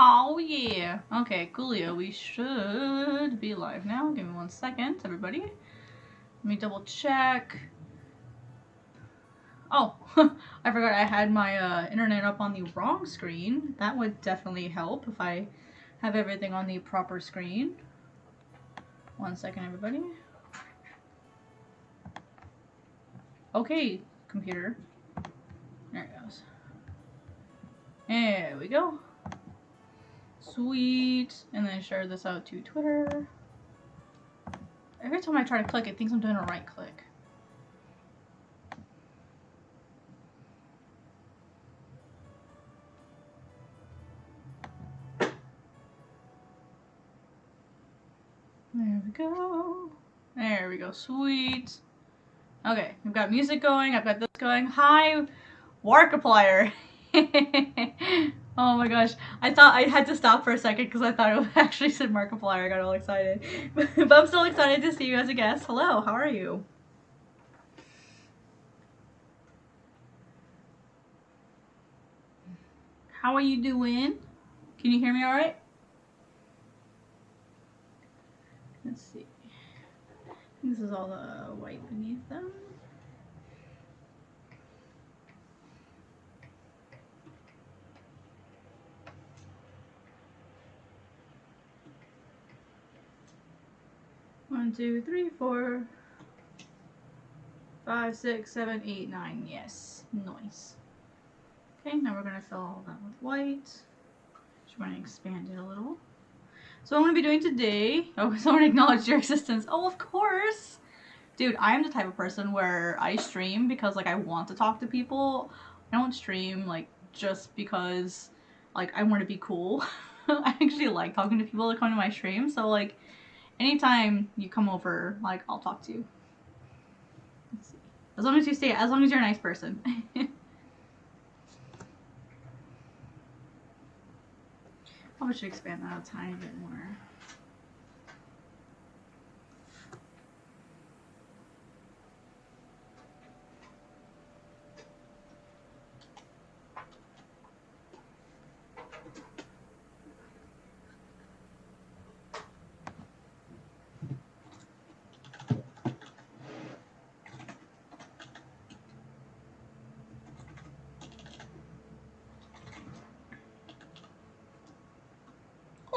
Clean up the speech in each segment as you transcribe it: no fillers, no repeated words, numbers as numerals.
Oh yeah. Okay, coolio. We should be live now. Give me 1 second, everybody. Let me double check. Oh, I forgot I had my internet up on the wrong screen. That would definitely help if I have everything on the proper screen. 1 second, everybody. Okay, computer. There it goes. There we go. Sweet. And then share this out to Twitter. Every time I try to click, it thinks I'm doing a right click. There we go. There we go. Sweet. Okay, we've got music going. I've got this going. Hi, Warkiplier. Oh my gosh. I thought I had to stop for a second because I thought it actually said Markiplier. I got all excited. But I'm still excited to see you as a guest. Hello, how are you? How are you doing? Can you hear me all right? Let's see. This is all the white beneath them. One, two, three, 4, 5, 6, 7, 8, 9. Yes, nice. Okay, now we're gonna fill all that with white. Just want to expand it a little. So what I'm gonna be doing today. Oh, someone acknowledged your existence. Oh, of course. Dude, I am the type of person where I stream because like I want to talk to people. I don't stream like just because like I want to be cool. I actually like talking to people that come to my stream. So like anytime you come over, like I'll talk to you. Let's see. As long as you stay, as long as you're a nice person. Probably should expand that a tiny bit more.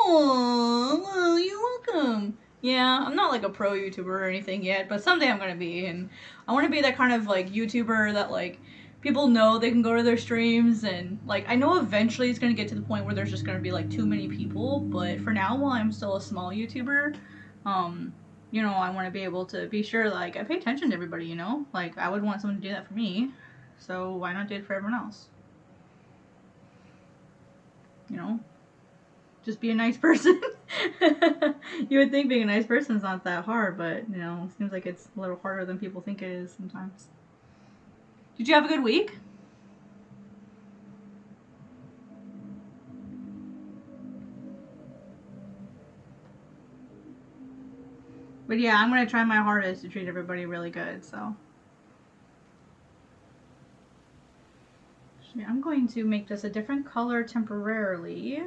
Oh, you're welcome. Yeah, I'm not like a pro YouTuber or anything yet, but someday I'm gonna be, and I want to be that kind of like YouTuber that like people know they can go to their streams, and like I know eventually it's gonna get to the point where there's just gonna be like too many people, but for now, while I'm still a small YouTuber, you know, I want to be able to be sure like I pay attention to everybody, you know, like I would want someone to do that for me, so why not do it for everyone else? You know? Just be a nice person. You would think being a nice person is not that hard, but you know, it seems like it's a little harder than people think it is sometimes. Did you have a good week? But yeah, I'm gonna try my hardest to treat everybody really good, so. I'm going to make this a different color temporarily,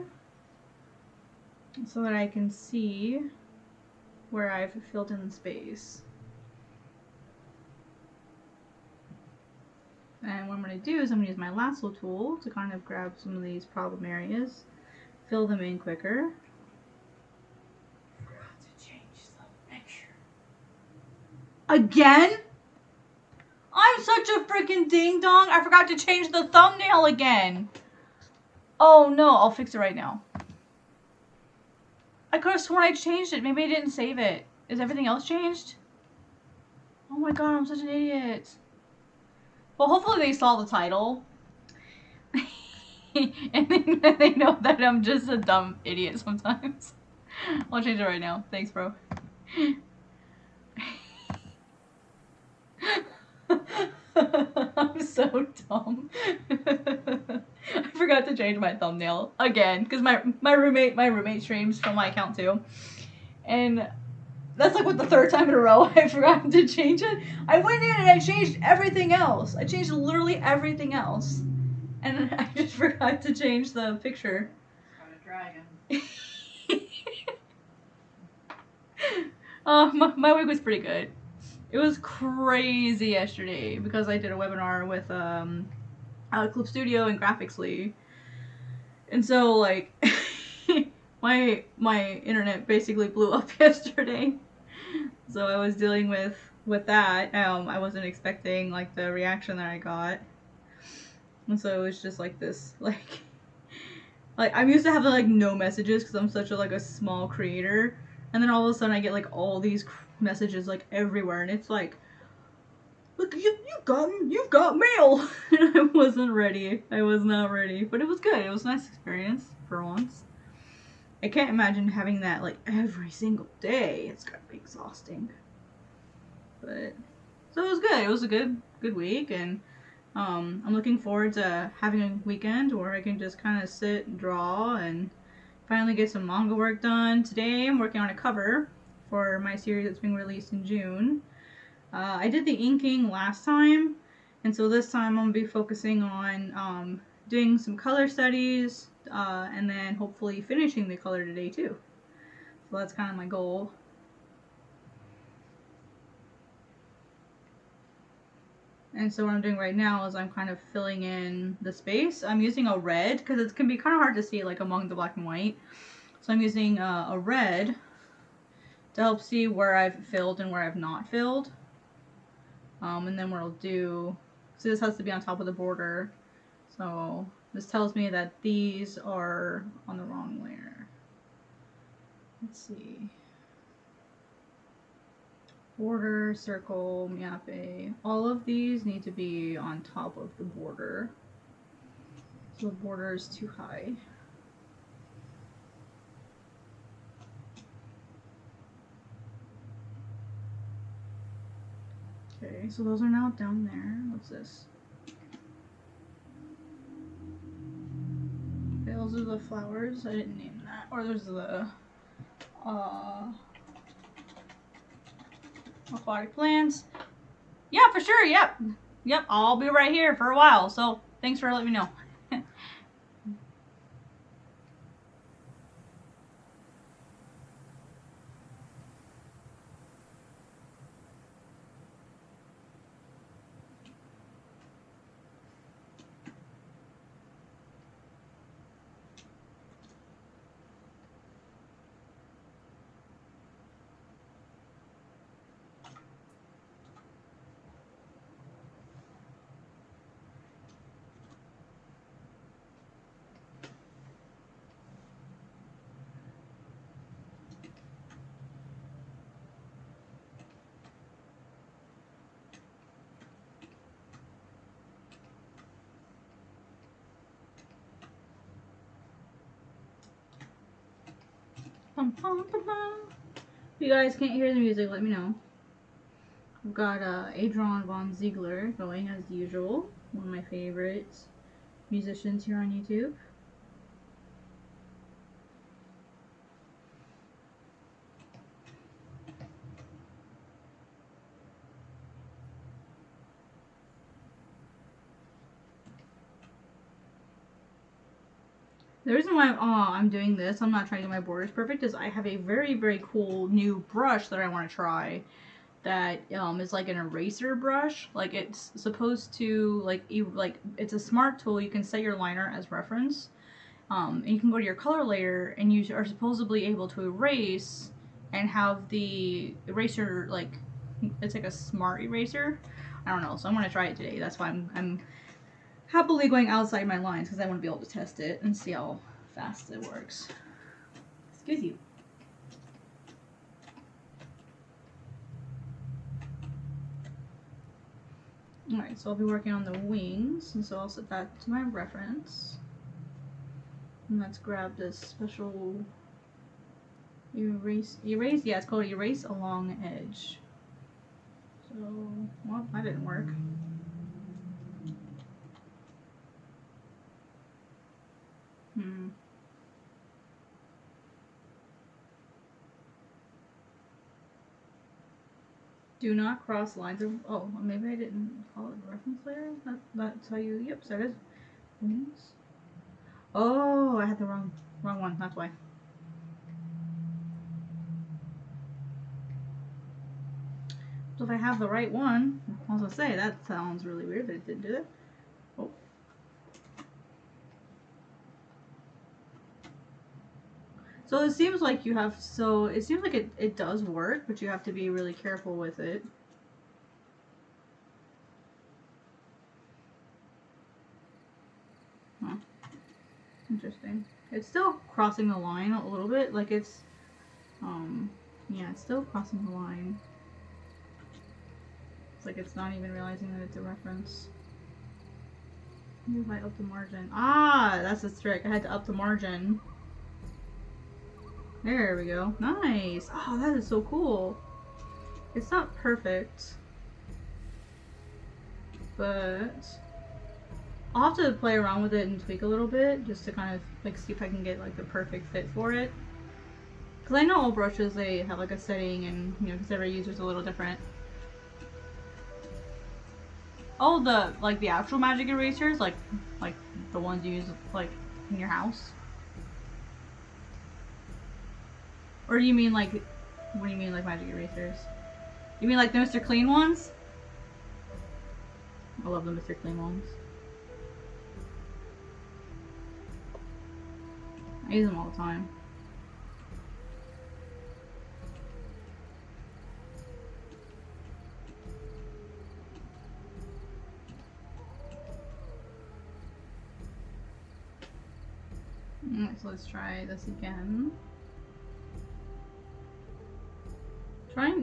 so that I can see where I've filled in the space. And what I'm going to do is I'm going to use my lasso tool to kind of grab some of these problem areas, fill them in quicker. Forgot to change the picture. Again? I'm such a freaking ding dong. I forgot to change the thumbnail again. Oh no, I'll fix it right now. I could have sworn I changed it. Maybe I didn't save it. Is everything else changed? Oh my god, I'm such an idiot. Well, hopefully they saw the title. And then they know that I'm just a dumb idiot sometimes. I'll change it right now. Thanks, bro. I'm so dumb. I forgot to change my thumbnail again because my roommate streams from my account too, and that's like what the third time in a row I forgot to change it. I went in and I changed everything else. I changed literally everything else, and I just forgot to change the picture. dragon. My week was pretty good. It was crazy yesterday because I did a webinar with Clip Studio and Graphicsly, and so like my internet basically blew up yesterday. So I was dealing with that. I wasn't expecting like the reaction that I got, and so it was just like this like I'm used to having like no messages because I'm such a small creator, and then all of a sudden I get like all these messages like everywhere, and it's like, look, you've got mail. And I wasn't ready. I was not ready, but it was good. It was a nice experience for once. I can't imagine having that like every single day. It's gotta be exhausting. But so it was good. It was a good week, and I'm looking forward to having a weekend where I can just kind of sit and draw and finally get some manga work done. Today I'm working on a cover for my series that's being released in June. I did the inking last time, and so this time I'm going to be focusing on doing some color studies and then hopefully finishing the color today too. So that's kind of my goal. And so what I'm doing right now is I'm kind of filling in the space. I'm using a red because it can be kind of hard to see like among the black and white. So I'm using a red to help see where I've filled and where I've not filled. And then what I'll do, so this has to be on top of the border. So this tells me that these are on the wrong layer. Let's see. Border, circle, miape. All of these need to be on top of the border. So the border is too high. Okay, so those are now down there. What's this? Okay, those are the flowers. I didn't name that. Or there's the aquatic plants. Yeah, for sure. Yep. Yep. I'll be right here for a while. So thanks for letting me know. Bum, bum, bum, bum. If you guys can't hear the music, let me know. I've got Adron von Ziegler going as usual, one of my favorite musicians here on YouTube. The reason why I'm doing this, I'm not trying to get my borders perfect, is I have a very cool new brush that I want to try that is like an eraser brush. Like it's supposed to like it's a smart tool. You can set your liner as reference, and you can go to your color layer, and you are supposedly able to erase and have the eraser like it's like a smart eraser. I don't know, so I'm gonna try it today. That's why I'm happily going outside my lines because I want to be able to test it and see how fast it works. Excuse you. Alright, so I'll be working on the wings, and so I'll set that to my reference. And let's grab this special erase, yeah, it's called erase along edge. So, well, that didn't work. Do not cross lines of, oh, maybe I didn't call it reference layer. That's how you, yep, so it is. Wings. Oh, I had the wrong one. That's why. So if I have the right one, I was gonna say that sounds really weird that it didn't do it. Oh. So it seems like you have, so it seems like it does work, but you have to be really careful with it. Huh. Interesting. It's still crossing the line a little bit, like it's, yeah, it's still crossing the line. It's like it's not even realizing that it's a reference. Maybe if I up the margin. Ah, that's the trick. I had to up the margin. There we go. Nice. Oh, that is so cool. It's not perfect, but I'll have to play around with it and tweak a little bit just to kind of like see if I can get like the perfect fit for it. Because I know all brushes, they have like a setting, and you know, because every user's a little different. Oh, the actual magic erasers, like the ones you use like in your house? Or do you mean like, what do you mean like magic erasers? You mean like the Mr. Clean ones? I love the Mr. Clean ones. I use them all the time. Alright, so let's try this again.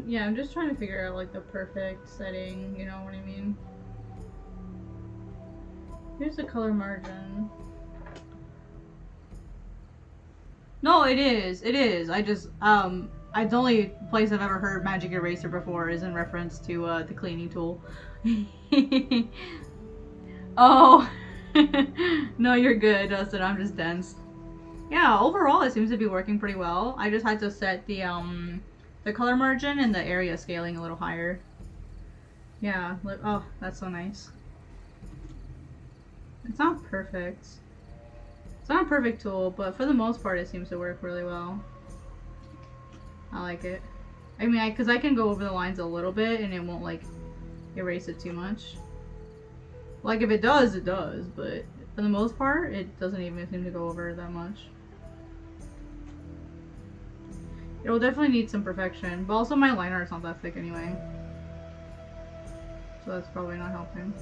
Yeah, I'm just trying to figure out like the perfect setting, you know what I mean? Here's the color margin. No, it is. It is. I just, the only place I've ever heard magic eraser before is in reference to, the cleaning tool. Oh. No, you're good, Dustin. I'm just dense. Yeah, overall it seems to be working pretty well. I just had to set the color margin and the area scaling a little higher. Yeah, look, oh, that's so nice. It's not perfect. It's not a perfect tool, but for the most part it seems to work really well. I like it. I mean, because I can go over the lines a little bit and it won't like erase it too much. Like if it does, it does, but for the most part it doesn't even seem to go over that much. It will definitely need some perfection, but also my line art's not that thick anyway. So that's probably not helping.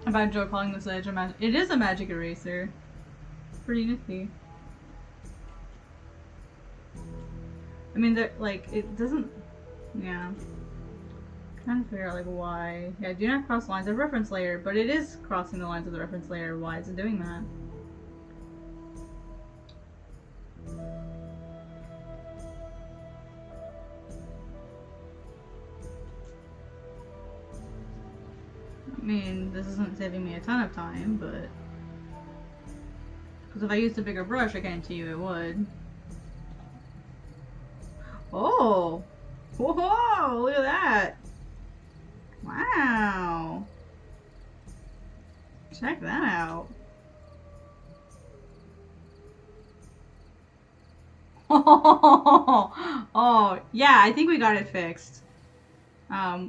About Joe calling this edge a magic. It is a magic eraser. Pretty nifty. I mean, like, it doesn't. Yeah. Trying to figure out like why. Yeah, do not cross lines of reference layer, but it is crossing the lines of the reference layer. Why is it doing that? I mean, this isn't saving me a ton of time, but because if I used a bigger brush, I guarantee you it would. Oh! Whoa! Look at that! Wow! Check that out. Oh, yeah, I think we got it fixed.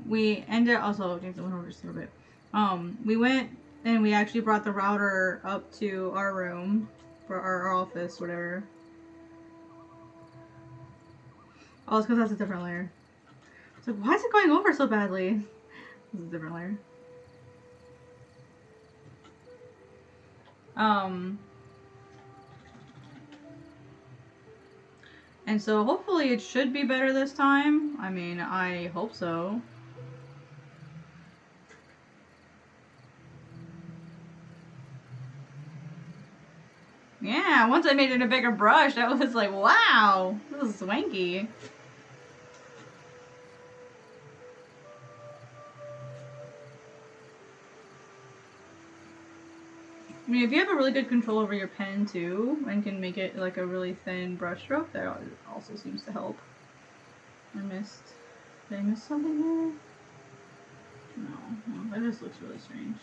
We ended also James went over just a little bit. We went and we actually brought the router up to our room for our office, whatever. Oh, it's because that's a different layer. It's like, why is it going over so badly? This is a different layer. And so hopefully it should be better this time. I mean, I hope so. Yeah, once I made it a bigger brush, I was like, wow, this is swanky. I mean, if you have a really good control over your pen too, and can make it like a really thin brush stroke, that also seems to help. Did I miss something there? No, that just looks really strange.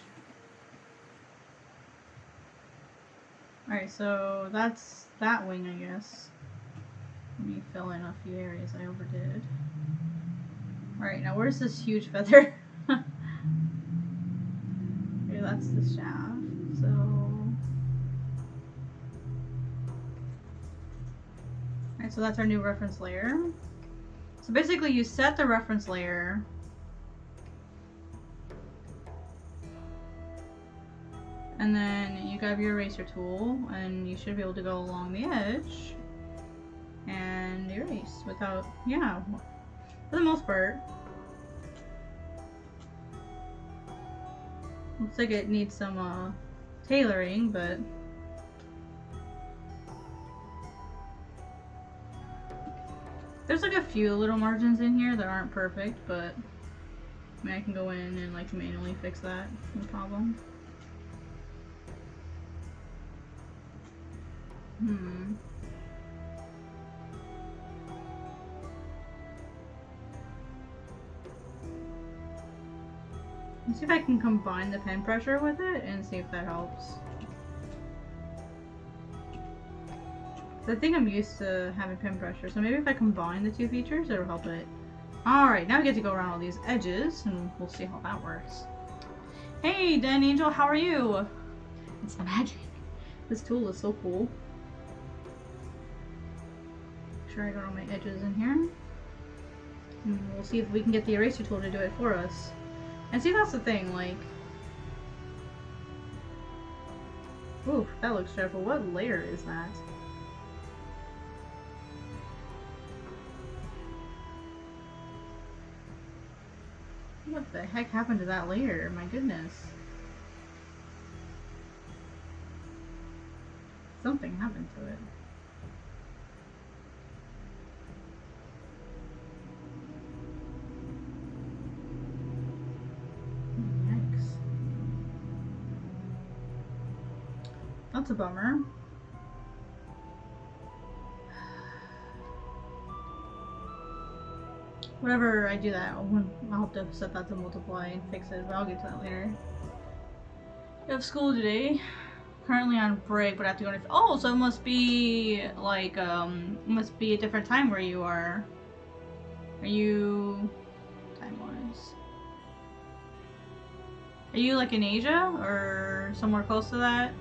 Alright, so that's that wing, I guess. Let me fill in a few areas I overdid. Alright, now where's this huge feather? Okay, that's the shaft, so... Alright, so that's our new reference layer. So basically you set the reference layer. And then you grab your eraser tool and you should be able to go along the edge and erase without, yeah, for the most part. Looks like it needs some tailoring, but there's like a few little margins in here that aren't perfect, but I mean I can go in and like manually fix that, no problem. Let's see if I can combine the pen pressure with it and see if that helps. I think I'm used to having pen pressure, so maybe if I combine the two features, it'll help it. Alright, now we get to go around all these edges, and we'll see how that works. Hey, Dan Angel, how are you? It's magic. This tool is so cool. Make sure I got all my edges in here. And we'll see if we can get the eraser tool to do it for us. And see, that's the thing, like... Ooh, that looks dreadful. What layer is that? What the heck happened to that layer? My goodness. Something happened to it. Yikes. That's a bummer. Whenever I do that, I'll have to set that to multiply and fix it, but I'll get to that later. I have school today. Currently on break, but I have to go to... Oh, so it must be like, must be a different time where you are. Are you... time-wise? Are you like in Asia or somewhere close to that?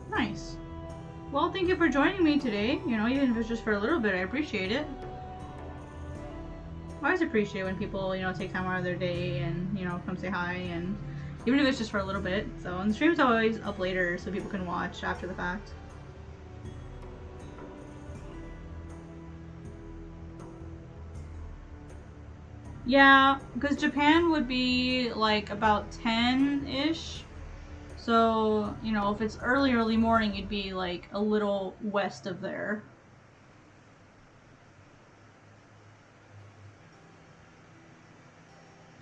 Nice. Well, thank you for joining me today. You know, even if it's just for a little bit, I appreciate it. I always appreciate when people, you know, take time out of their day and, you know, come say hi, and even if it's just for a little bit. So, and the stream's always up later so people can watch after the fact. Yeah, because Japan would be like about 10-ish. So, you know, if it's early morning, you'd be like a little west of there.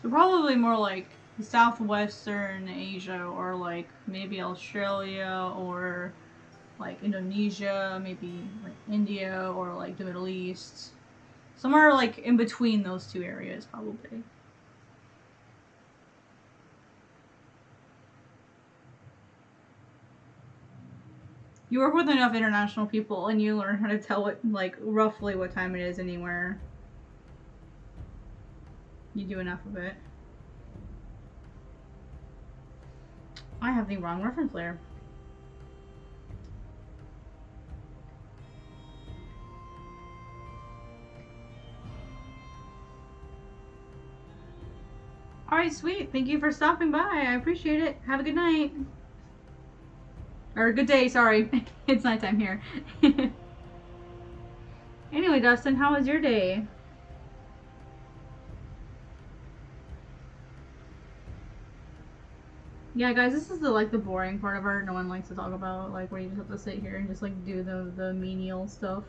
So probably more like southwestern Asia, or like maybe Australia, or like Indonesia, maybe like India, or like the Middle East. Somewhere like in between those two areas, probably. You work with enough international people and you learn how to tell what, like, roughly what time it is anywhere. You do enough of it. I have the wrong reference layer. Alright, sweet. Thank you for stopping by. I appreciate it. Have a good night. Or good day, sorry. It's nighttime here. Anyway, Dustin, how was your day? Yeah, guys, this is the like the boring part of art no one likes to talk about, like where you just have to sit here and just like do the menial stuff.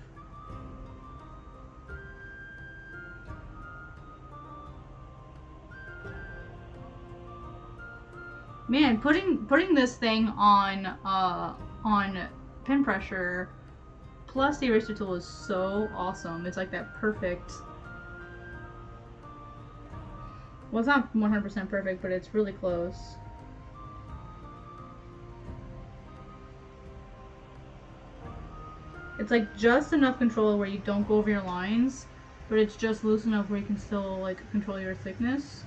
Man, putting this thing on pen pressure plus the eraser tool is so awesome. It's like that perfect. Well, it's not 100% perfect, but it's really close. It's like just enough control where you don't go over your lines, but it's just loose enough where you can still like control your thickness.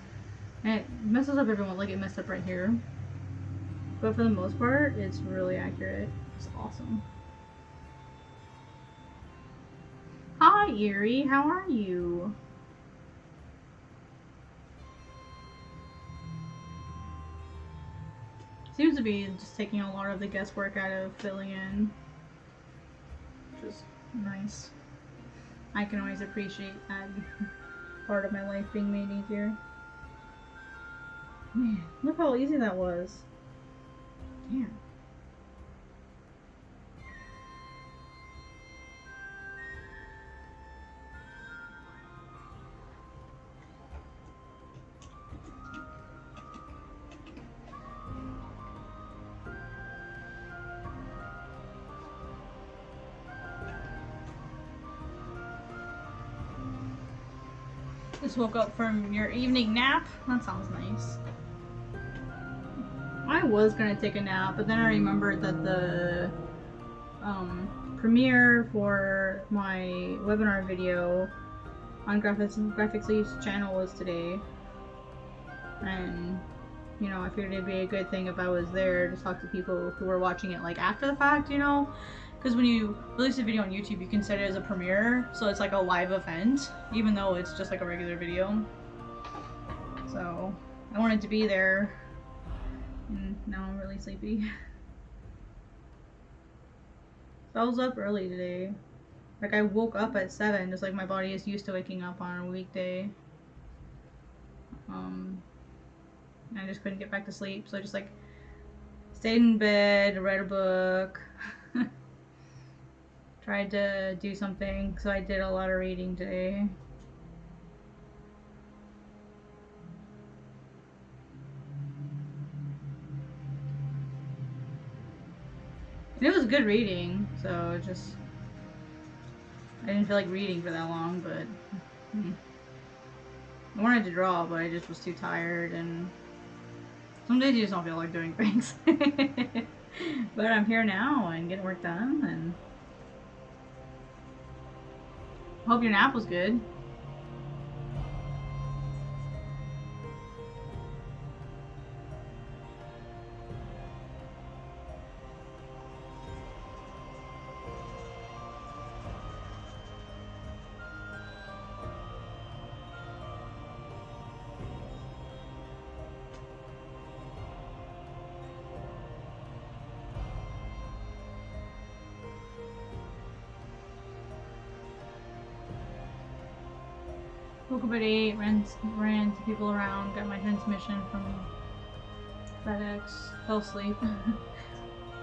And it messes up everyone, like it messed up right here. But for the most part, it's really accurate. It's awesome. Hi, Erie. How are you? Seems to be just taking a lot of the guesswork out of filling in. Which is nice. I can always appreciate that part of my life being made easier. Man, look how easy that was. Damn. Just woke up from your evening nap? That sounds nice. I was gonna take a nap, but then I remembered that the premiere for my webinar video on Graphics Leaf's channel was today. And, you know, I figured it'd be a good thing if I was there to talk to people who were watching it like after the fact, you know? Because when you release a video on YouTube, you can set it as a premiere, so it's like a live event, even though it's just like a regular video. So, I wanted to be there, and now I'm really sleepy. So I was up early today. Like, I woke up at 7, just like my body is used to waking up on a weekday. I just couldn't get back to sleep, so I just like stayed in bed, read a book. Tried to do something, so I did a lot of reading today. And it was good reading, so just I didn't feel like reading for that long, but I wanted to draw, but I just was too tired, and some days you just don't feel like doing things. But I'm here now and getting work done, and hope your nap was good. Woke up at 8, ran to people around, got my transmission from FedEx, fell asleep.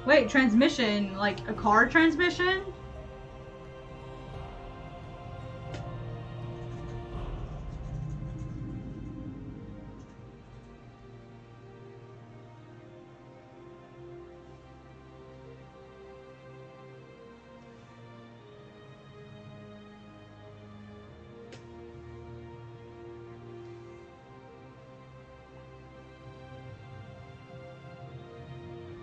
Wait, transmission? Like a car transmission?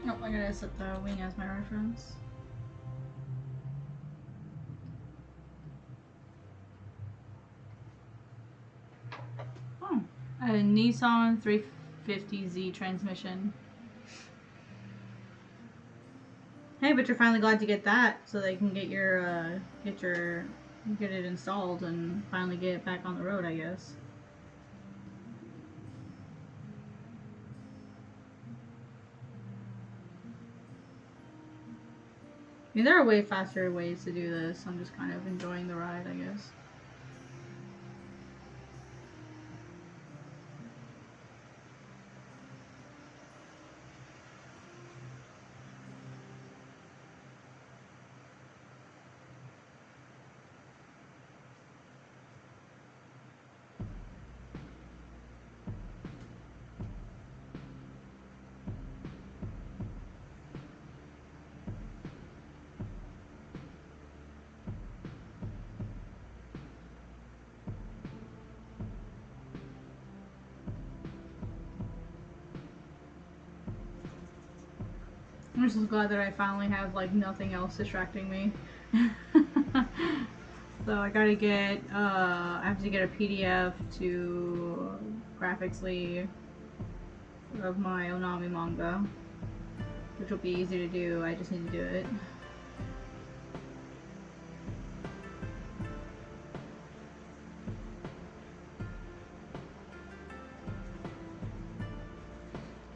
Nope, I gotta set the wing as my reference. Oh, a Nissan 350Z transmission. Hey, but you're finally glad to get that, so they can get your get it installed and finally get it back on the road, I guess. I mean, there are way faster ways to do this. I'm just kind of enjoying the ride, I guess. I'm just glad that I finally have like nothing else distracting me. So I gotta get, I have to get a PDF to Graphicsly of my Onami manga, which will be easy to do. I just need to do it.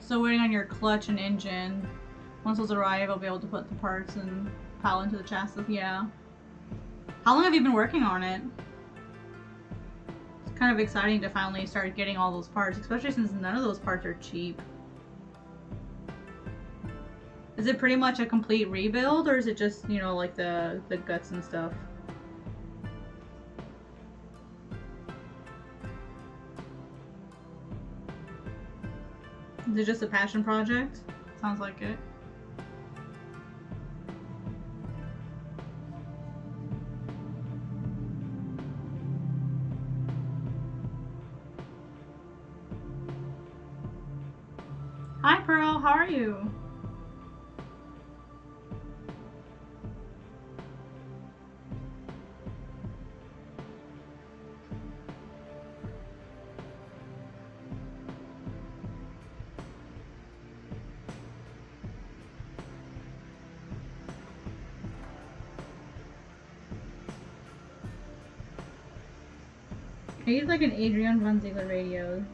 So waiting on your clutch and engine. Once those arrive, I'll be able to put the parts and pile into the chassis. Yeah. How long have you been working on it? It's kind of exciting to finally start getting all those parts, especially since none of those parts are cheap. Is it pretty much a complete rebuild, or is it just, you know, like the guts and stuff? Is it just a passion project? Sounds like it. Hi Pearl, how are you? I use like an Adrian Von Ziegler radio.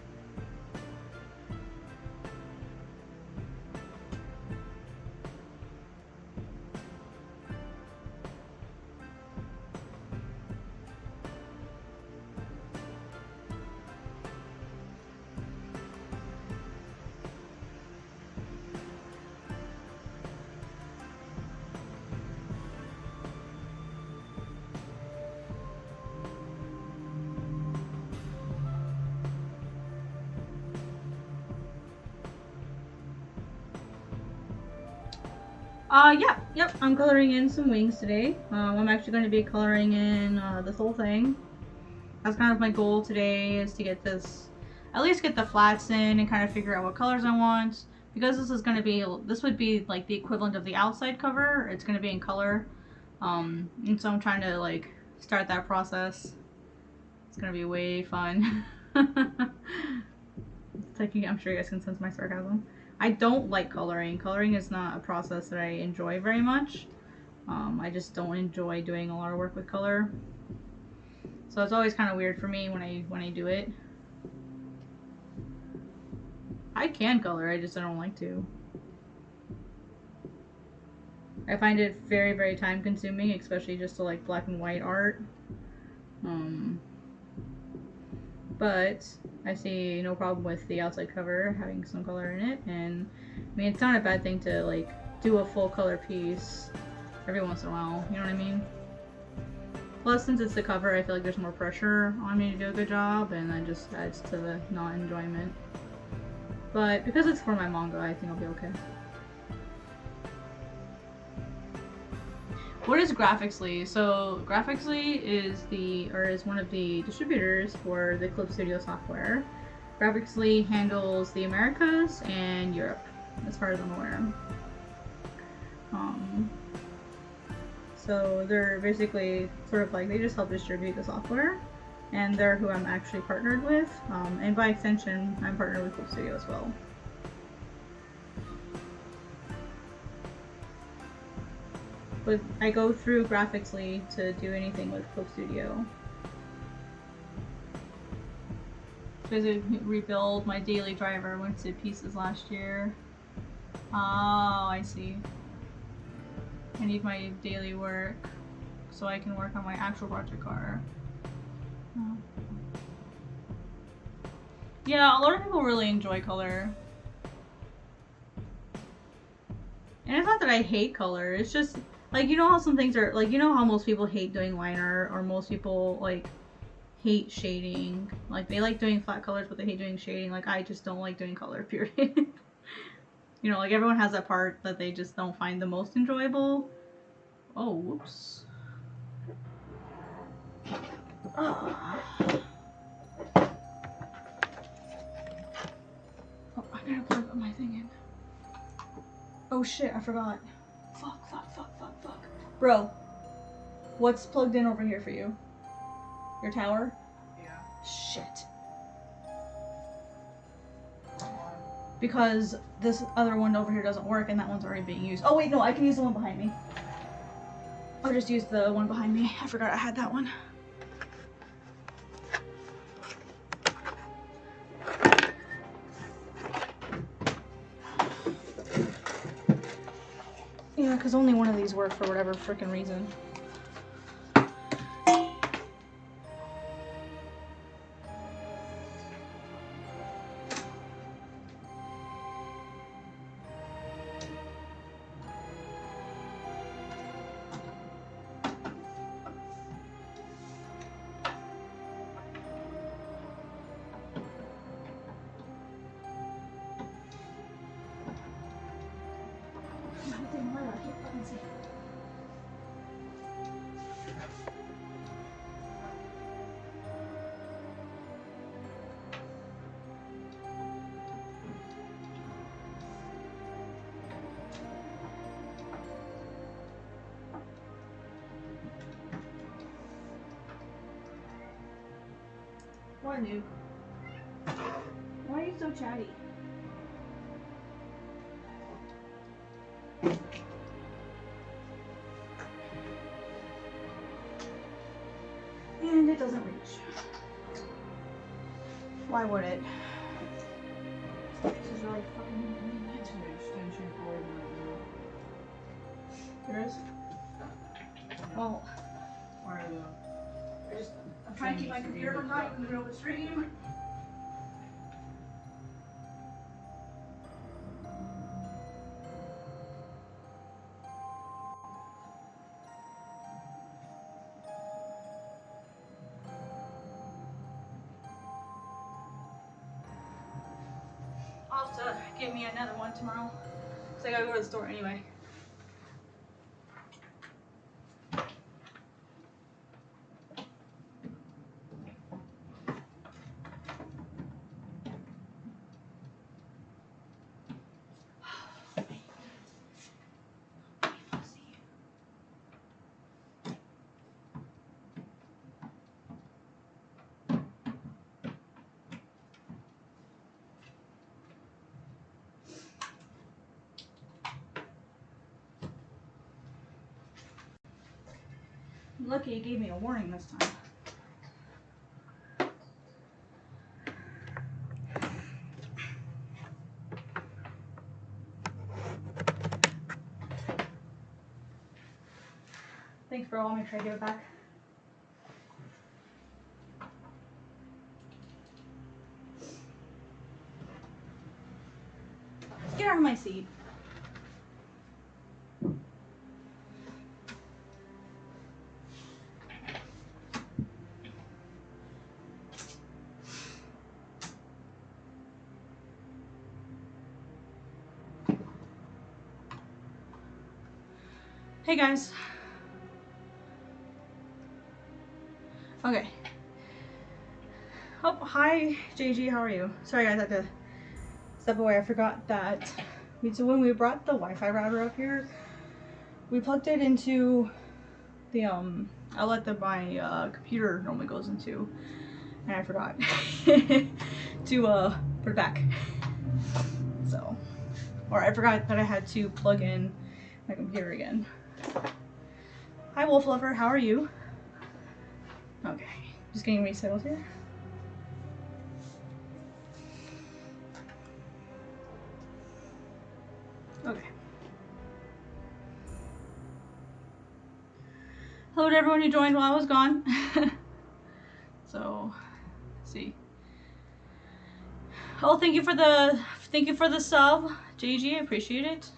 Yep, I'm coloring in some wings today. I'm actually going to be coloring in this whole thing. That's kind of my goal today, is to get this, at least get the flats in and kind of figure out what colors I want. Because this is going to be, this would be like the equivalent of the outside cover. It's going to be in color. And so I'm trying to like start that process. It's going to be way fun. It's taking, I'm sure you guys can sense my sarcasm. I don't like coloring. Coloring is not a process that I enjoy very much. I just don't enjoy doing a lot of work with color. So it's always kind of weird for me when I do it. I can color, I just don't like to. I find it very, very time consuming, especially just to like black and white art. But I see no problem with the outside cover having some color in it, and I mean, it's not a bad thing to like do a full color piece every once in a while, you know what I mean? Plus, since it's the cover, I feel like there's more pressure on me to do a good job, and that just adds to the non-enjoyment. But because it's for my manga, I think I'll be okay. What is Graphicsly? So Graphicsly is one of the distributors for the Clip Studio software. Graphicsly handles the Americas and Europe, as far as I'm aware. So they're basically sort of like, they just help distribute the software, and they're who I'm actually partnered with. And by extension, I'm partnered with Clip Studio as well. But I go through Graphicsly to do anything with Clip Studio. Because I rebuild my daily driver, went to pieces last year. Oh, I see. I need my daily work so I can work on my actual project car. Oh. Yeah, a lot of people really enjoy color. And it's not that I hate color, it's just, like, you know how some things are, like, you know how most people hate doing line art, or most people, like, hate shading. Like, they like doing flat colors, but they hate doing shading. Like, I just don't like doing color, period. You know, like, everyone has that part that they just don't find the most enjoyable. Oh, whoops. Oh, I gotta plug my thing in. Oh shit, I forgot. Fuck. Bro, what's plugged in over here for you? Your tower? Yeah. Shit. Because this other one over here doesn't work and that one's already being used. Oh wait, no, I can use the one behind me. I'll just use the one behind me. I forgot I had that one. Yeah, because only one of these work for whatever freaking reason. What, Nuke? Why are you so chatty? And it doesn't reach. Why would it? This is really fucking inconvenient. Extension cord right There is? Well, now. Where the I'm trying to keep my computer from dying in the middle of the stream. I'll have to get me another one tomorrow. Because I gotta go to the store anyway. I'm lucky it gave me a warning this time. Thanks, bro. I'll make sure I give it back. Get out of my seat. Hey guys. Okay. Oh, hi JG, how are you? Sorry guys, I had to step away. I forgot that so when we brought the Wi-Fi router up here, we plugged it into the outlet that my computer normally goes into, and I forgot to put it back. So, or I forgot that I had to plug in my computer again. Hi Wolf Lover, how are you? Okay, just getting resettled here. Okay. Hello to everyone who joined while I was gone. So, let's see. Oh, thank you for the sub, JG. I appreciate it.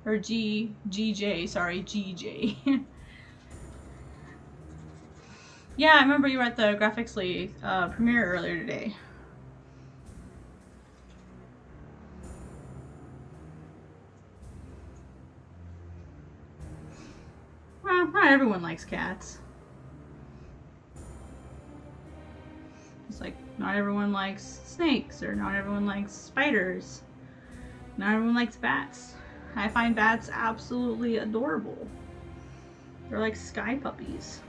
Or GJ, sorry, GJ. Yeah, I remember you were at the Graphics League premiere earlier today. Well, not everyone likes cats. It's like not everyone likes snakes, or not everyone likes spiders. Not everyone likes bats. I find bats absolutely adorable. They're like sky puppies.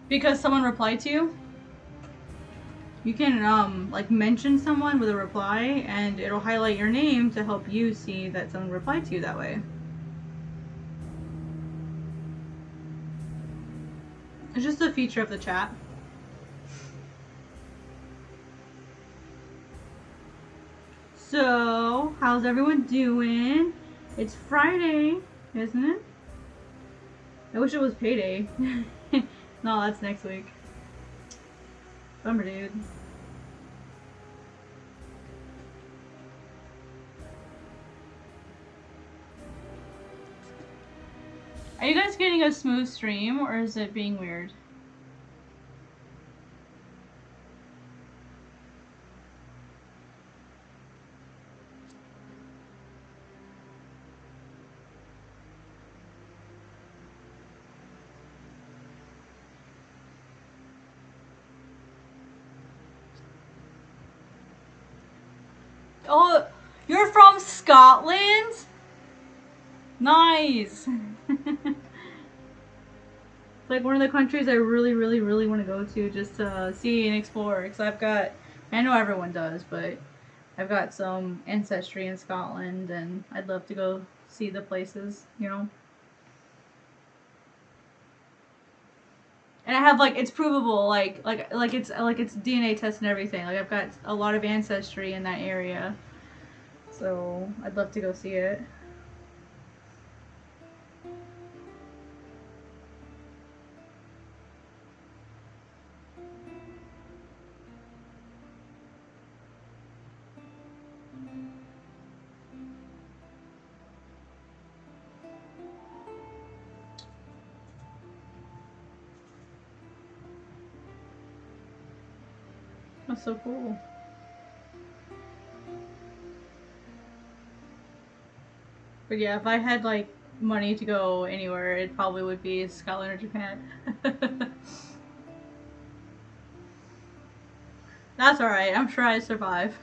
Because someone replied to you? You can like mention someone with a reply and it'll highlight your name to help you see that someone replied to you that way. It's just a feature of the chat. So, how's everyone doing? It's Friday, isn't it? I wish it was payday. No, that's next week. Bummer, dude. Are you guys getting a smooth stream or is it being weird? Oh, you're from Scotland? Nice. It's like one of the countries I really, really, really want to go to just to see and explore. Because I know everyone does, but I've got some ancestry in Scotland and I'd love to go see the places, you know? And I have like, it's provable, like it's DNA test and everything. Like I've got a lot of ancestry in that area. So I'd love to go see it. That's so cool. But yeah, if I had like money to go anywhere, it probably would be Scotland or Japan. That's alright, I'm sure I survive.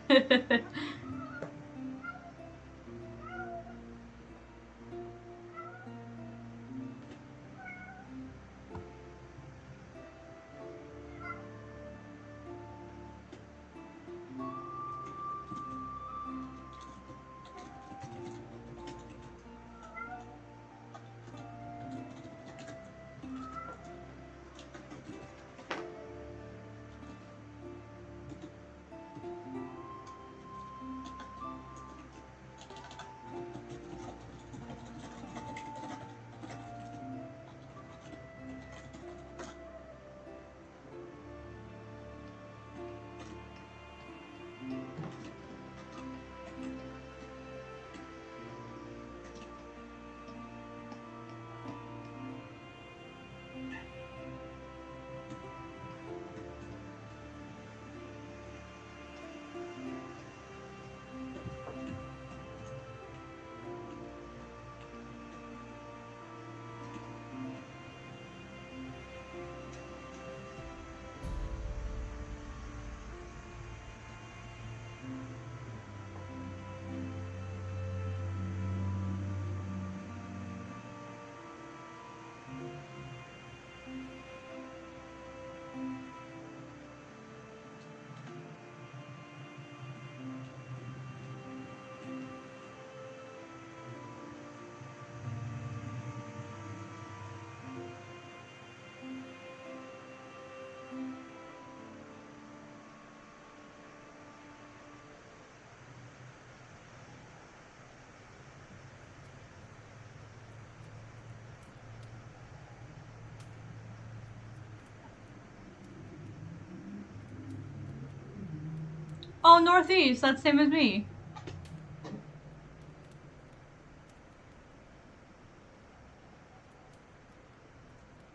Oh, Northeast, that's same as me.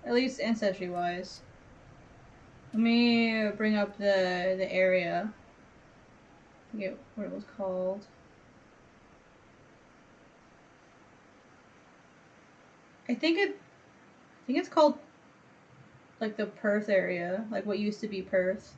At least ancestry-wise. Let me bring up the area. I forget what it was called. I think it's called like the Perth area, like what used to be Perth.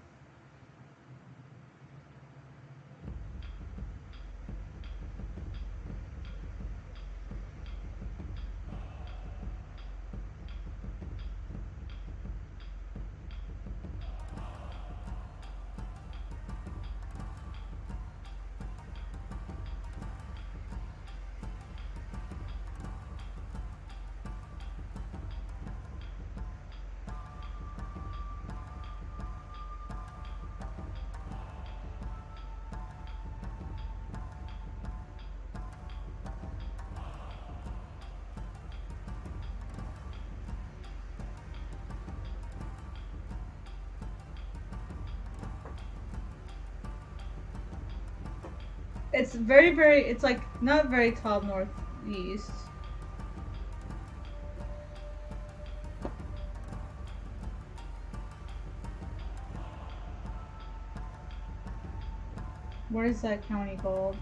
It's very, it's like not very top northeast. What is that county called?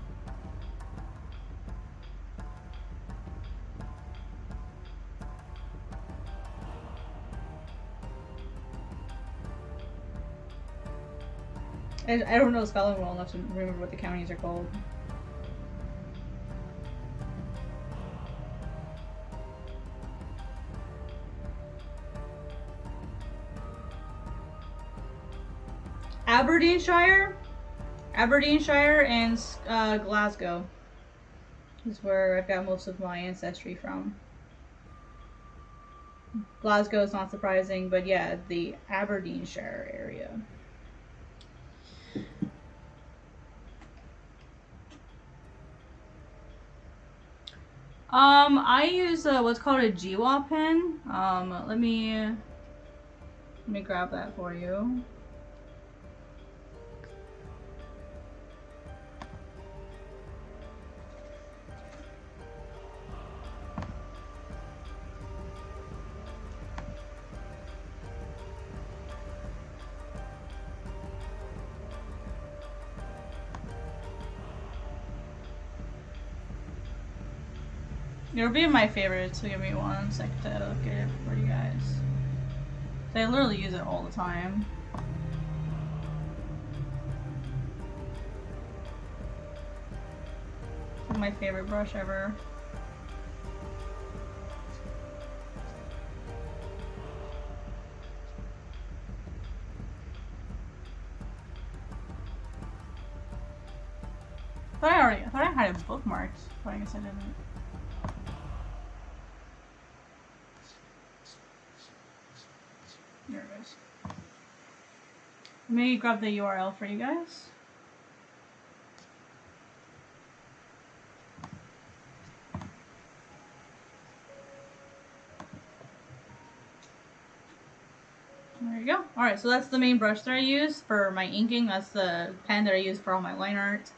I don't know Scotland well enough to remember what the counties are called. Aberdeenshire and Glasgow is where I've got most of my ancestry from. Glasgow is not surprising, but yeah, the Aberdeenshire area. I use what's called a Jiwa pen. Let me grab that for you. It'll be my favorite, so give me 1 sec to get it for you guys. I literally use it all the time. It's my favorite brush ever. I thought I had it bookmarked, but I guess I didn't. There it is. Let me grab the URL for you guys. There you go. Alright, so that's the main brush that I use for my inking. That's the pen that I use for all my line art.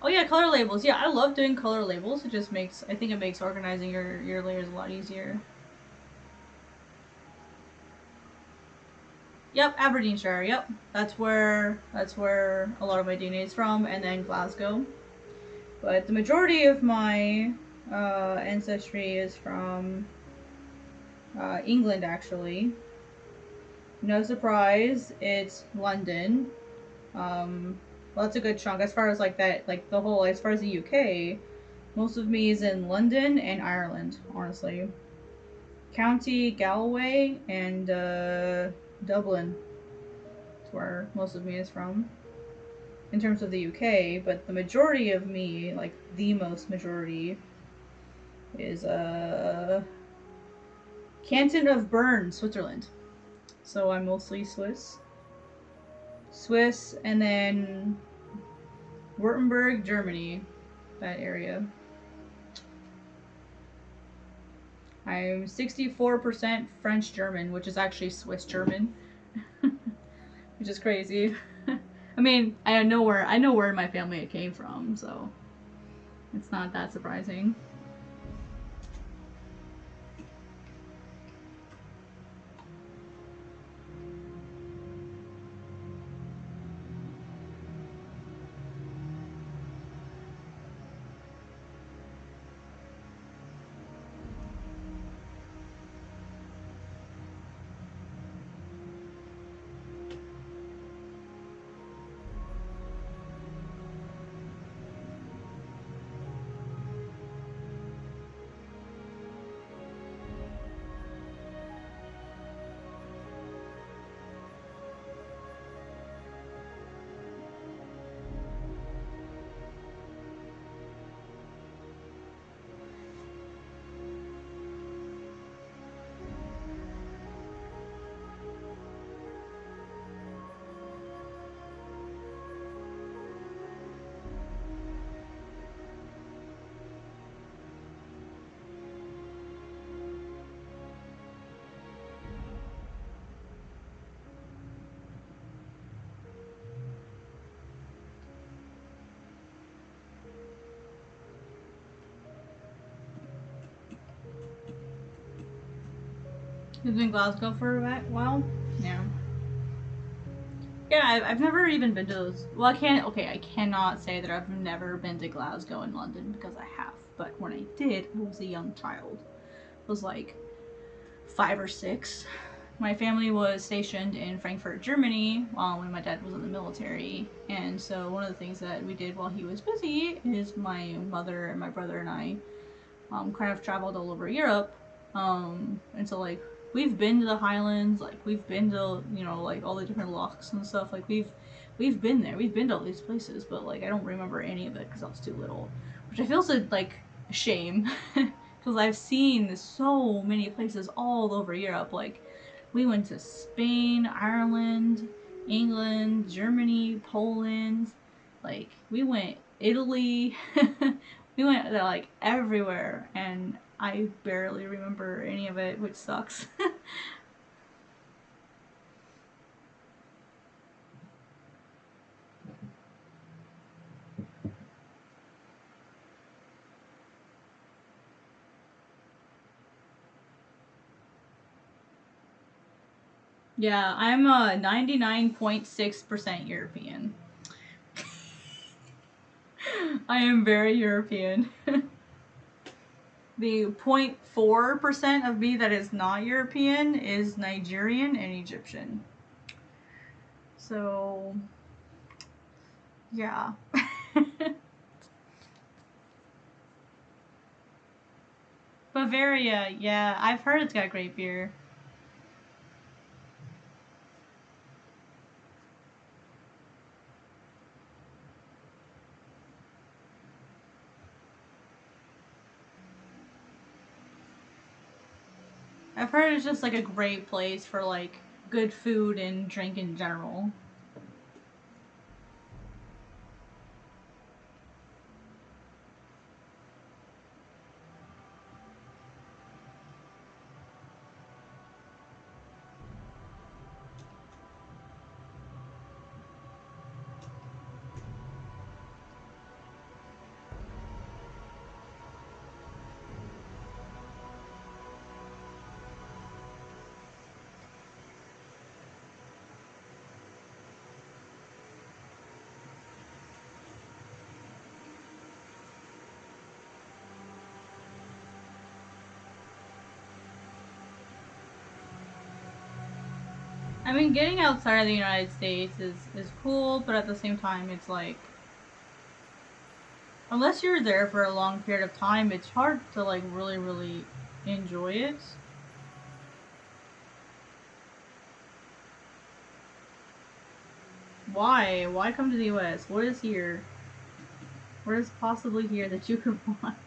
Oh yeah, color labels. Yeah, I love doing color labels. It just makes, I think it makes organizing your layers a lot easier. Yep, Aberdeenshire. Yep, that's where a lot of my DNA is from, and then Glasgow. But the majority of my ancestry is from England, actually. No surprise, it's London. Well, that's a good chunk as far as like that, like the whole, as far as the UK. Most of me is in London and Ireland, honestly. County Galway and Dublin is where most of me is from in terms of the UK, but the majority of me, like the most majority, is Canton of Bern, Switzerland. So I'm mostly Swiss, and then Württemberg, Germany, that area. I'm 64% French German, which is actually Swiss German, which is crazy. I mean, I know where my family it came from, so it's not that surprising. You've been in Glasgow for a while? Yeah. Yeah, I've never even been to those. Well, I cannot say that I've never been to Glasgow and London because I have. But when I did, I was a young child. I was like 5 or 6. My family was stationed in Frankfurt, Germany, when my dad was in the military. And so one of the things that we did while he was busy is my mother and my brother and I kind of traveled all over Europe. And so like we've been to the Highlands, like we've been to like all the different lochs and stuff. Like we've been there, we've been to all these places, but like I don't remember any of it because I was too little, which I feel so like a shame because I've seen so many places all over Europe. Like we went to Spain, Ireland, England, Germany, Poland. Like we went Italy. We went like everywhere, and I barely remember any of it, which sucks. Yeah, I'm 99.6% European. I am very European. The 0.4% of me that is not European is Nigerian and Egyptian. So, yeah. Bavaria, yeah, I've heard it's got great beer. I've heard it's just like a great place for like good food and drink in general. I mean, getting outside of the United States is cool, but at the same time, it's like unless you're there for a long period of time, it's hard to like really enjoy it. Why? Why come to the U.S.? What is here? What is possibly here that you could want?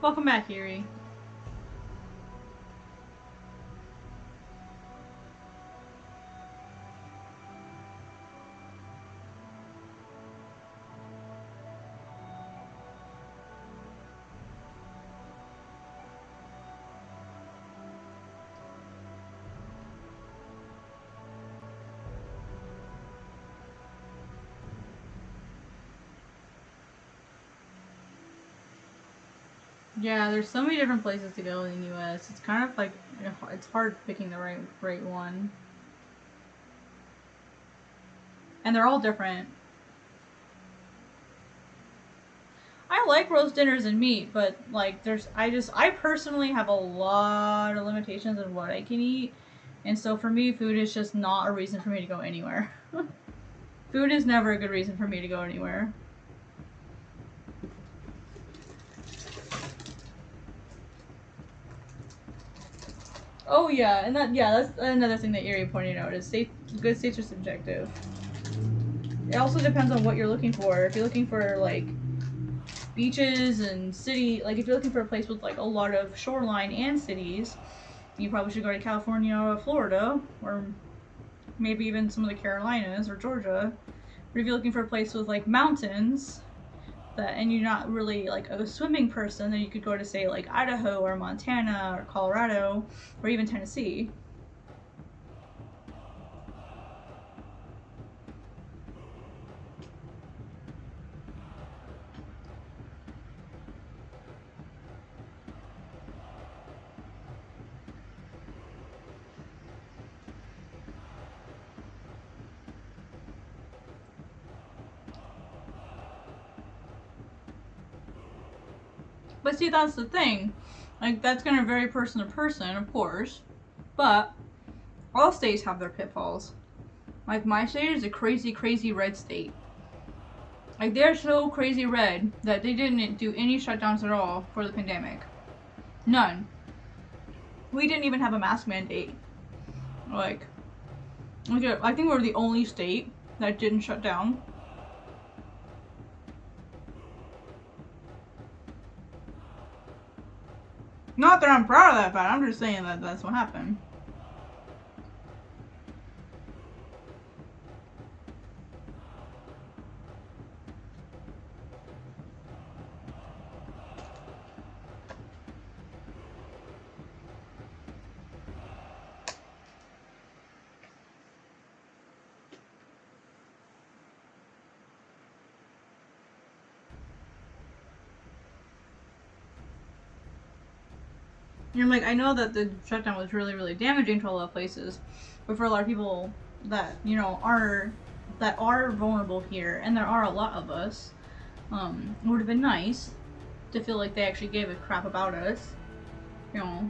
Welcome back, Erie. Yeah, there's so many different places to go in the U.S. It's kind of like it's hard picking the right one, and they're all different. I like roast dinners and meat, but like I personally have a lot of limitations on what I can eat And so for me, food is just not a reason for me to go anywhere. Food is never a good reason for me to go anywhere. Oh yeah, and that's another thing that Erie pointed out is good states are subjective. It also depends on what you're looking for. If you're looking for like beaches and city, like if you're looking for a place with like a lot of shoreline and cities, you probably should go to California or Florida, or maybe even some of the Carolinas or Georgia. But if you're looking for a place with like mountains, and you're not really like a swimming person, then you could go to say like Idaho or Montana or Colorado or even Tennessee. But see, that's the thing. Like, that's gonna vary person to person, of course. But all states have their pitfalls. Like, my state is a crazy, crazy red state. Like, they're so crazy red that they didn't do any shutdowns at all for the pandemic. None. We didn't even have a mask mandate. Like, I think we're the only state that didn't shut down. Not that I'm proud of that fact, I'm just saying that that's what happened. And like, I know that the shutdown was really, really damaging to a lot of places, but for a lot of people that, you know, are vulnerable here, and there are a lot of us, it would have been nice to feel like they actually gave a crap about us, you know,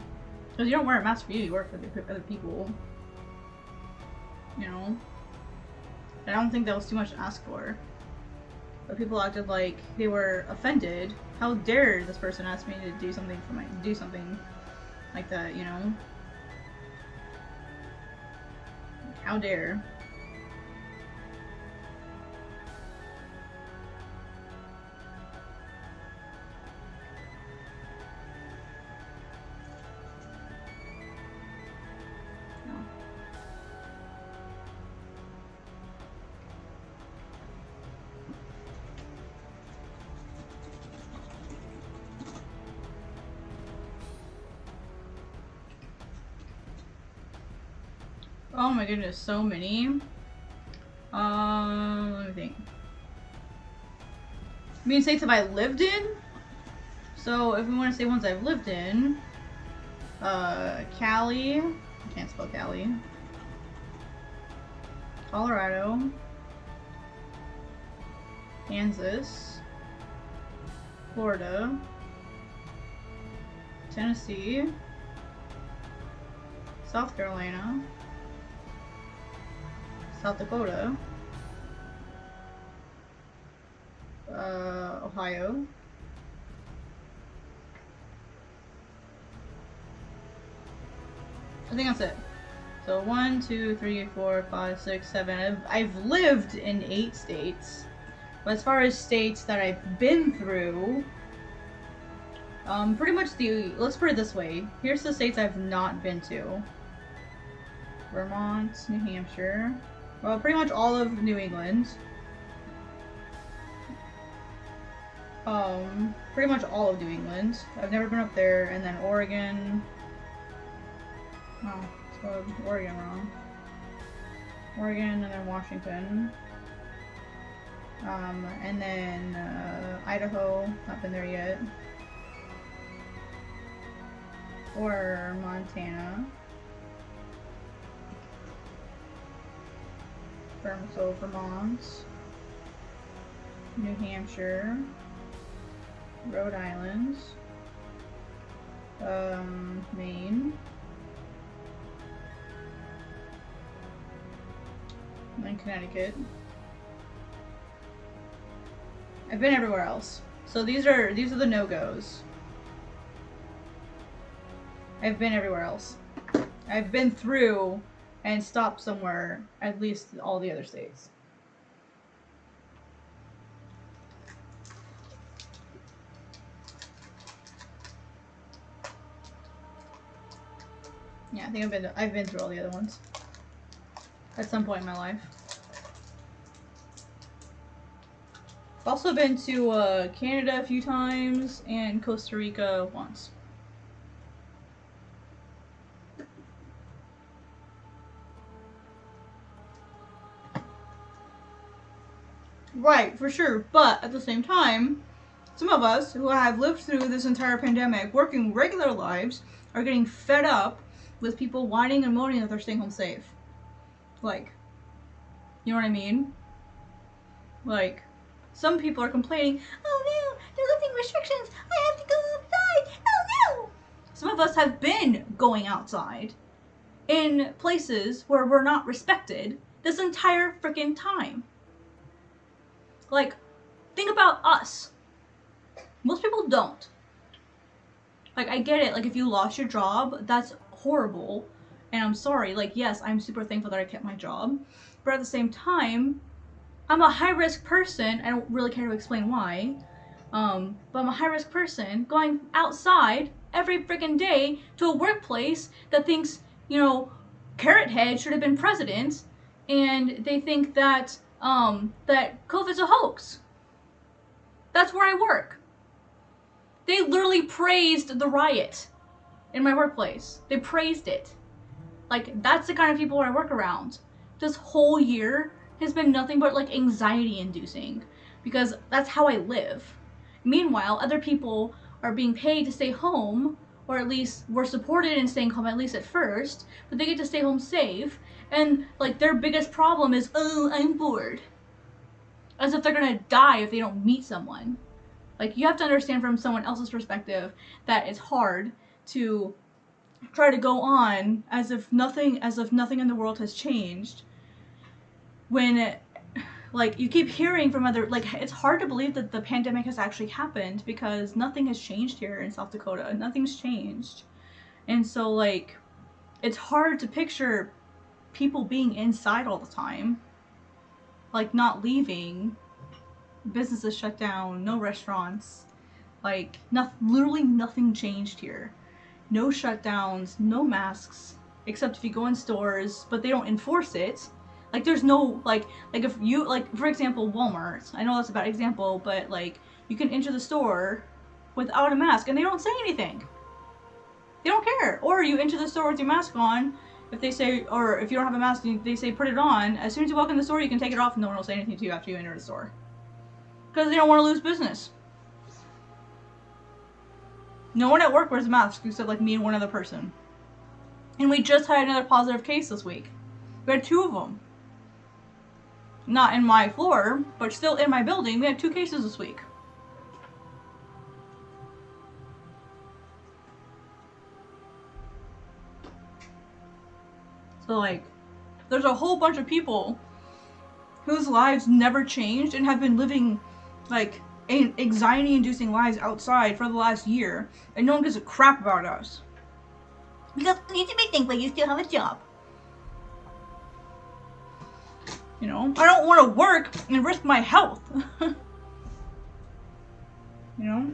because you don't wear a mask for you wear it for the other people, you know. I don't think that was too much to ask for. But people acted like they were offended. How dare this person ask me to do something like that, you know? How dare. Oh my goodness, so many. Let me think. I mean, states have I lived in? So if we want to say ones I've lived in, Cali, I can't spell Cali. Colorado, Kansas, Florida, Tennessee, South Carolina, South Dakota, Ohio, I think that's it. So 1, 2, 3, 4, 5, 6, 7. I've lived in 8 states. But as far as states that I've been through, pretty much let's put it this way. Here's the states I've not been to. Vermont, New Hampshire. Well, pretty much all of New England. Pretty much all of New England. I've never been up there, and then Oregon. Oh, spelled Oregon wrong. Oregon, and then Washington. And then Idaho. Not been there yet. Or Montana. So Vermont, New Hampshire, Rhode Island, Maine, in Connecticut. I've been everywhere else. So these are the no-goes. I've been everywhere else. I've been through and stopped somewhere, at least all the other states. Yeah, I think I've been through all the other ones at some point in my life. I've also been to Canada a few times and Costa Rica once. Right, for sure. But at the same time, some of us who have lived through this entire pandemic, working regular lives, are getting fed up with people whining and moaning that they're staying home safe. Like, you know what I mean? Like, some people are complaining, oh no, they're lifting restrictions, I have to go outside, oh no! Some of us have been going outside in places where we're not respected this entire freaking time. Like, think about us. Most people don't. Like, I get it, like, if you lost your job, that's horrible, and I'm sorry. Like, yes, I'm super thankful that I kept my job, but at the same time, I'm a high-risk person. I don't really care to explain why, but I'm a high-risk person going outside every freaking day to a workplace that thinks, you know, Carrot Head should have been president, and they think that, that COVID's a hoax. That's where I work. They literally praised the riot in my workplace. They praised it. Like, that's the kind of people I work around. This whole year has been nothing but, like, anxiety inducing, because that's how I live. Meanwhile, other people are being paid to stay home, or at least were supported in staying home, at least at first, but they get to stay home safe, and, like, their biggest problem is, oh, I'm bored. As if they're gonna die if they don't meet someone. Like, you have to understand from someone else's perspective that it's hard to try to go on as if nothing in the world has changed when, like, you keep hearing from other, like, it's hard to believe that the pandemic has actually happened because nothing has changed here in South Dakota. Nothing's changed. And so, like, it's hard to picture people being inside all the time, like, not leaving, businesses shut down, no restaurants, like, literally nothing changed here. No shutdowns, no masks, except if you go in stores, but they don't enforce it. Like, there's no, like if you, like, for example, Walmart, I know that's a bad example, but, like, you can enter the store without a mask and they don't say anything. They don't care. Or you enter the store with your mask on, if they say, or if you don't have a mask, they say put it on, as soon as you walk in the store, you can take it off and no one will say anything to you after you enter the store. Because they don't want to lose business. No one at work wears a mask except, like, me and one other person. And we just had another positive case this week. We had 2 of them. Not in my floor, but still in my building. We had 2 cases this week. So, like, there's a whole bunch of people whose lives never changed and have been living, like, anxiety-inducing lives outside for the last year, and no one gives a crap about us. Because you need to be thankful you still have a job. You know? I don't want to work and risk my health. You know?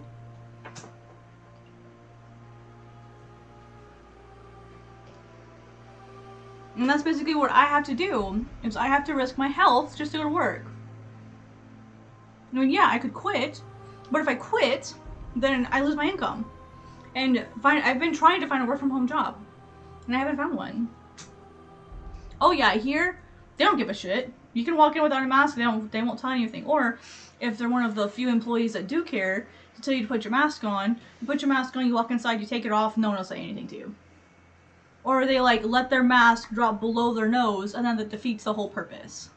And that's basically what I have to do, is I have to risk my health just to go to work. I mean, yeah, I could quit, but if I quit, then I lose my income. And I've been trying to find a work from home job, and I haven't found one. Oh yeah, here, they don't give a shit. You can walk in without a mask, they won't tell you anything. Or, if they're one of the few employees that do care to tell you to put your mask on, you put your mask on, you walk inside, you take it off, no one will say anything to you. Or they, like, let their mask drop below their nose, and then that defeats the whole purpose.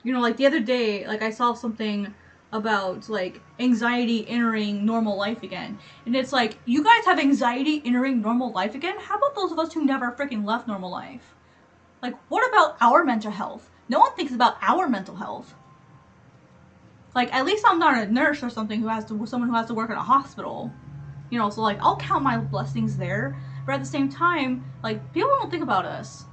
You know, like, the other day, like, I saw something about like anxiety entering normal life again. And it's like, you guys have anxiety entering normal life again? How about those of us who never freaking left normal life? Like, what about our mental health? No one thinks about our mental health. Like, at least I'm not a nurse or something someone who has to work in a hospital. You know, so like, I'll count my blessings there. But at the same time, like, people don't think about us.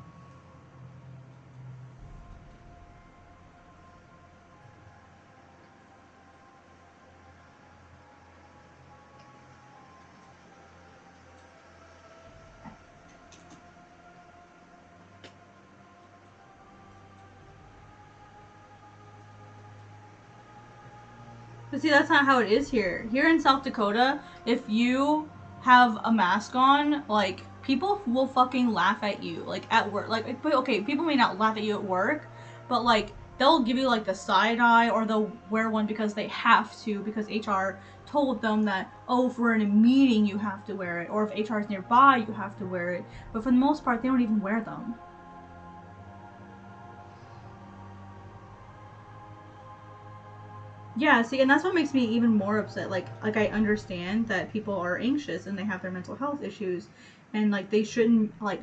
But see, that's not how it is here. Here in South Dakota, if you have a mask on, like, people will fucking laugh at you, like, at work. Like, okay, people may not laugh at you at work, but, like, they'll give you, like, the side eye, or they'll wear one because they have to, because HR told them that, oh, if we're in a meeting, you have to wear it, or if HR is nearby, you have to wear it. But for the most part, they don't even wear them. Yeah, see, and that's what makes me even more upset. Like I understand that people are anxious and they have their mental health issues, and like they shouldn't like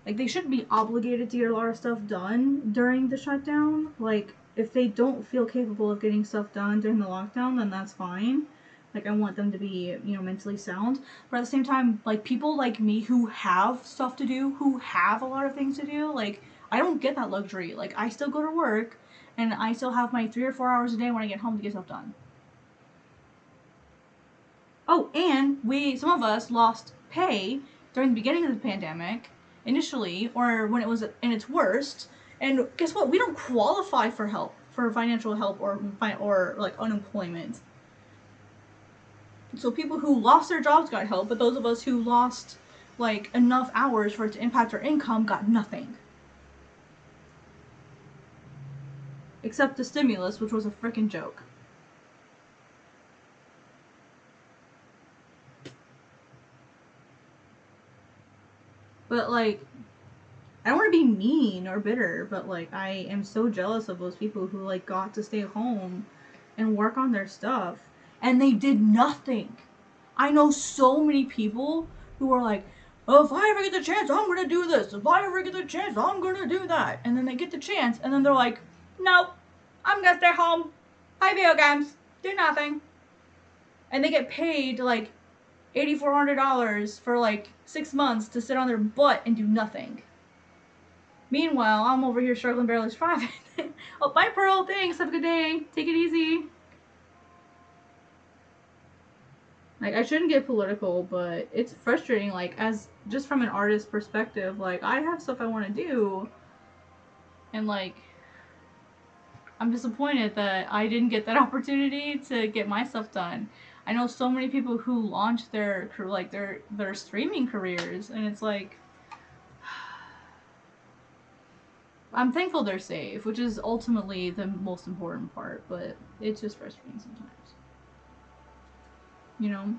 they shouldn't be obligated to get a lot of stuff done during the shutdown. Like if they don't feel capable of getting stuff done during the lockdown, then that's fine. Like I want them to be, you know, mentally sound. But at the same time, like people like me who have stuff to do, who have a lot of things to do, like I don't get that luxury. Like I still go to work and I still have my 3 or 4 hours a day when I get home to get stuff done. Oh, and some of us lost pay during the beginning of the pandemic, initially, or when it was in its worst. And guess what? We don't qualify for help, for financial help, or like unemployment. So people who lost their jobs got help, but those of us who lost like enough hours for it to impact our income got nothing. Except the stimulus, which was a freaking joke. But like, I don't want to be mean or bitter, but like I am so jealous of those people who like got to stay home and work on their stuff and they did nothing. I know so many people who are like, oh, if I ever get the chance, I'm gonna do this. If I ever get the chance, I'm gonna do that. And then they get the chance and then they're like, nope, I'm gonna stay home, play video games, do nothing. And they get paid like $8,400 for like 6 months to sit on their butt and do nothing. Meanwhile, I'm over here struggling barely surviving. Oh, bye, Pearl. Thanks. Have a good day. Take it easy. Like, I shouldn't get political, but it's frustrating. Like, as just from an artist perspective, like, I have stuff I want to do, and like, I'm disappointed that I didn't get that opportunity to get my stuff done. I know so many people who launched their streaming careers, and it's like, I'm thankful they're safe, which is ultimately the most important part, but it's just frustrating sometimes. You know?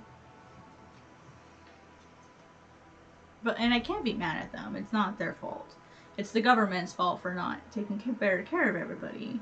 And I can't be mad at them. It's not their fault. It's the government's fault for not taking better care of everybody.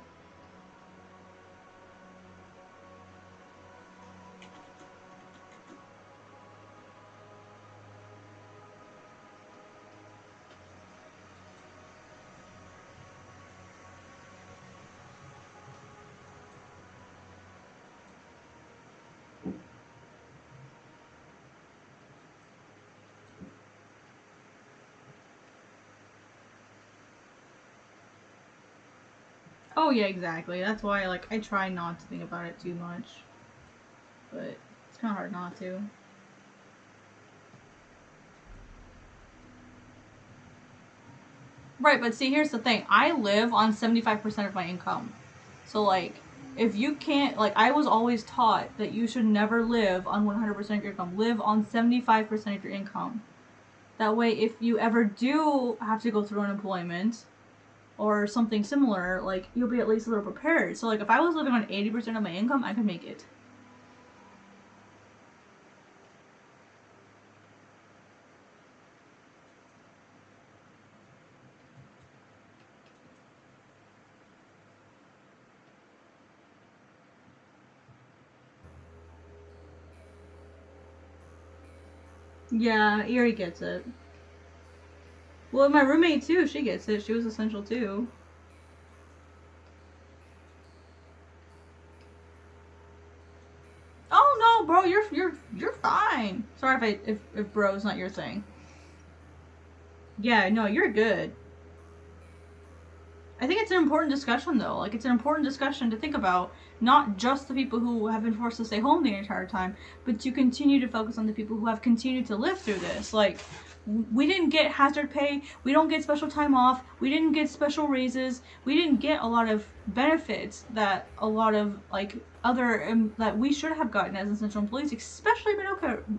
Oh yeah, exactly. That's why like I try not to think about it too much. But it's kind of hard not to. Right, but see, here's the thing. I live on 75% of my income. So, like, if you can't, like, I was always taught that you should never live on 100% of your income. Live on 75% of your income. That way, if you ever do have to go through unemployment or something similar, like, you'll be at least a little prepared. So, like, if I was living on 80% of my income, I could make it. Yeah, Erie gets it. Well, my roommate too, she gets it. She was essential too. Oh no, bro, you're fine. Sorry if bro's not your thing. Yeah, no, you're good. I think it's an important discussion though. Like it's an important discussion to think about, not just the people who have been forced to stay home the entire time, but to continue to focus on the people who have continued to live through this. Like we didn't get hazard pay, we don't get special time off, we didn't get special raises, we didn't get a lot of benefits that a lot of like other that we should have gotten as essential employees, especially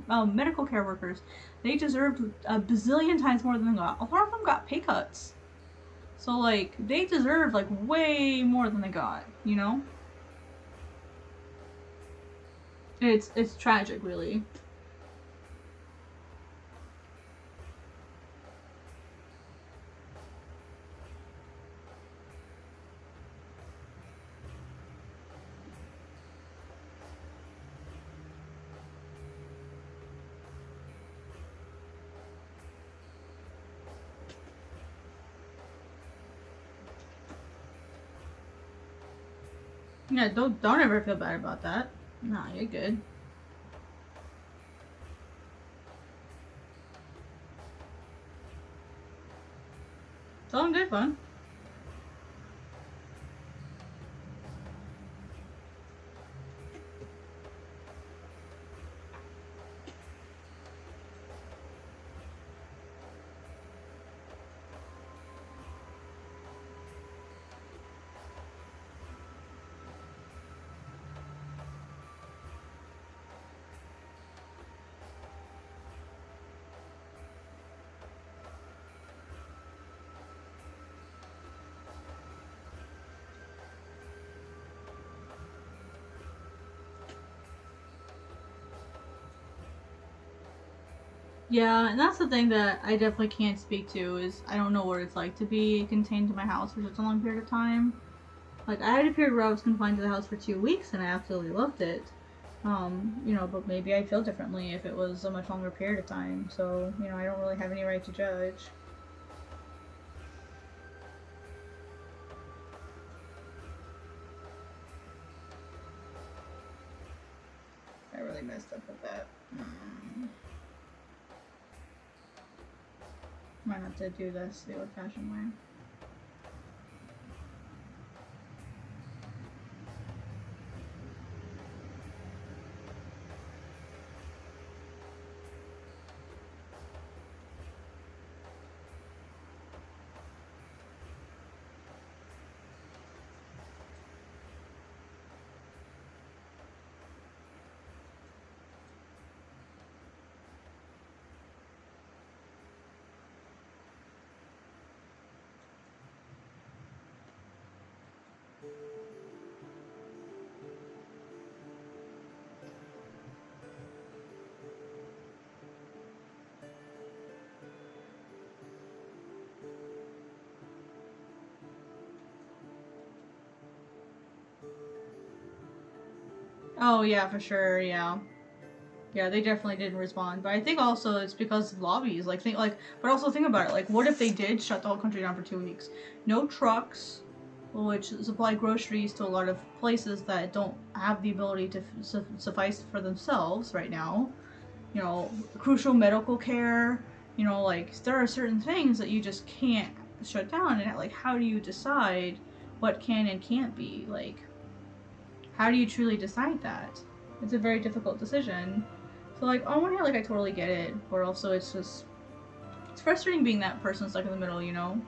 medical care workers. They deserved a bazillion times more than they got. A lot of them got pay cuts. So like they deserve like way more than they got, you know? It's tragic, really. Yeah, don't ever feel bad about that. Nah, you're good. It's all in good fun. Yeah, and that's the thing that I definitely can't speak to is I don't know what it's like to be contained to my house for such a long period of time. Like I had a period where I was confined to the house for 2 weeks and I absolutely loved it. You know, but maybe I'd feel differently if it was a much longer period of time. So, you know, I don't really have any right to judge. I really messed up with that. Might have to do this the old-fashioned way. Oh yeah, for sure. Yeah, yeah, they definitely didn't respond. But I think also it's because of lobbies. Like think like, but also think about it. Like, what if they did shut the whole country down for 2 weeks? No trucks, which supply groceries to a lot of places that don't have the ability to suffice for themselves right now. You know, crucial medical care. You know, like there are certain things that you just can't shut down. And like, how do you decide what can and can't be? Like, how do you truly decide that? It's a very difficult decision. So like on one hand, like I totally get it, but also it's just it's frustrating being that person stuck in the middle, you know.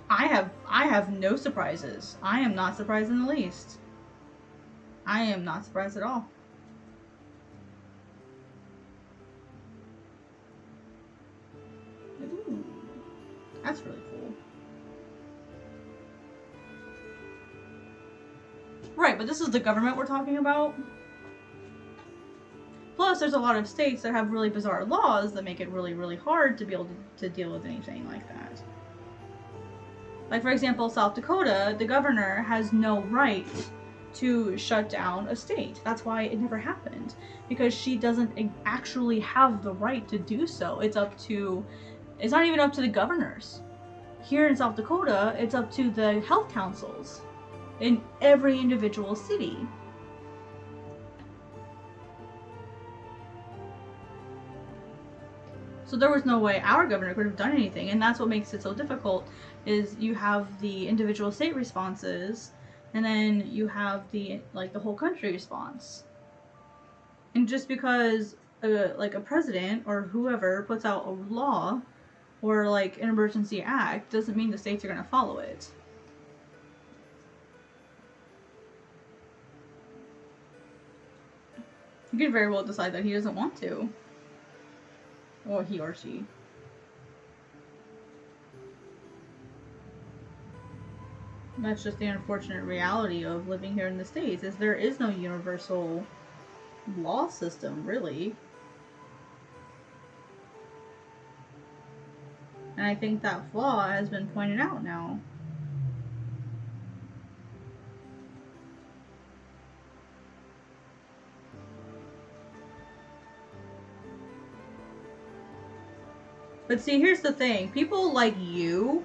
I have no surprises. I am not surprised in the least. I am not surprised at all. Ooh, that's really cool. Right, but this is the government we're talking about. Plus, there's a lot of states that have really bizarre laws that make it really, really hard to be able to deal with anything like that. Like, for example, South Dakota, the governor has no right to shut down a state. That's why it never happened, because she doesn't actually have the right to do so. It's not even up to the governors. Here in South Dakota, it's up to the health councils in every individual city. So there was no way our governor could have done anything, and that's what makes it so difficult, is you have the individual state responses, and then you have the whole country response. And just because a president or whoever puts out a law or an emergency act doesn't mean the states are going to follow it. He could very well decide that he doesn't want to. Or he or she. That's just the unfortunate reality of living here in the States, is there is no universal law system, really. And I think that flaw has been pointed out now. But see, here's the thing. People like you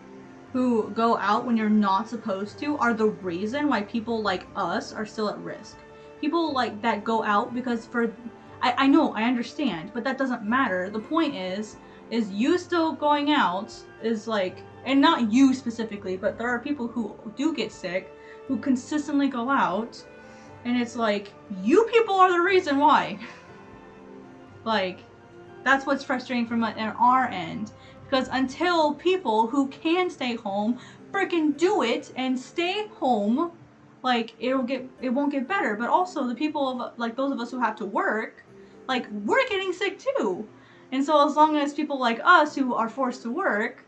who go out when you're not supposed to are the reason why people like us are still at risk. People like that go out because I know, I understand, but that doesn't matter. The point is you still going out is and not you specifically, but there are people who do get sick, who consistently go out, and it's you people are the reason why. That's what's frustrating from our end. Because until people who can stay home freaking do it and stay home, it won't get better. But also the people of those of us who have to work, we're getting sick too. And so as long as people like us who are forced to work,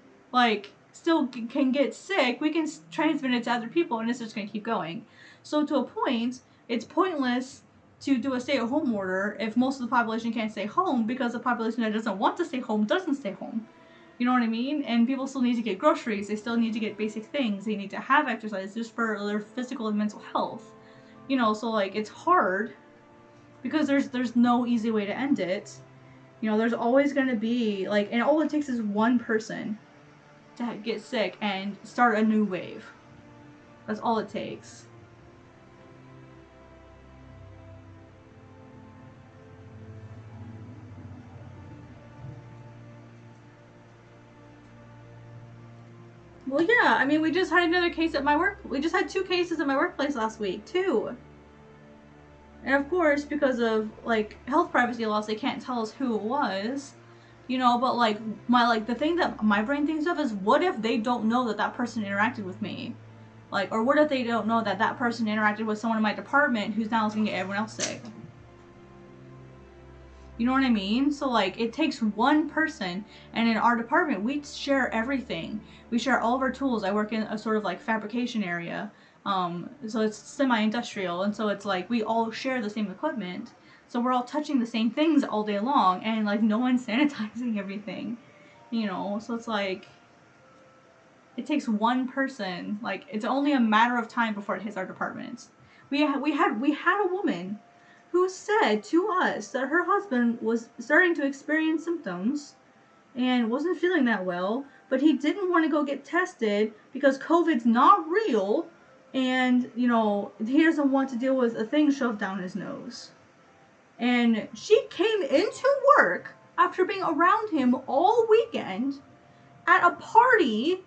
still can get sick, we can transmit it to other people, and it's just gonna keep going. So to a point, it's pointless to do a stay-at-home order if most of the population can't stay home, because the population that doesn't want to stay home doesn't stay home. You know what I mean? And people still need to get groceries. They still need to get basic things. They need to have exercise just for their physical and mental health. You know, so it's hard because there's no easy way to end it. You know, there's always going to be and all it takes is one person to get sick and start a new wave. That's all it takes. Well, yeah, I mean, we just had another case at my work. We just had 2 cases at my workplace last week, 2. And of course, because of health privacy laws, they can't tell us who it was. You know, but the thing that my brain thinks of is, what if they don't know that that person interacted with me? Or what if they don't know that that person interacted with someone in my department who's now going to get everyone else sick? You know what I mean? So it takes one person, and in our department we share everything. We share all of our tools. I work in a sort of fabrication area, so it's semi-industrial, and so it's we all share the same equipment. So we're all touching the same things all day long, and no one's sanitizing everything. You know, so it's it takes one person. It's only a matter of time before it hits our department. We had a woman who said to us that her husband was starting to experience symptoms and wasn't feeling that well, but he didn't want to go get tested because COVID's not real, and, you know, he doesn't want to deal with a thing shoved down his nose. And she came into work after being around him all weekend at a party,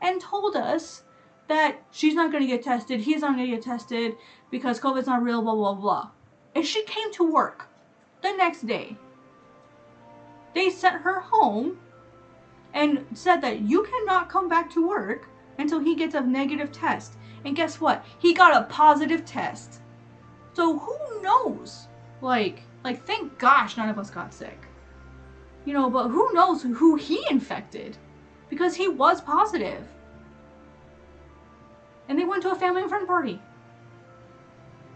and told us that she's not going to get tested, he's not going to get tested because COVID's not real, blah, blah, blah. And she came to work the next day. They sent her home and said that you cannot come back to work until he gets a negative test. And guess what? He got a positive test. So who knows? Thank gosh none of us got sick. You know, but who knows who he infected? Because he was positive. And they went to a family and friend party.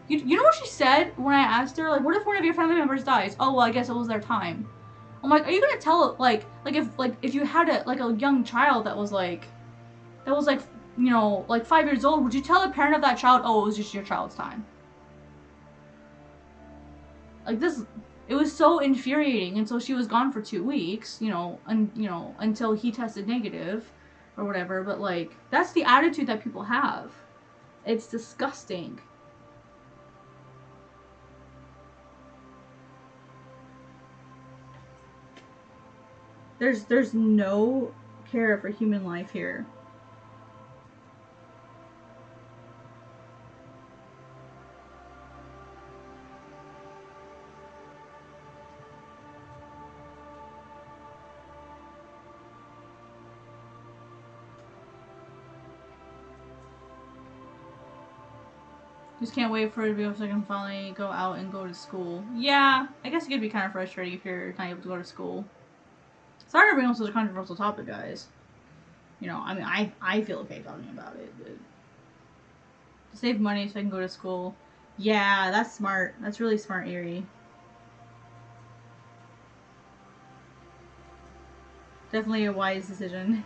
You know what she said when I asked her, what if one of your family members dies? Oh, well, I guess it was their time. I'm are you gonna tell, if you had a young child that was you know, like 5 years old, would you tell the parent of that child, oh, it was just your child's time? Like this, it was so infuriating. And so she was gone for 2 weeks, you know, until he tested negative or whatever. But like, that's the attitude that people have. It's disgusting. There's no care for human life here. Just can't wait for it to be able so I can finally go out and go to school. Yeah, I guess it could be kind of frustrating if you're not able to go to school. Sorry to bring up such a controversial topic, guys. You know, I mean, I feel okay talking about it, but to save money so I can go to school. Yeah, that's smart. That's really smart, Erie. Definitely a wise decision.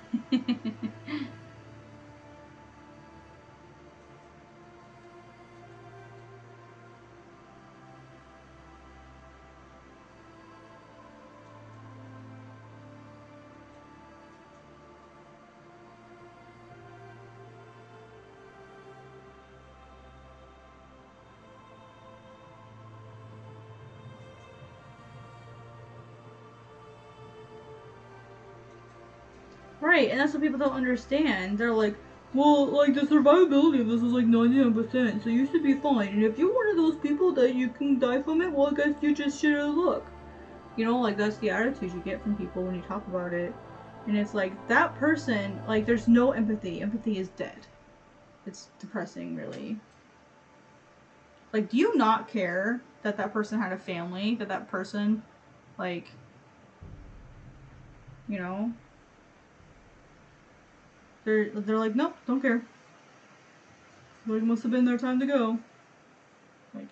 Right, and that's what people don't understand. They're like, well, like the survivability of this is like 99%, so you should be fine. And if you're one of those people that you can die from it, well, I guess you just shit out of luck. You know, like that's the attitude you get from people when you talk about it. And it's like, that person, like, there's no empathy. Empathy is dead. It's depressing, really. Like, do you not care that that person had a family? That that person, like, you know, they're like, nope, don't care. Like, must have been their time to go. Like,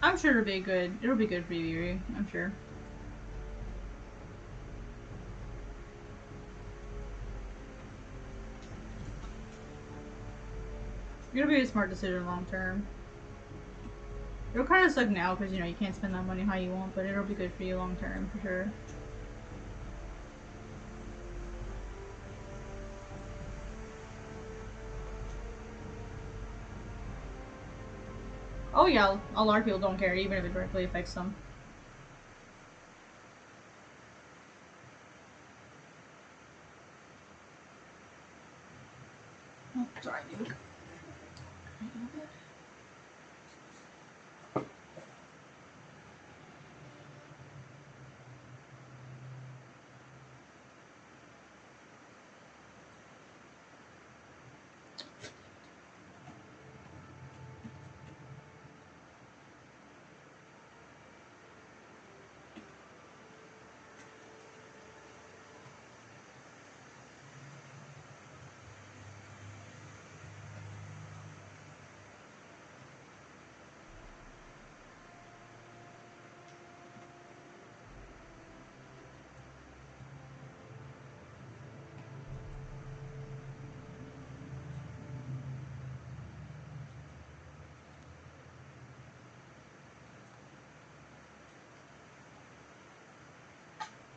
I'm sure it'll be good. It'll be good for you, Yuri. I'm sure. It'll be a smart decision long term. It'll kind of suck now because, you know, you can't spend that money how you want, but it'll be good for you long term, for sure. Oh yeah, a lot of people don't care, even if it directly affects them. Oh, sorry, dude.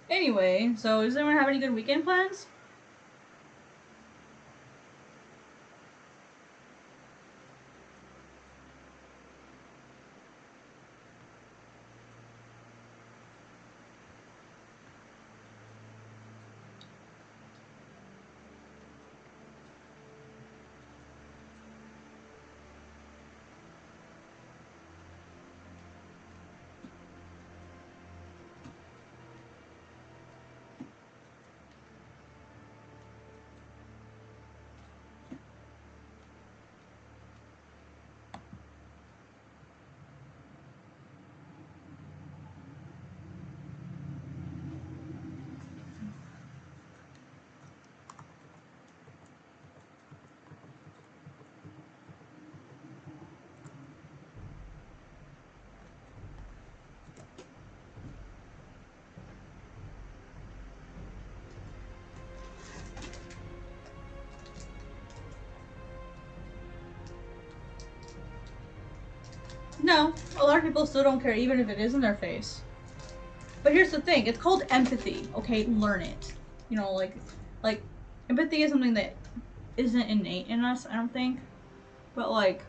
Anyway, so does anyone have any good weekend plans? No, a lot of people still don't care, even if it is in their face. But here's the thing: it's called empathy. Okay, learn it. You know, like empathy is something that isn't innate in us. I don't think, but like,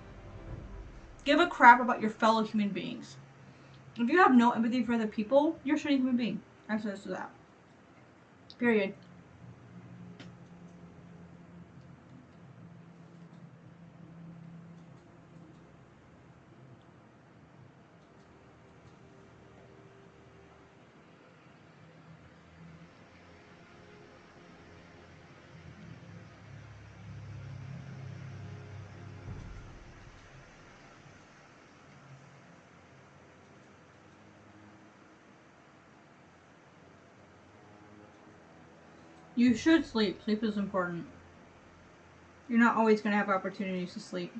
give a crap about your fellow human beings. If you have no empathy for other people, you're a shitty human being. Access to that. Period. You should sleep. Sleep is important. You're not always going to have opportunities to sleep.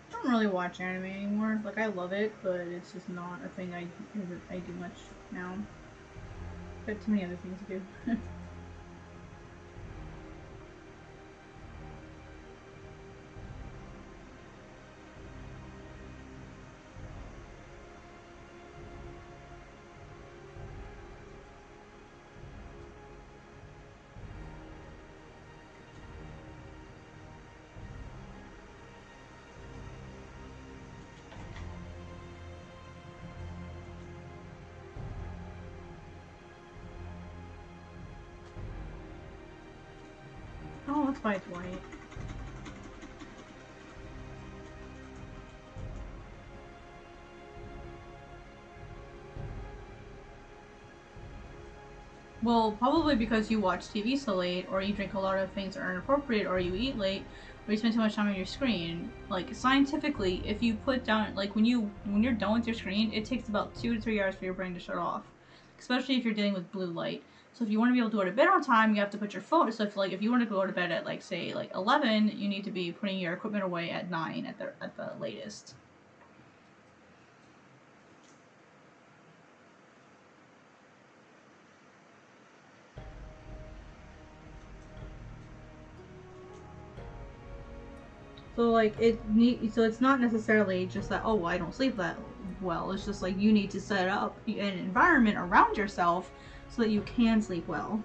I don't really watch anime anymore. Like, I love it, but it's just not a thing I do much now. Got too many other things to do. Oh, that's why it's white. Well, probably because you watch TV so late, or you drink a lot of things that are inappropriate, or you eat late, or you spend too much time on your screen. Like, scientifically, if you put down, like, when you're done with your screen, it takes about 2 to 3 hours for your brain to shut off, especially if you're dealing with blue light. So if you want to be able to go to bed on time, you have to put your phone. So if you want to go to bed at, like, say, like 11, you need to be putting your equipment away at 9 at the latest. So like so it's not necessarily just that, oh well, I don't sleep that well. It's just like you need to set up an environment around yourself so that you can sleep well.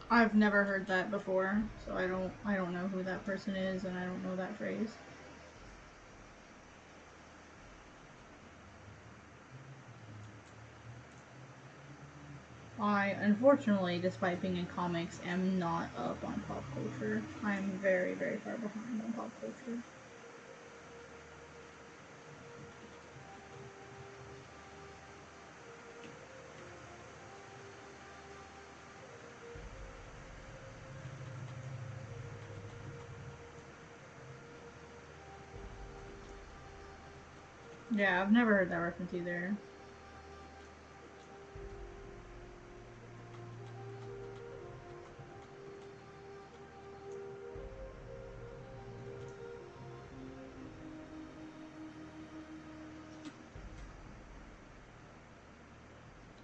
I've never heard that before, so I don't know who that person is, and I don't know that phrase. I, unfortunately, despite being in comics, am not up on pop culture. I'm very, very far behind on pop culture. Yeah, I've never heard that reference either.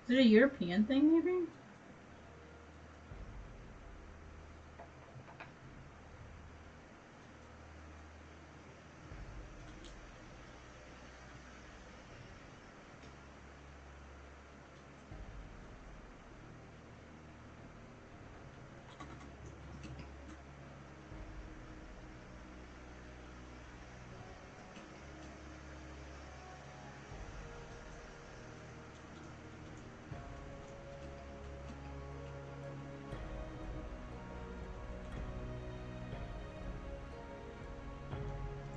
Is it a European thing, maybe?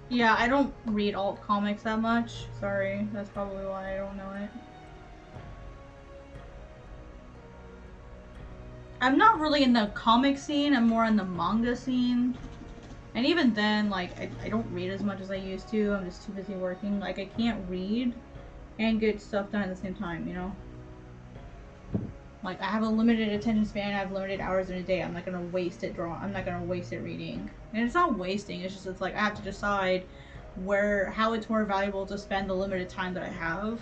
Yeah, I don't read alt comics that much. Sorry, that's probably why I don't know it. I'm not really in the comic scene, I'm more in the manga scene. And even then, like, I don't read as much as I used to. I'm just too busy working. Like, I can't read and get stuff done at the same time, you know? Like, I have a limited attention span, I have limited hours in a day. I'm not gonna waste it drawing. I'm not gonna waste it reading. And it's not wasting, it's just, it's like, I have to decide how it's more valuable to spend the limited time that I have.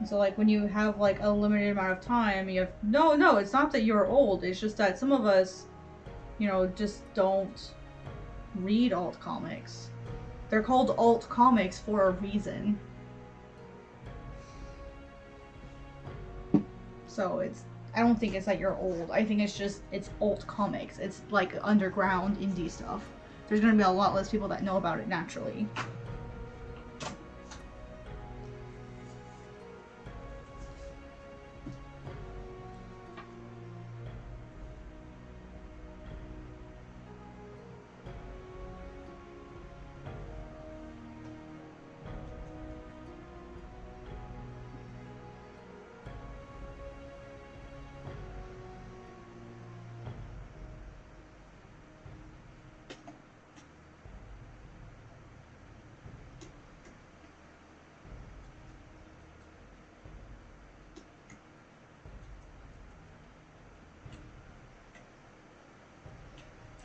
So like when you have like a limited amount of time, you have no, it's not that you're old. It's just that some of us, you know, just don't read alt comics. They're called alt comics for a reason. So I don't think it's that you're old. I think it's just, it's alt comics. It's like underground indie stuff. There's gonna be a lot less people that know about it naturally.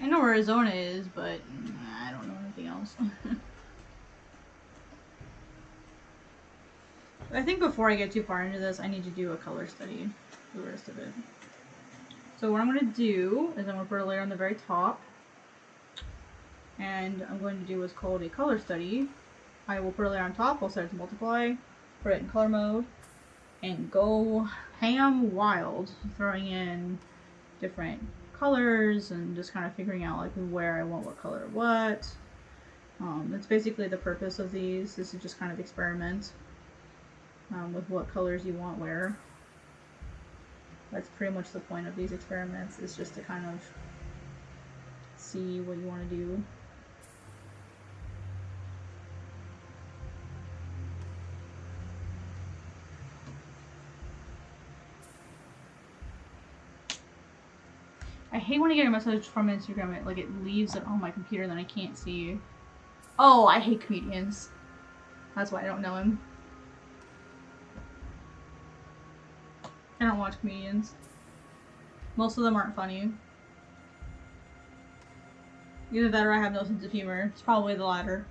I know where Arizona is, but I don't know anything else. I think before I get too far into this, I need to do a color study for the rest of it. So what I'm going to do is I'm going to put a layer on the very top. And I'm going to do what's called a color study. I will put a layer on top, I'll set it to multiply, put it in color mode, and go ham wild, throwing in different colors and just kind of figuring out like where I want what color what. That's basically the purpose of these. This is just kind of experiment with what colors you want where. That's pretty much the point of these experiments, is just to kind of see what you want to do. I hate when I get a message from Instagram, it leaves it on my computer, then I can't see. Oh, I hate comedians. That's why I don't know him. I don't watch comedians. Most of them aren't funny. Either that or I have no sense of humor. It's probably the latter.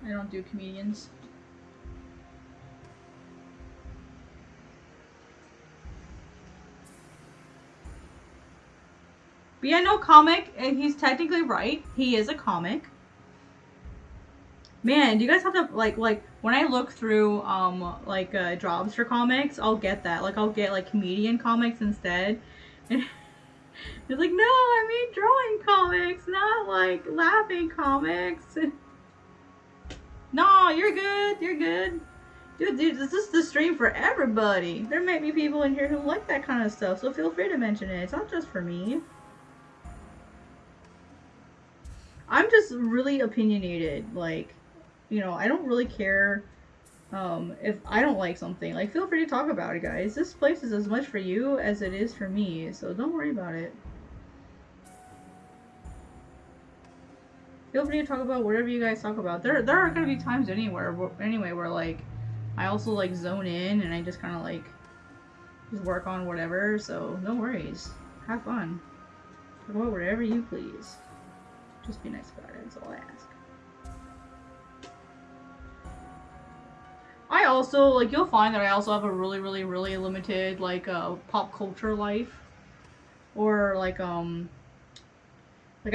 I don't do comedians. But yeah, no, comic. He's technically right. He is a comic. Man, do you guys have to like when I look through jobs for comics, I'll get that. Like I'll get like comedian comics instead. And it's like, no, I mean drawing comics, not like laughing comics. No, you're good. You're good. Dude, this is the stream for everybody. There might be people in here who like that kind of stuff, so feel free to mention it. It's not just for me. I'm just really opinionated. Like, you know, I don't really care if I don't like something. Like, feel free to talk about it, guys. This place is as much for you as it is for me, so don't worry about it. Feel free to talk about whatever you guys talk about. There are gonna be times anyway where like I also like zone in and I just kind of like just work on whatever. So no worries. Have fun. Talk about whatever you please. Just be nice about it. That's all I ask. I also like, you'll find that I also have a really limited like pop culture life, or like I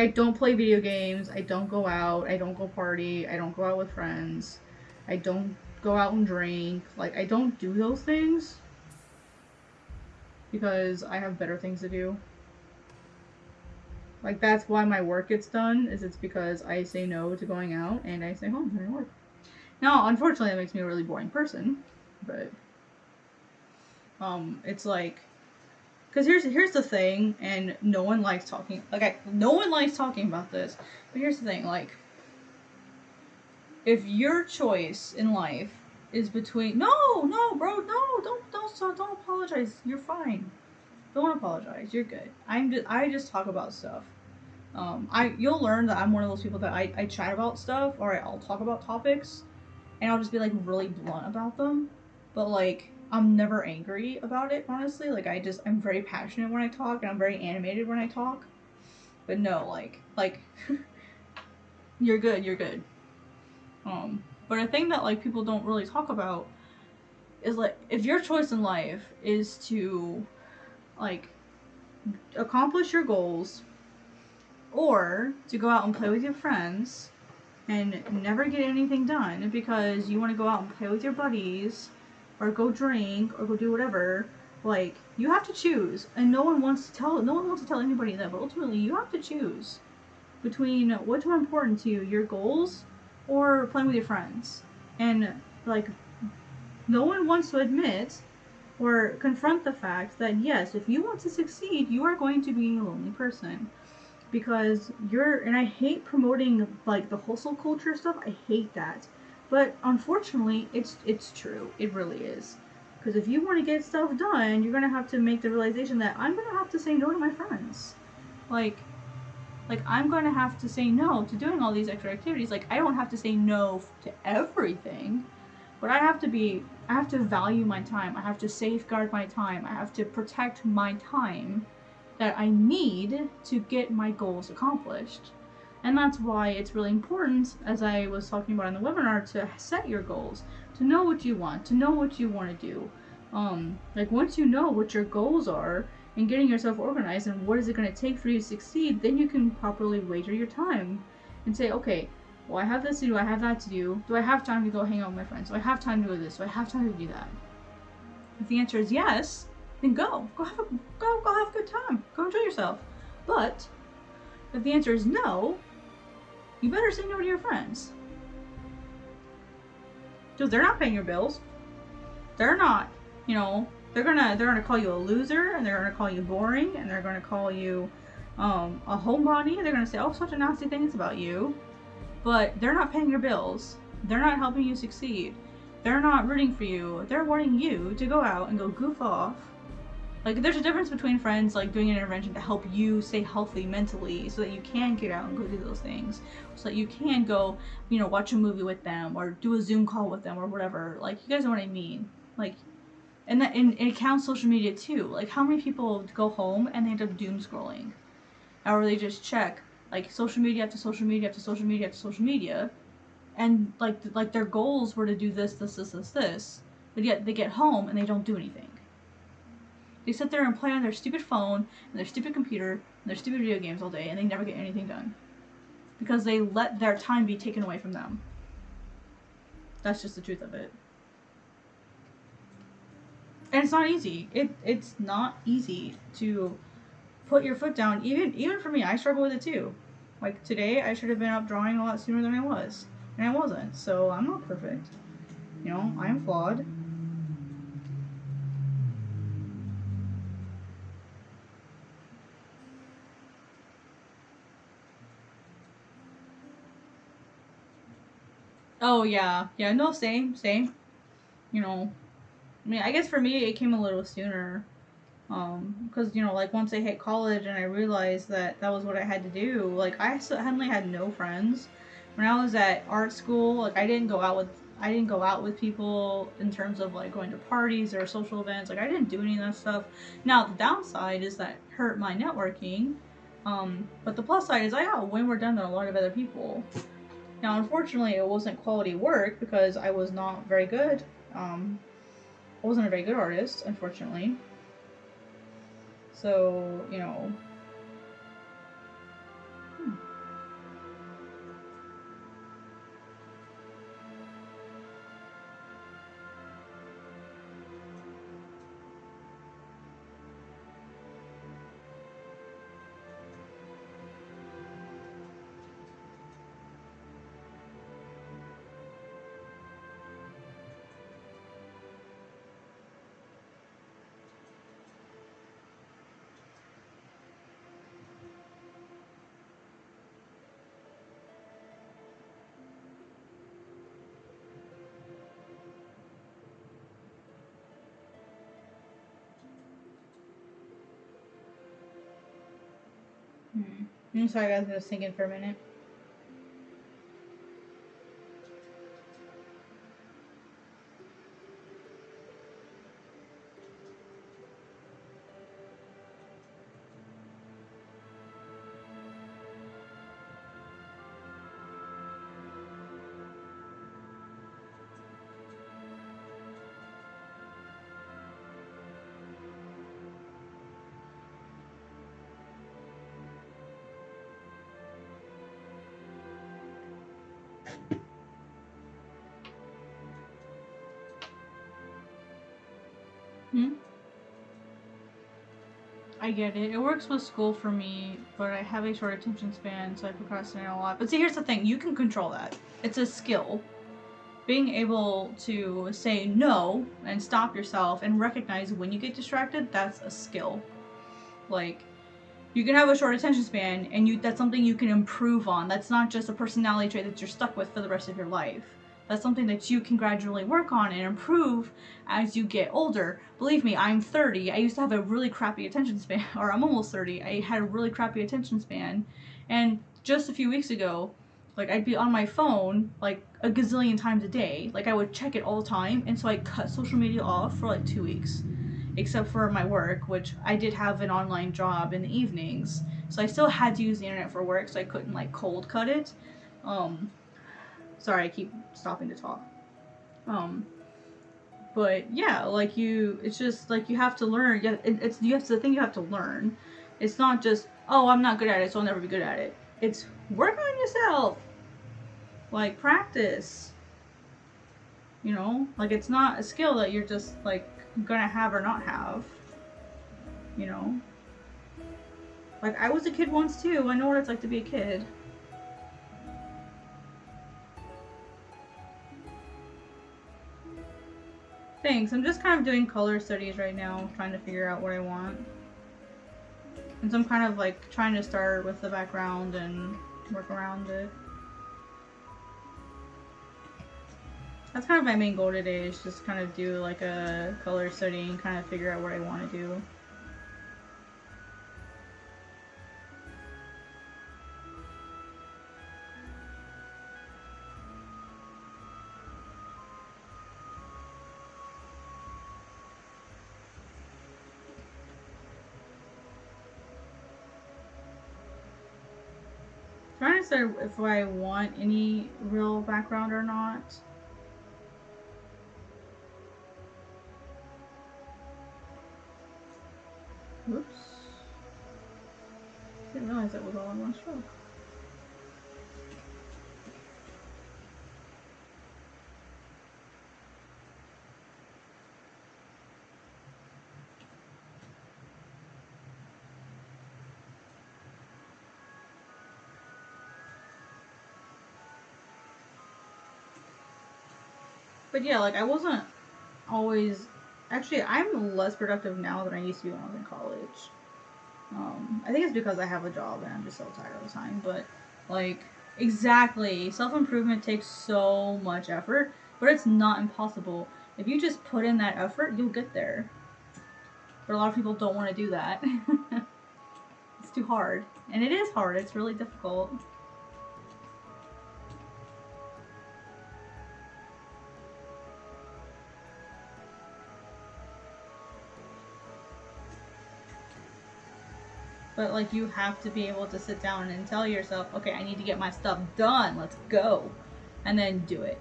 don't play video games, I don't go out, I don't go party, I don't go out with friends, I don't go out and drink. Like, I don't do those things because I have better things to do. Like, that's why my work gets done, is it's because I say no to going out and I stay home and I work. Now, unfortunately, that makes me a really boring person, but it's like, because here's the thing, and no one likes talking, no one likes talking about this, but here's the thing, like, if your choice in life is between, no, bro, no, don't apologize, you're fine, don't apologize, you're good. I just talk about stuff. You'll learn that I'm one of those people that I chat about stuff, or I'll talk about topics, and I'll just be like really blunt about them, but like, I'm never angry about it, honestly. Like, I'm very passionate when I talk, and I'm very animated when I talk. But no, like, you're good. But a thing that, like, people don't really talk about is like, if your choice in life is to like accomplish your goals or to go out and play with your friends and never get anything done because you want to go out and play with your buddies or go drink or go do whatever, like, you have to choose. And no one wants to tell anybody that, but ultimately you have to choose between what's more important to you, your goals or playing with your friends. And like, no one wants to admit or confront the fact that yes, if you want to succeed, you are going to be a lonely person because and I hate promoting like the hustle culture stuff. I hate that. But unfortunately, it's true. It really is. Because if you want to get stuff done, you're going to have to make the realization that I'm going to have to say no to my friends. Like I'm going to have to say no to doing all these extra activities. Like, I don't have to say no to everything, but I have to value my time. I have to safeguard my time. I have to protect my time that I need to get my goals accomplished. And that's why it's really important, as I was talking about in the webinar, to set your goals, to know what you want, to know what you want to do. Like, once you know what your goals are and getting yourself organized and what is it going to take for you to succeed, then you can properly wager your time and say, okay, well, I have this to do, I have that to do. Do I have time to go hang out with my friends? Do I have time to do this? Do I have time to do that? If the answer is yes, then go. Go have a good time. Go enjoy yourself. But if the answer is no, you better say no to your friends. Because they're not paying your bills. They're not, they're gonna call you a loser, and they're gonna call you boring, and they're gonna call you a homebody. They're gonna say all sorts of nasty things about you. But they're not paying your bills. They're not helping you succeed. They're not rooting for you. They're wanting you to go out and go goof off. Like, there's a difference between friends, like, doing an intervention to help you stay healthy mentally so that you can get out and go do those things. So that you can go, watch a movie with them or do a Zoom call with them or whatever. Like, you guys know what I mean. Like, and it counts social media too. Like, how many people go home and they end up doom scrolling? Or they just check, like, social media after social media after social media after social media. And, like their goals were to do this, but yet they get home and they don't do anything. They sit there and play on their stupid phone and their stupid computer and their stupid video games all day, and they never get anything done because they let their time be taken away from them. That's just the truth of it. And it's not easy. It's not easy to put your foot down. Even for me, I struggle with it too. Like, today, I should have been up drawing a lot sooner than I was, and I wasn't. So I'm not perfect. I'm flawed. Oh yeah, no, same. I mean, I guess for me it came a little sooner, because like, once I hit college and I realized that that was what I had to do. Like, I suddenly had no friends when I was at art school. Like, I didn't go out with people in terms of like going to parties or social events. Like, I didn't do any of that stuff. Now the downside is that hurt my networking, but the plus side is I got way more done than a lot of other people. Now, unfortunately, it wasn't quality work because I was not very good. I wasn't a very good artist, unfortunately. So, I'm sorry, guys, I'm just thinking for a minute. I get it. It works with school for me, but I have a short attention span, so I procrastinate a lot. But see, here's the thing. You can control that. It's a skill. Being able to say no and stop yourself and recognize when you get distracted, that's a skill. Like, you can have a short attention span and that's something you can improve on. That's not just a personality trait that you're stuck with for the rest of your life. That's something that you can gradually work on and improve as you get older. Believe me, I'm 30. I used to have a really crappy attention span, or I'm almost 30. I had a really crappy attention span. And just a few weeks ago, like, I'd be on my phone like a gazillion times a day. Like, I would check it all the time. And so I cut social media off for like 2 weeks, except for my work, which I did have an online job in the evenings. So I still had to use the internet for work, so I couldn't like cold cut it. Sorry, I keep stopping to talk. But yeah, like it's just like you have to learn. It's the thing you have to learn. It's not just, oh, I'm not good at it, so I'll never be good at it. It's work on yourself. Like, practice. You know, like, it's not a skill that you're just like gonna have or not have. You know, like, I was a kid once too. I know what it's like to be a kid. Thanks. I'm just kind of doing color studies right now, trying to figure out what I want. And so I'm kind of like trying to start with the background and work around it. That's kind of my main goal today, is just kind of do like a color study and kind of figure out what I want to do. Trying to decide if I want any real background or not. Whoops. Didn't realize that was all in one stroke. But yeah, like, I wasn't always... Actually, I'm less productive now than I used to be when I was in college. I think it's because I have a job and I'm just so tired all the time. But, like, exactly. Self-improvement takes so much effort, but it's not impossible. If you just put in that effort, you'll get there. But a lot of people don't want to do that. It's too hard. And it is hard. It's really difficult. But, like, you have to be able to sit down and tell yourself, okay, I need to get my stuff done. Let's go. And then do it.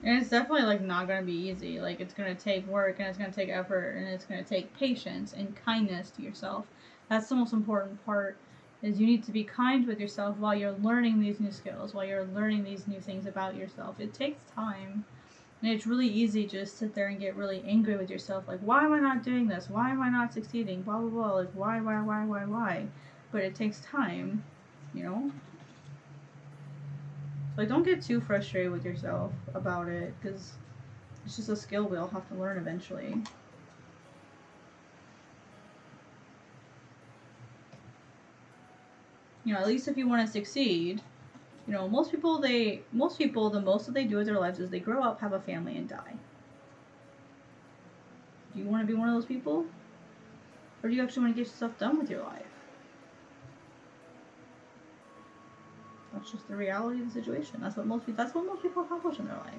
And it's definitely, like, not gonna be easy. Like, it's gonna take work, and it's gonna take effort, and it's gonna take patience and kindness to yourself. That's the most important part, is you need to be kind with yourself while you're learning these new skills, while you're learning these new things about yourself. It takes time. And it's really easy to just sit there and get really angry with yourself. Like, why am I not doing this? Why am I not succeeding? Blah, blah, blah. Like, why? But it takes time, you know? Like, don't get too frustrated with yourself about it, because it's just a skill we all have to learn eventually. You know, at least if you want to succeed, you know, most people, the most that they do with their lives is they grow up, have a family, and die. Do you want to be one of those people? Or do you actually want to get stuff done with your life? That's just the reality of the situation. That's what most people accomplish in their life.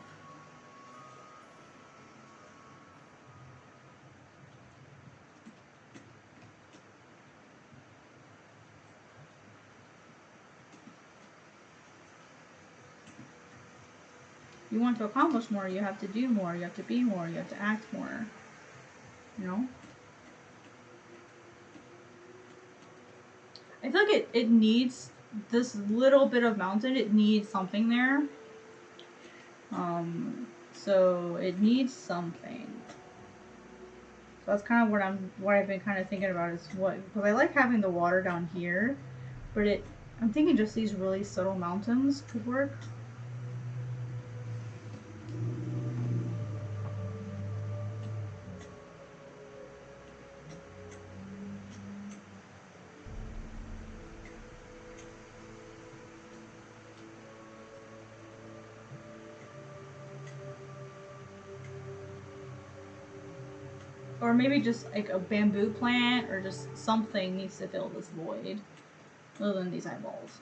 you want to accomplish more, you have to do more, you have to be more, you have to act more. You know? I feel like it needs this little bit of mountain, it needs something there. So it needs something. So that's kind of what I've been kind of thinking about is because I like having the water down here, but I'm thinking just these really subtle mountains could work. Or maybe just like a bamboo plant or just something needs to fill this void other than these eyeballs.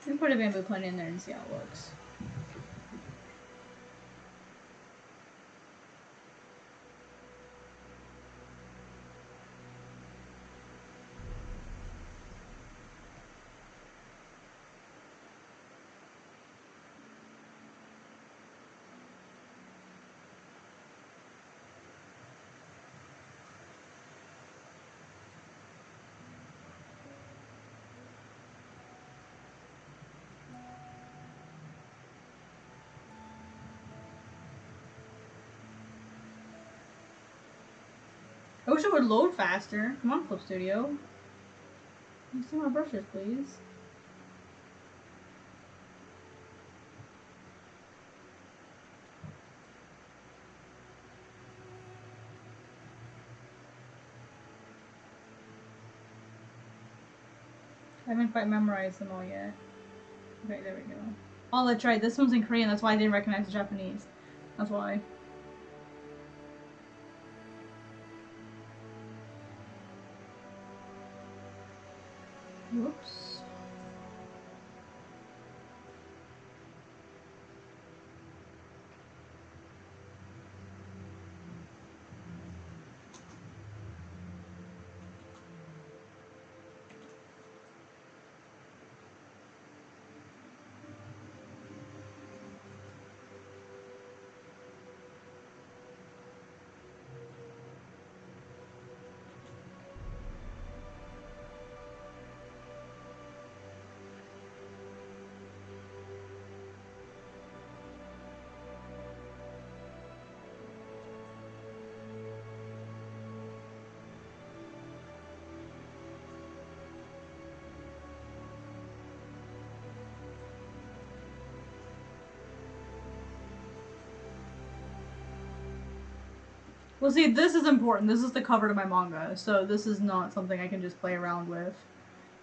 We can put a bamboo plant in there and see how it looks. I wish it would load faster. Come on, Clip Studio. Let me see my brushes, please. I haven't quite memorized them all yet. Okay, there we go. Oh, that's right. This one's in Korean. That's why I didn't recognize the Japanese. That's why. Whoops. Well, see, this is important. This is the cover to my manga, so this is not something I can just play around with.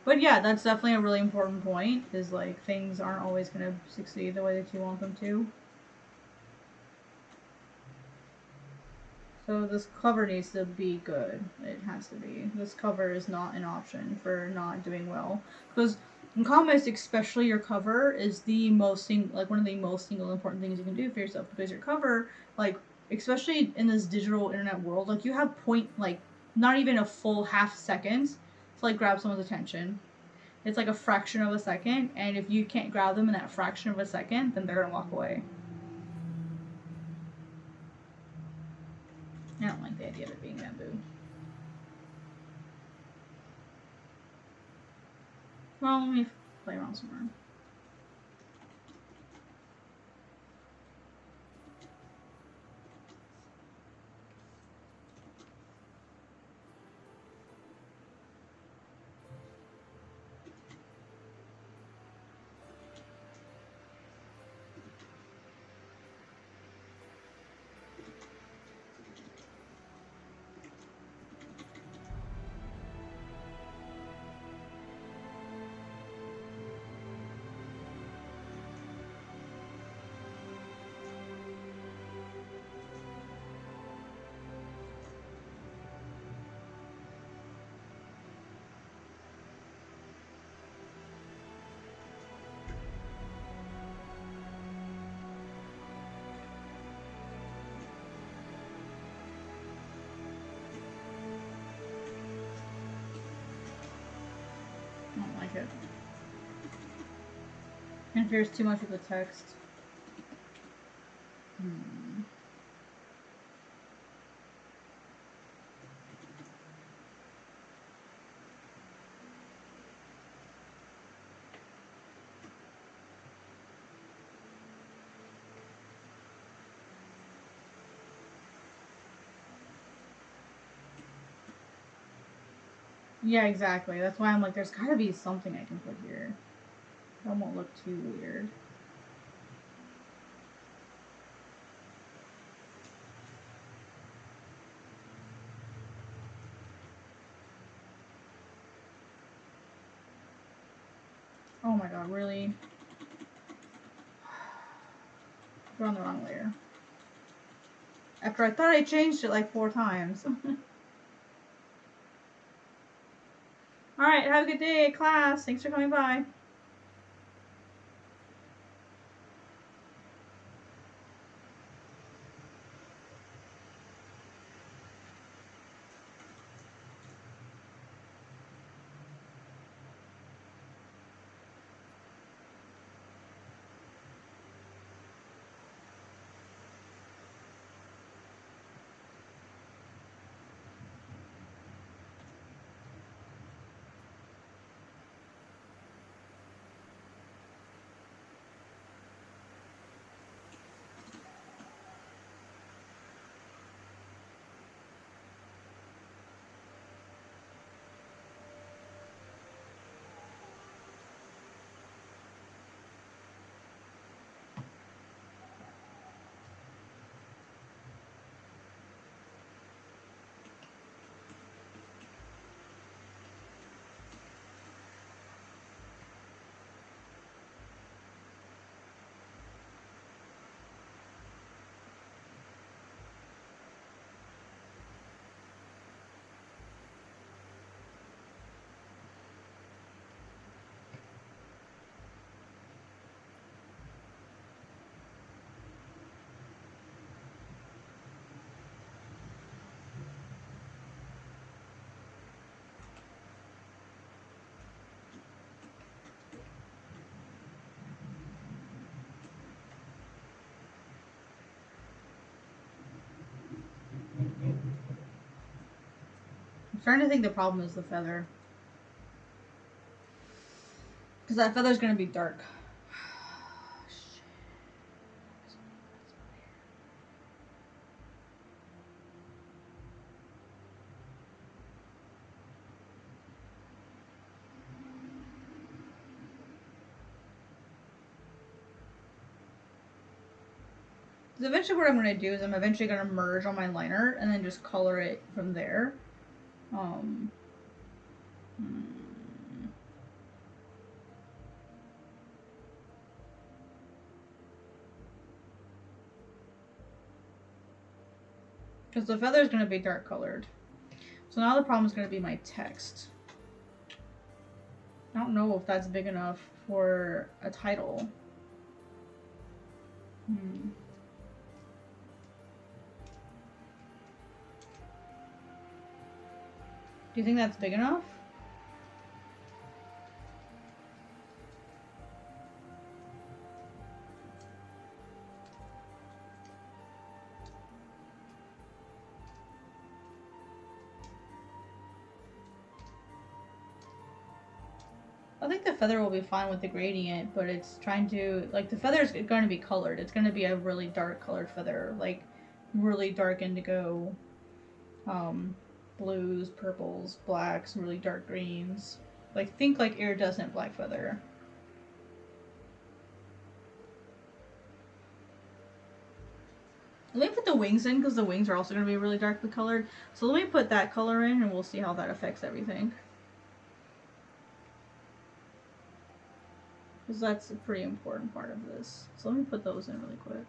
But yeah, that's definitely a really important point, is like, things aren't always going to succeed the way that you want them to. So this cover needs to be good. It has to be. This cover is not an option for not doing well. Because in comics, especially, your cover is the most one of the most single important things you can do for yourself. Because your cover, like, especially in this digital internet world, like, you have not even a full half second to like grab someone's attention. It's like a fraction of a second, and if you can't grab them in that fraction of a second, then they're gonna walk away. I don't like the idea of it being bamboo. Well, let me play around some more. interferes too much with the text. Yeah, exactly. That's why I'm like, there's gotta be something I can put here. That won't look too weird. Oh my god, really? We're on the wrong layer. After I thought I changed it like 4 times. Alright, have a good day, class. Thanks for coming by. I'm starting to think the problem is the feather. Because that feather's gonna be dark. Because eventually what I'm going to do is I'm eventually going to merge on my liner and then just color it from there. Because the feather is going to be dark colored. So now the problem is going to be my text. I don't know if that's big enough for a title. Do you think that's big enough? I think the feather will be fine with the gradient, but it's trying to, like, the feather is going to be colored. It's going to be a really dark colored feather, like really dark indigo, blues, purples, blacks, really dark greens. Like, think like iridescent black feather. Let me put the wings in because the wings are also going to be really darkly colored. So let me put that color in and we'll see how that affects everything. Because that's a pretty important part of this. So let me put those in really quick.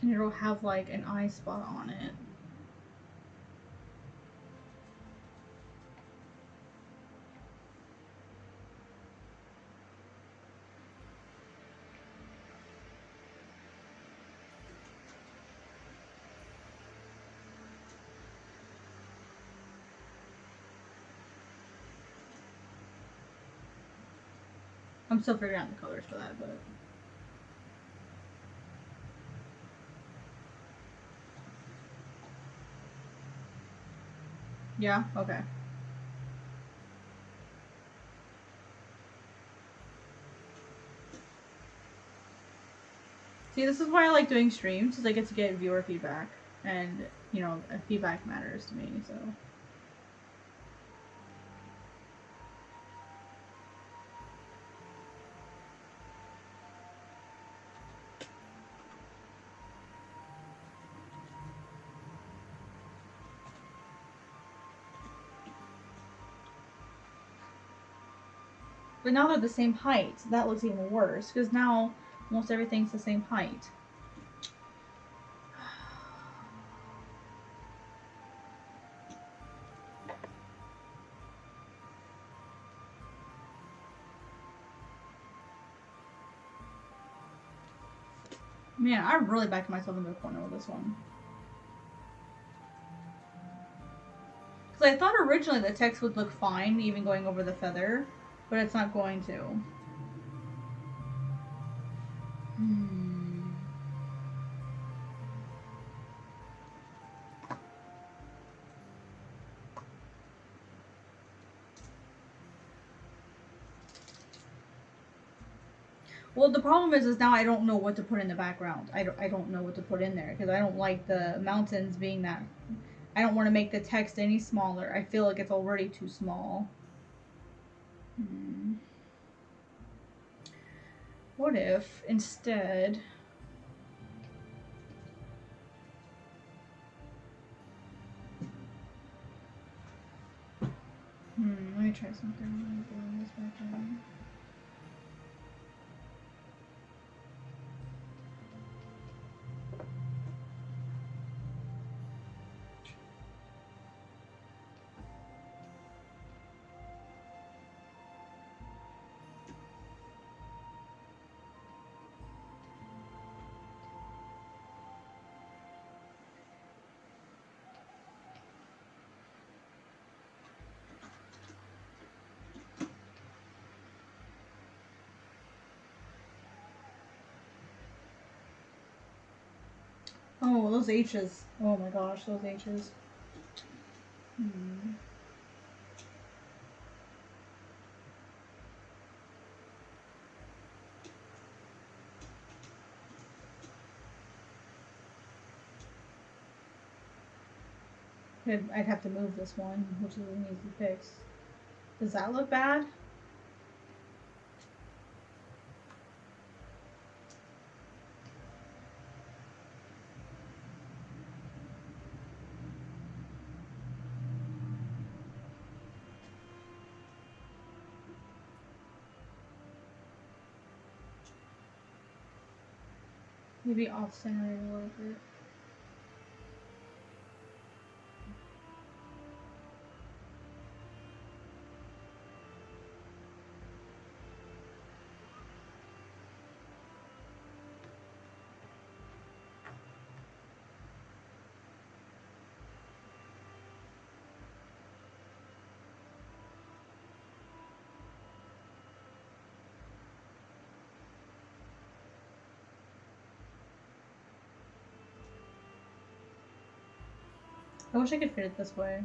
And it'll have like an eye spot on it. I'm still figuring out the colors for that, but yeah, okay. See, this is why I like doing streams, because I get to get viewer feedback, and you know, feedback matters to me. So. But now they're the same height. That looks even worse, because now almost everything's the same height. Man, I really backed myself into a corner with this one. Because I thought originally the text would look fine, even going over the feather, but it's not going to. Well, the problem is now I don't know what to put in the background. I don't know what to put in there because I don't like the mountains being that. I don't want to make the text any smaller. I feel like it's already too small. What if instead... let me try something. Let me this background. Oh, those H's. Oh my gosh, those H's. I'd have to move this one, which is an easy fix. Does that look bad? Maybe off-center it a little bit. I wish I could fit it this way.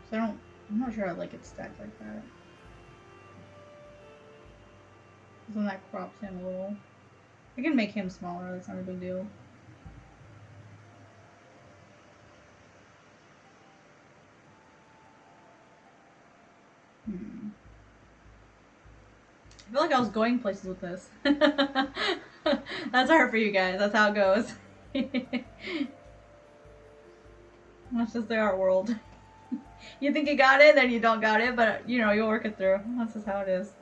So I'm not sure I like it stacked like that. Because then that crops him a little. I can make him smaller, that's not a big deal. I feel like I was going places with this. That's hard for you guys, that's how it goes. That's just the art world. You think you got it, then you don't got it, but you know, you'll work it through. That's just how it is.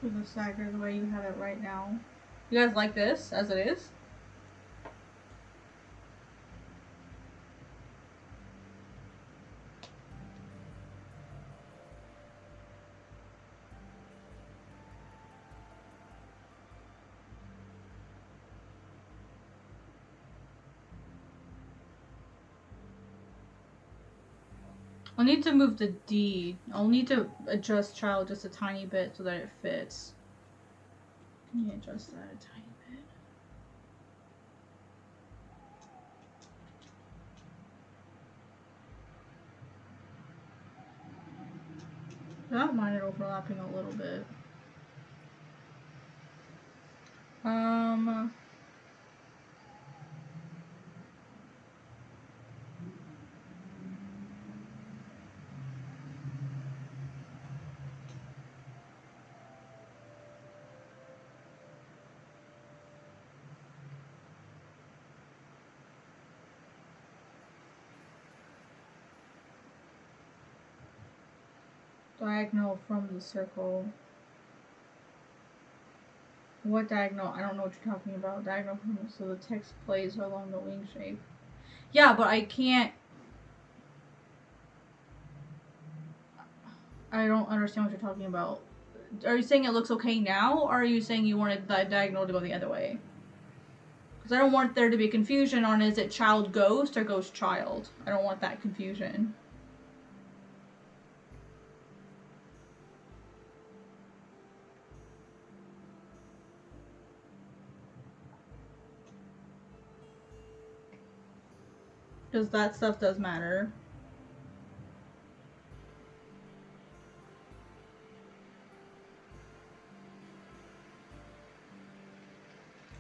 with the stagger the way you have it right now. You guys like this as it is? I'll need to move the D. I'll need to adjust child just a tiny bit so that it fits. Can you adjust that a tiny bit? I don't mind it overlapping a little bit. Diagonal from the circle. What diagonal? I don't know what you're talking about. Diagonal from so the text plays along the wing shape. Yeah, but I can't. I don't understand what you're talking about. Are you saying it looks okay now, or are you saying you wanted the diagonal to go the other way? Because I don't want there to be confusion on is it child ghost or ghost child. I don't want that confusion. Because that stuff does matter.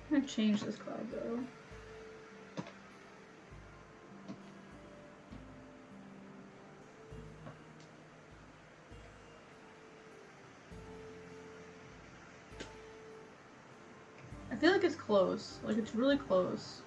I'm gonna change this cloud though. I feel like it's close. Like it's really close.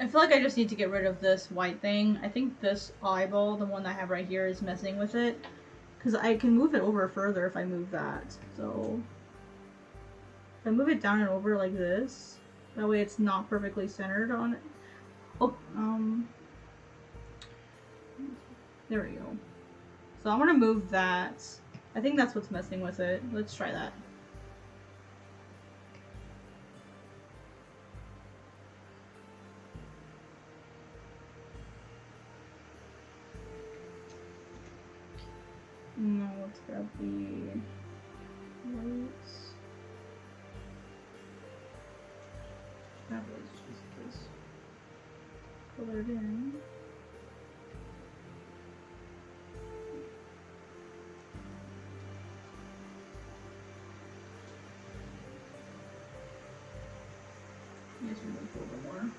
I feel like I just need to get rid of this white thing. I think this eyeball, the one I have right here, is messing with it. Because I can move it over further if I move that. So, if I move it down and over like this, that way it's not perfectly centered on it. Oh, there we go. So I'm gonna move that. I think that's what's messing with it. Let's try that. No, let's grab the lights. That was just this colored in. Just move a little bit more.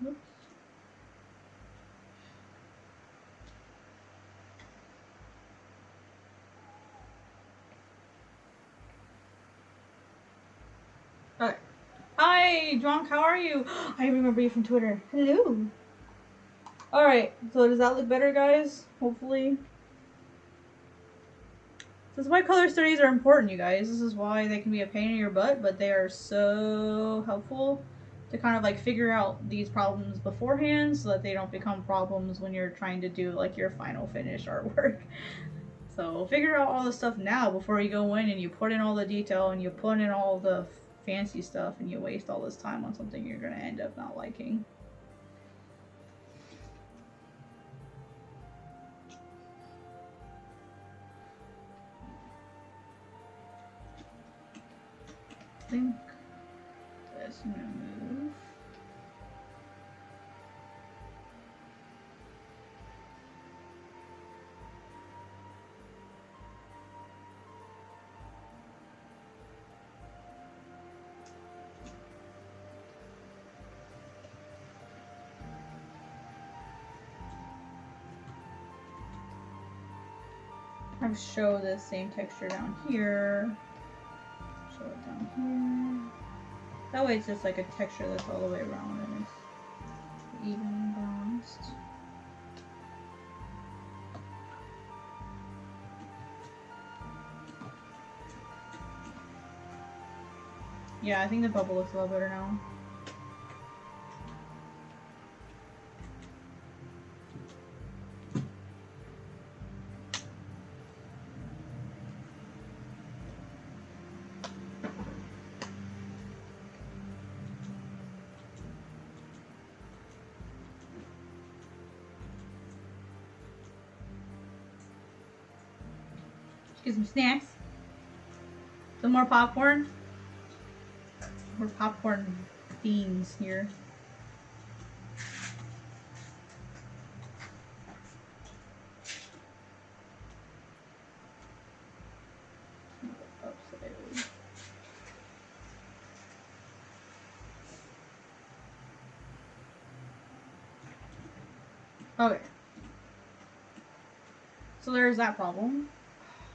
Oops. Okay. Hi, Drunk, how are you? I remember you from Twitter. Hello. Alright, so does that look better, guys? Hopefully. This is why color studies are important, you guys. This is why they can be a pain in your butt, but they are so helpful to kind of like figure out these problems beforehand so that they don't become problems when you're trying to do like your final finished artwork. So figure out all the stuff now before you go in and you put in all the detail and you put in all the fancy stuff and you waste all this time on something you're gonna end up not liking. I think this I'm gonna move. I show the same texture down here. Show it down here. That way it's just like a texture that's all the way around and it's even and balanced. Yeah, I think the bubble looks a little better now. Get some snacks. Some more popcorn. More popcorn fiends here. Okay. So there's that problem.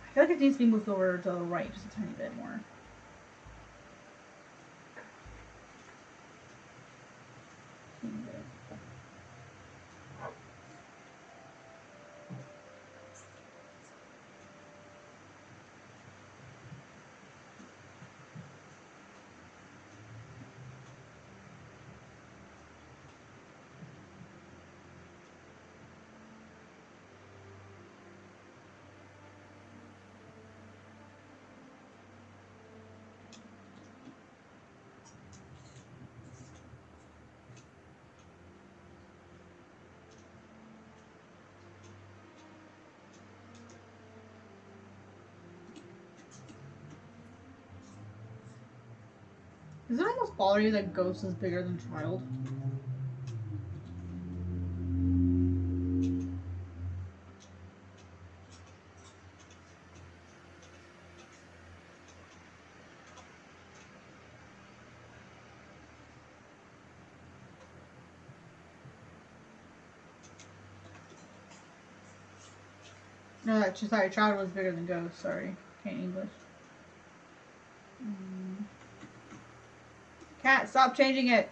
I feel like it needs to be moved over to the right just a tiny bit more. Does it almost bother you that Ghost is bigger than Child? No, sorry, Child was bigger than Ghost. Sorry, can't English. Cat, stop changing it.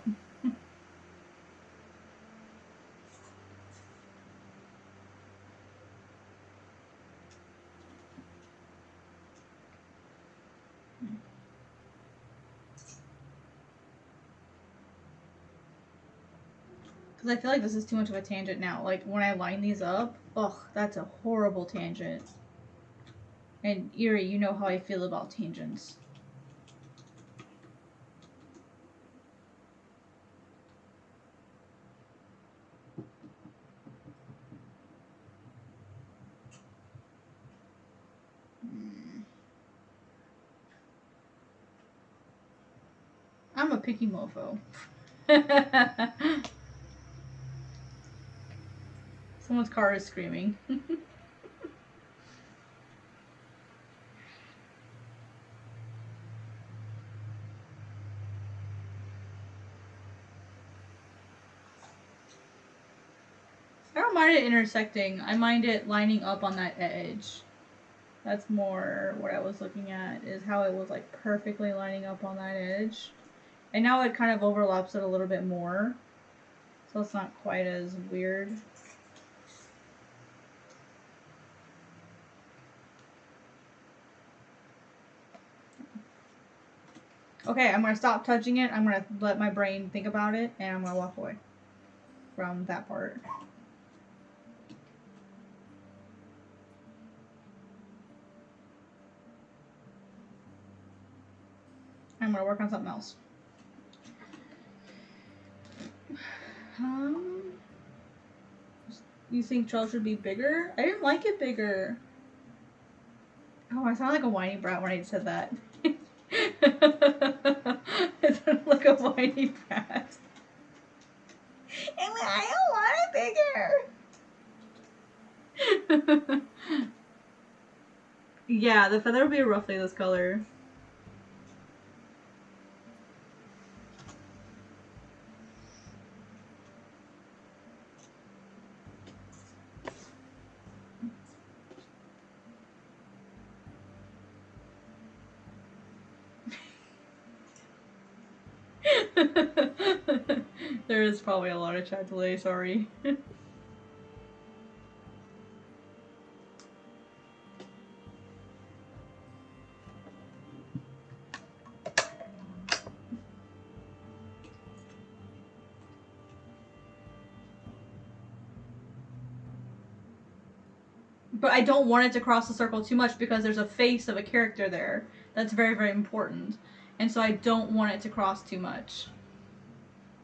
Because I feel like this is too much of a tangent now. Like, when I line these up, ugh, that's a horrible tangent. And Erie, you know how I feel about tangents. I'm a picky mofo. Someone's car is screaming. I don't mind it intersecting. I mind it lining up on that edge. That's more what I was looking at, is how it was like perfectly lining up on that edge. And now it kind of overlaps it a little bit more. So it's not quite as weird. Okay, I'm going to stop touching it. I'm going to let my brain think about it, and I'm going to walk away from that part. I'm gonna work on something else. You think Charles should be bigger? I didn't like it bigger. Oh, I sound like a whiny brat when I said that. I sound like a whiny brat. I don't want it bigger. Yeah, the feather would be roughly this color. There is probably a lot of chat delay, sorry. But I don't want it to cross the circle too much because there's a face of a character there that's very, very important. And so I don't want it to cross too much.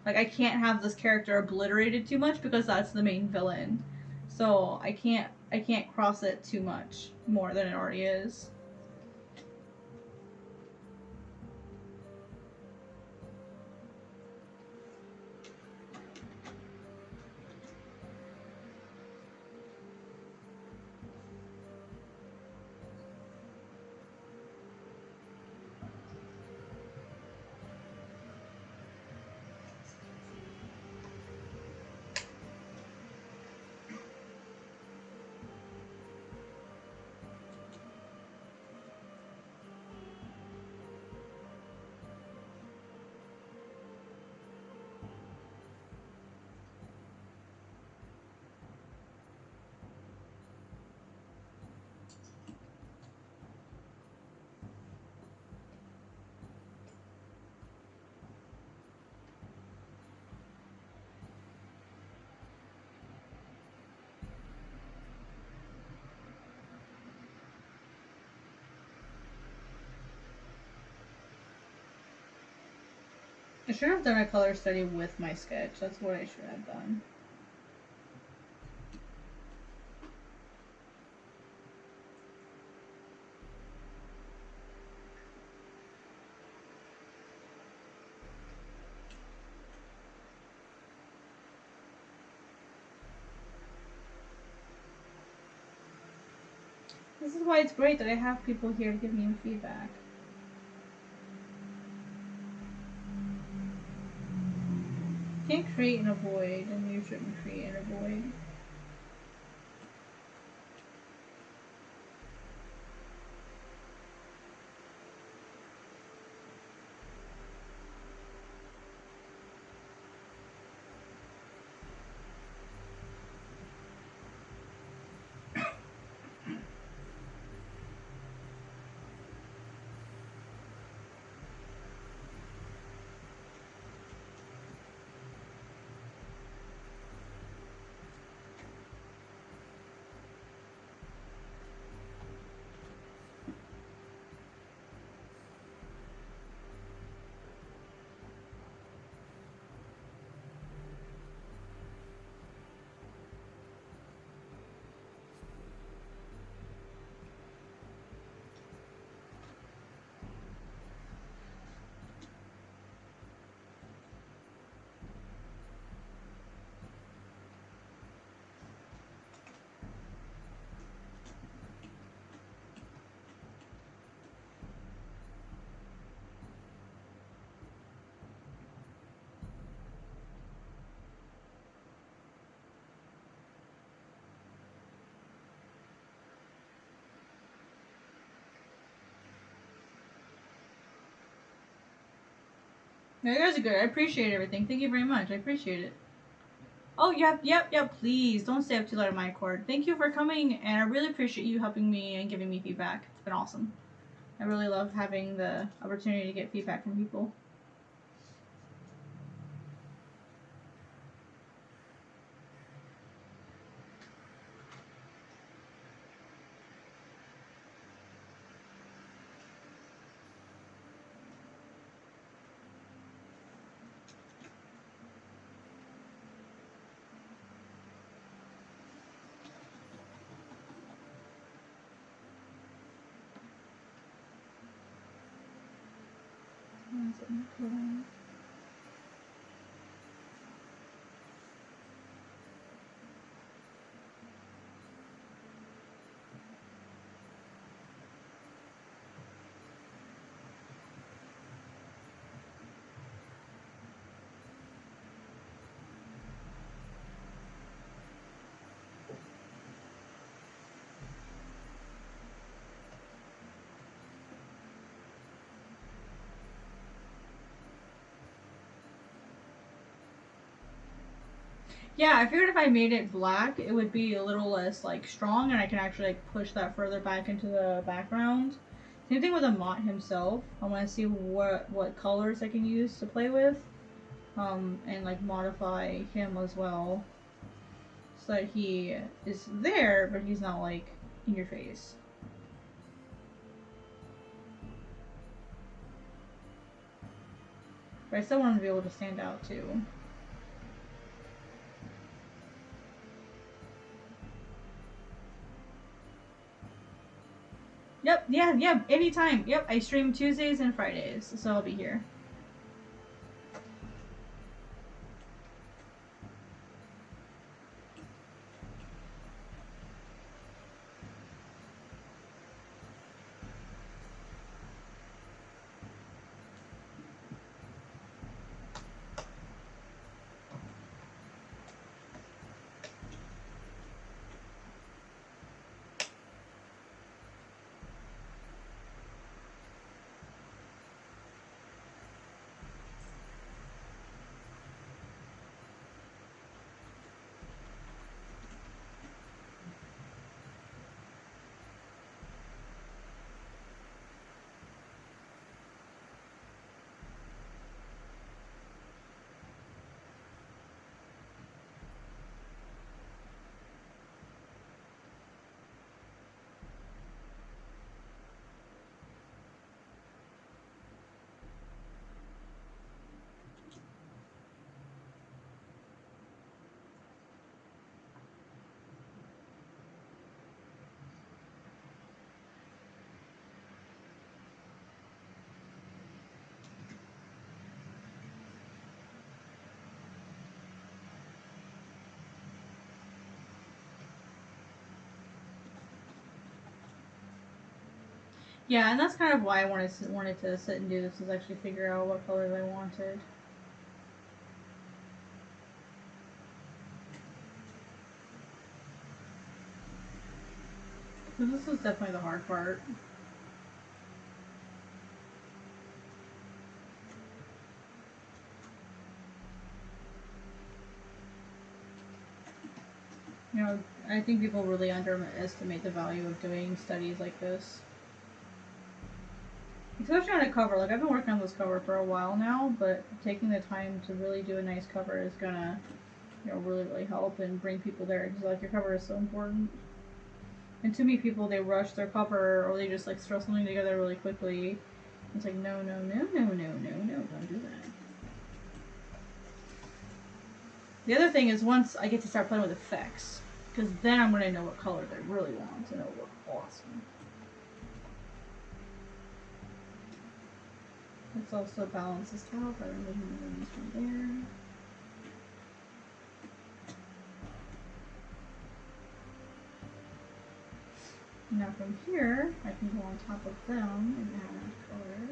Like, I can't have this character obliterated too much because that's the main villain. So I can't cross it too much more than it already is. I should have done a color study with my sketch. That's what I should have done. This is why it's great that I have people here to give me feedback. Can't create in a void, and you shouldn't create in a void. No, you guys are good. I appreciate everything. Thank you very much. I appreciate it. Oh, yep. Please don't stay up too late on my cord. Thank you for coming, and I really appreciate you helping me and giving me feedback. It's been awesome. I really love having the opportunity to get feedback from people. it not going? Yeah, I figured if I made it black, it would be a little less like strong, and I can actually like push that further back into the background. Same thing with the Mott himself. I want to see what colors I can use to play with, and like modify him as well, so that he is there, but he's not like in your face. But I still want him to be able to stand out too. Yep, yeah, anytime. Yep, I stream Tuesdays and Fridays, so I'll be here. Yeah, and that's kind of why I wanted to sit and do this, is actually figure out what colors I wanted. So this is definitely the hard part. You know, I think people really underestimate the value of doing studies like this. Especially on a cover. Like, I've been working on this cover for a while now, but taking the time to really do a nice cover is gonna, you know, really help and bring people there, because like your cover is so important. And too many people, they rush their cover, or they just like throw something together really quickly. It's like, no, don't do that. The other thing is, once I get to start playing with effects, because then I'm gonna know what colors I really want, and it'll look awesome. Let's also balance this towel by removing this from there. Now from here, I can go on top of them and add color.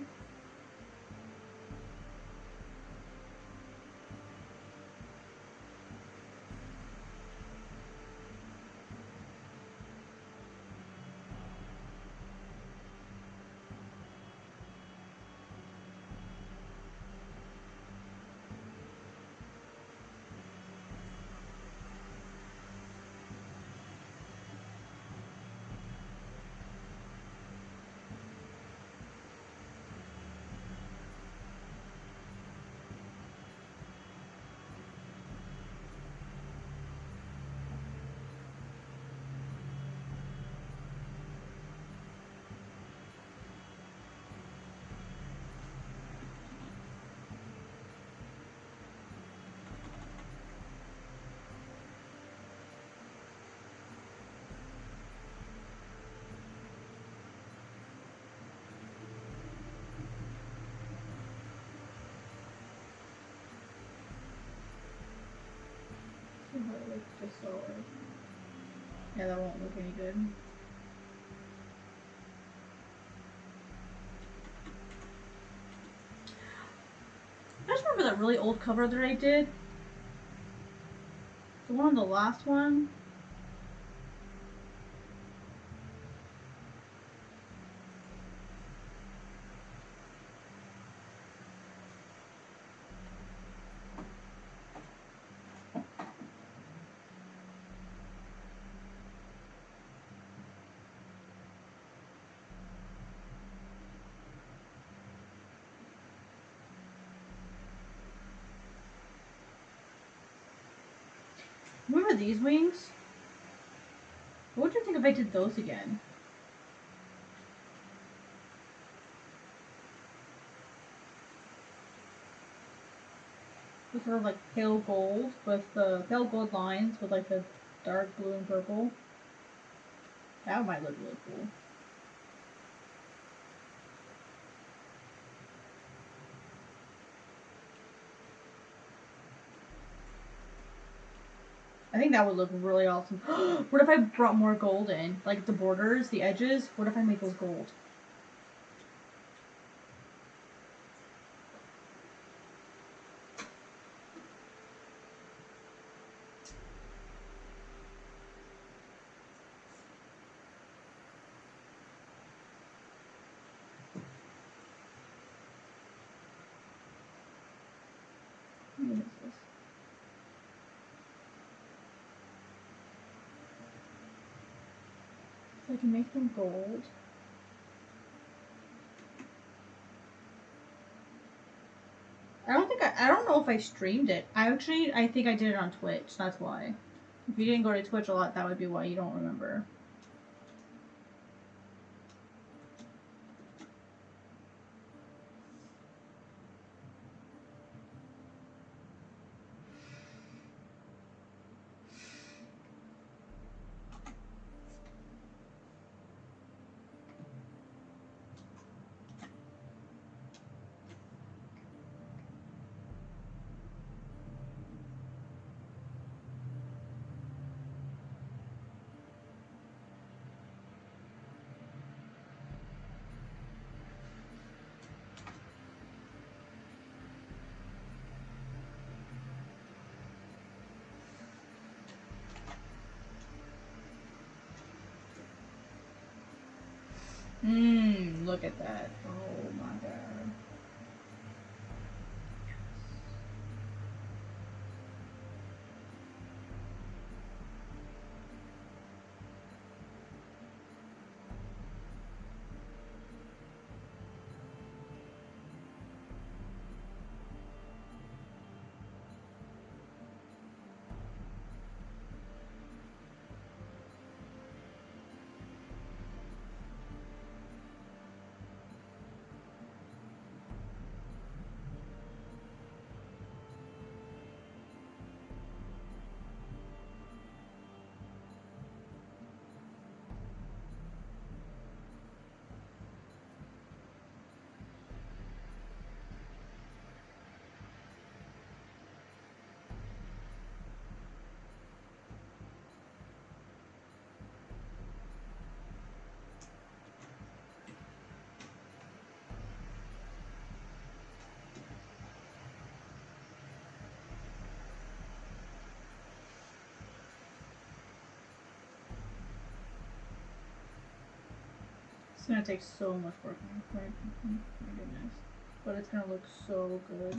Yeah, that won't look any good. I just remember that really old cover that I did. The one on the last one. Remember these wings? What would you think if I did those again? Sort of like pale gold with the pale gold lines with like the dark blue and purple. That might look really cool. I think that would look really awesome. What if I brought more gold in? Like the borders, the edges? What if I make those gold? What is this? So I can make them gold. I don't know if I streamed it. I think I did it on Twitch. That's why. If you didn't go to Twitch a lot, that would be why you don't remember. Look at that. Oh my god. It's gonna take so much work. My goodness. But it's gonna look so good.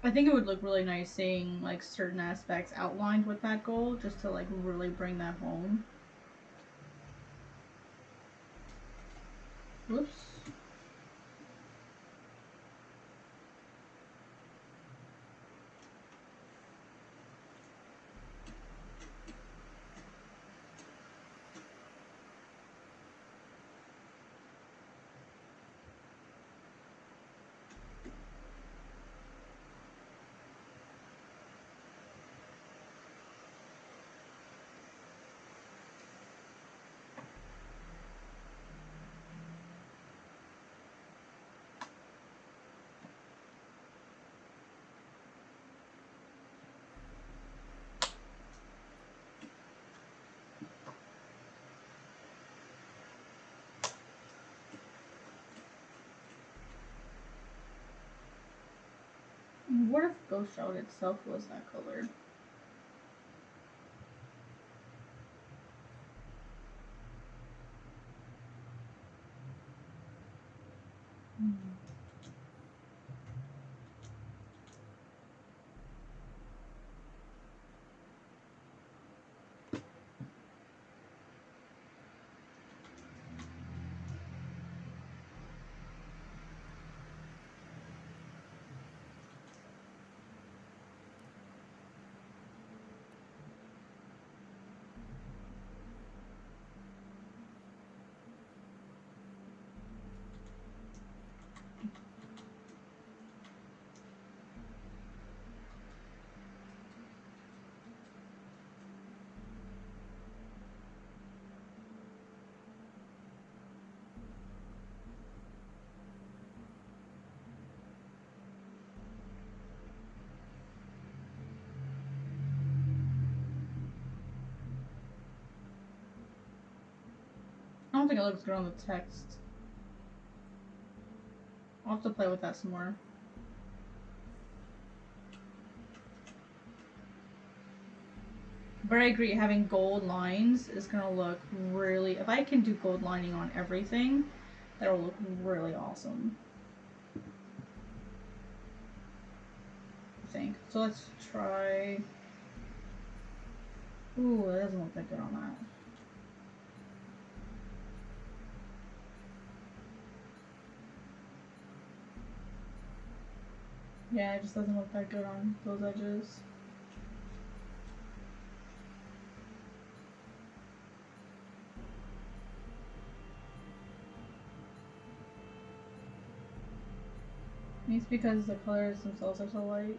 I think it would look really nice seeing like certain aspects outlined with that gold just to like really bring that home. Whoops. What if Ghost Shroud itself was that color? I don't think it looks good on the text. I'll have to play with that some more. But I agree, having gold lines is gonna look really... If I can do gold lining on everything, that'll look really awesome. I think. So let's try... Ooh, that doesn't look that good on that. Yeah, it just doesn't look that good on those edges. Maybe it's because the colors themselves are so light.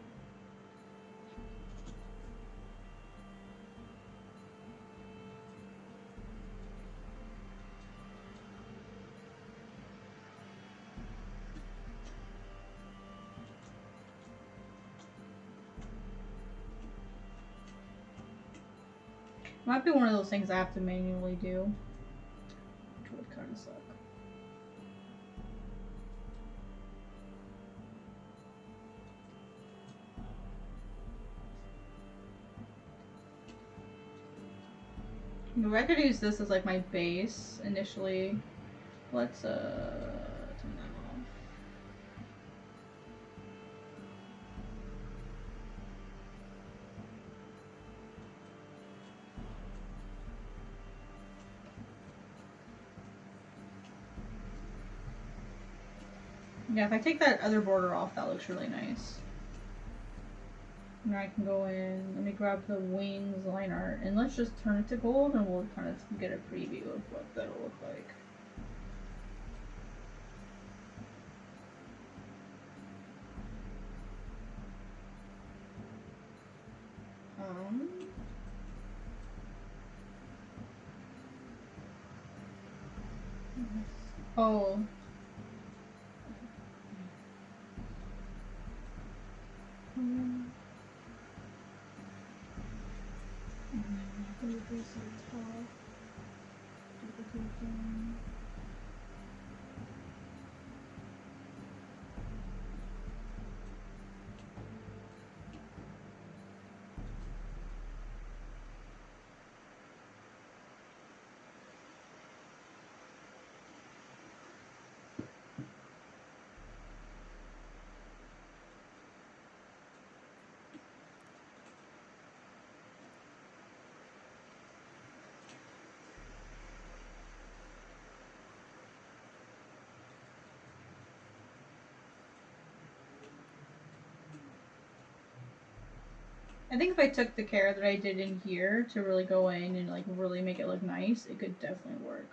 Might be one of those things I have to manually do, which would kind of suck. I could use this as like my base initially. Let's turn that off. Yeah, if I take that other border off, that looks really nice. And I can go in, let me grab the wings line art, and let's just turn it to gold, and we'll kind of get a preview of what that'll look like. Oh. I think if I took the care that I did in here to really go in and like really make it look nice, it could definitely work.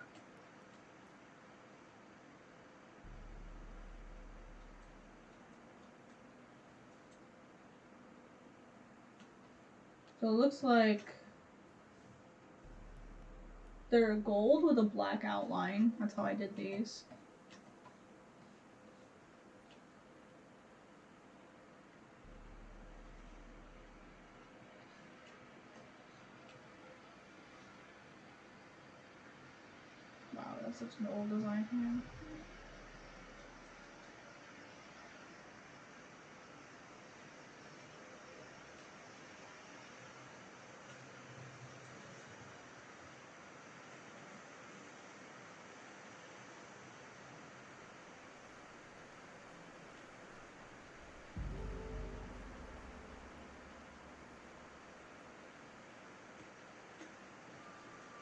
So it looks like they're gold with a black outline. That's how I did these. Wow, that's such an old design for me.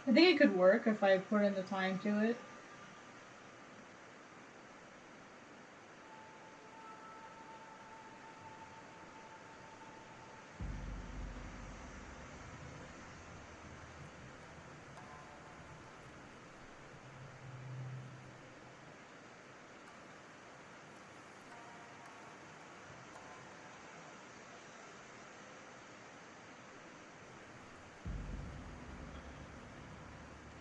I think it could work if I put in the time to it.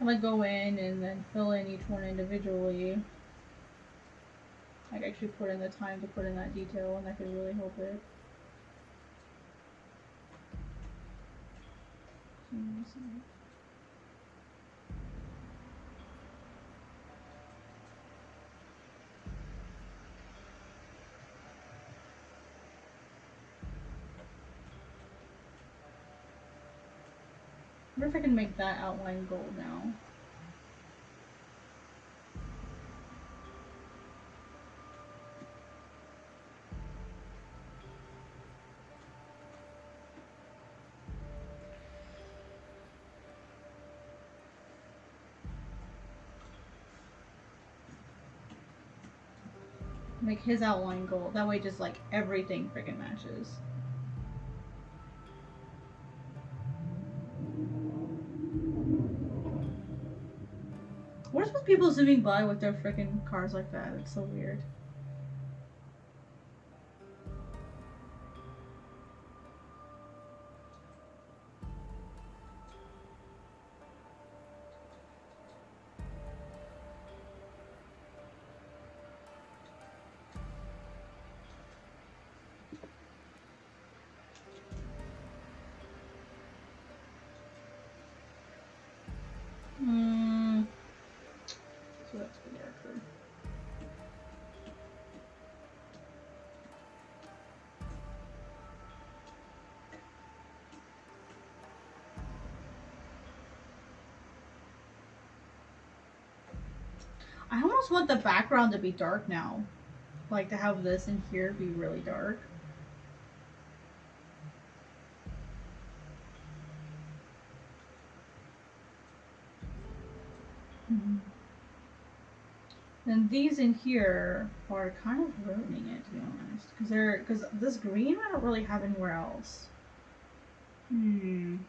I'm gonna go in and then fill in each one individually. Like actually put in the time to put in that detail, and that could really help it. I wonder if I can make that outline gold now. Make his outline gold. That way just like everything freaking matches. What is with people zooming by with their freaking cars like that? It's so weird. So that's the darker. I almost want the background to be dark now. Like to have this in here be really dark. And these in here are kind of ruining it, to be honest, because this green I don't really have anywhere else. Do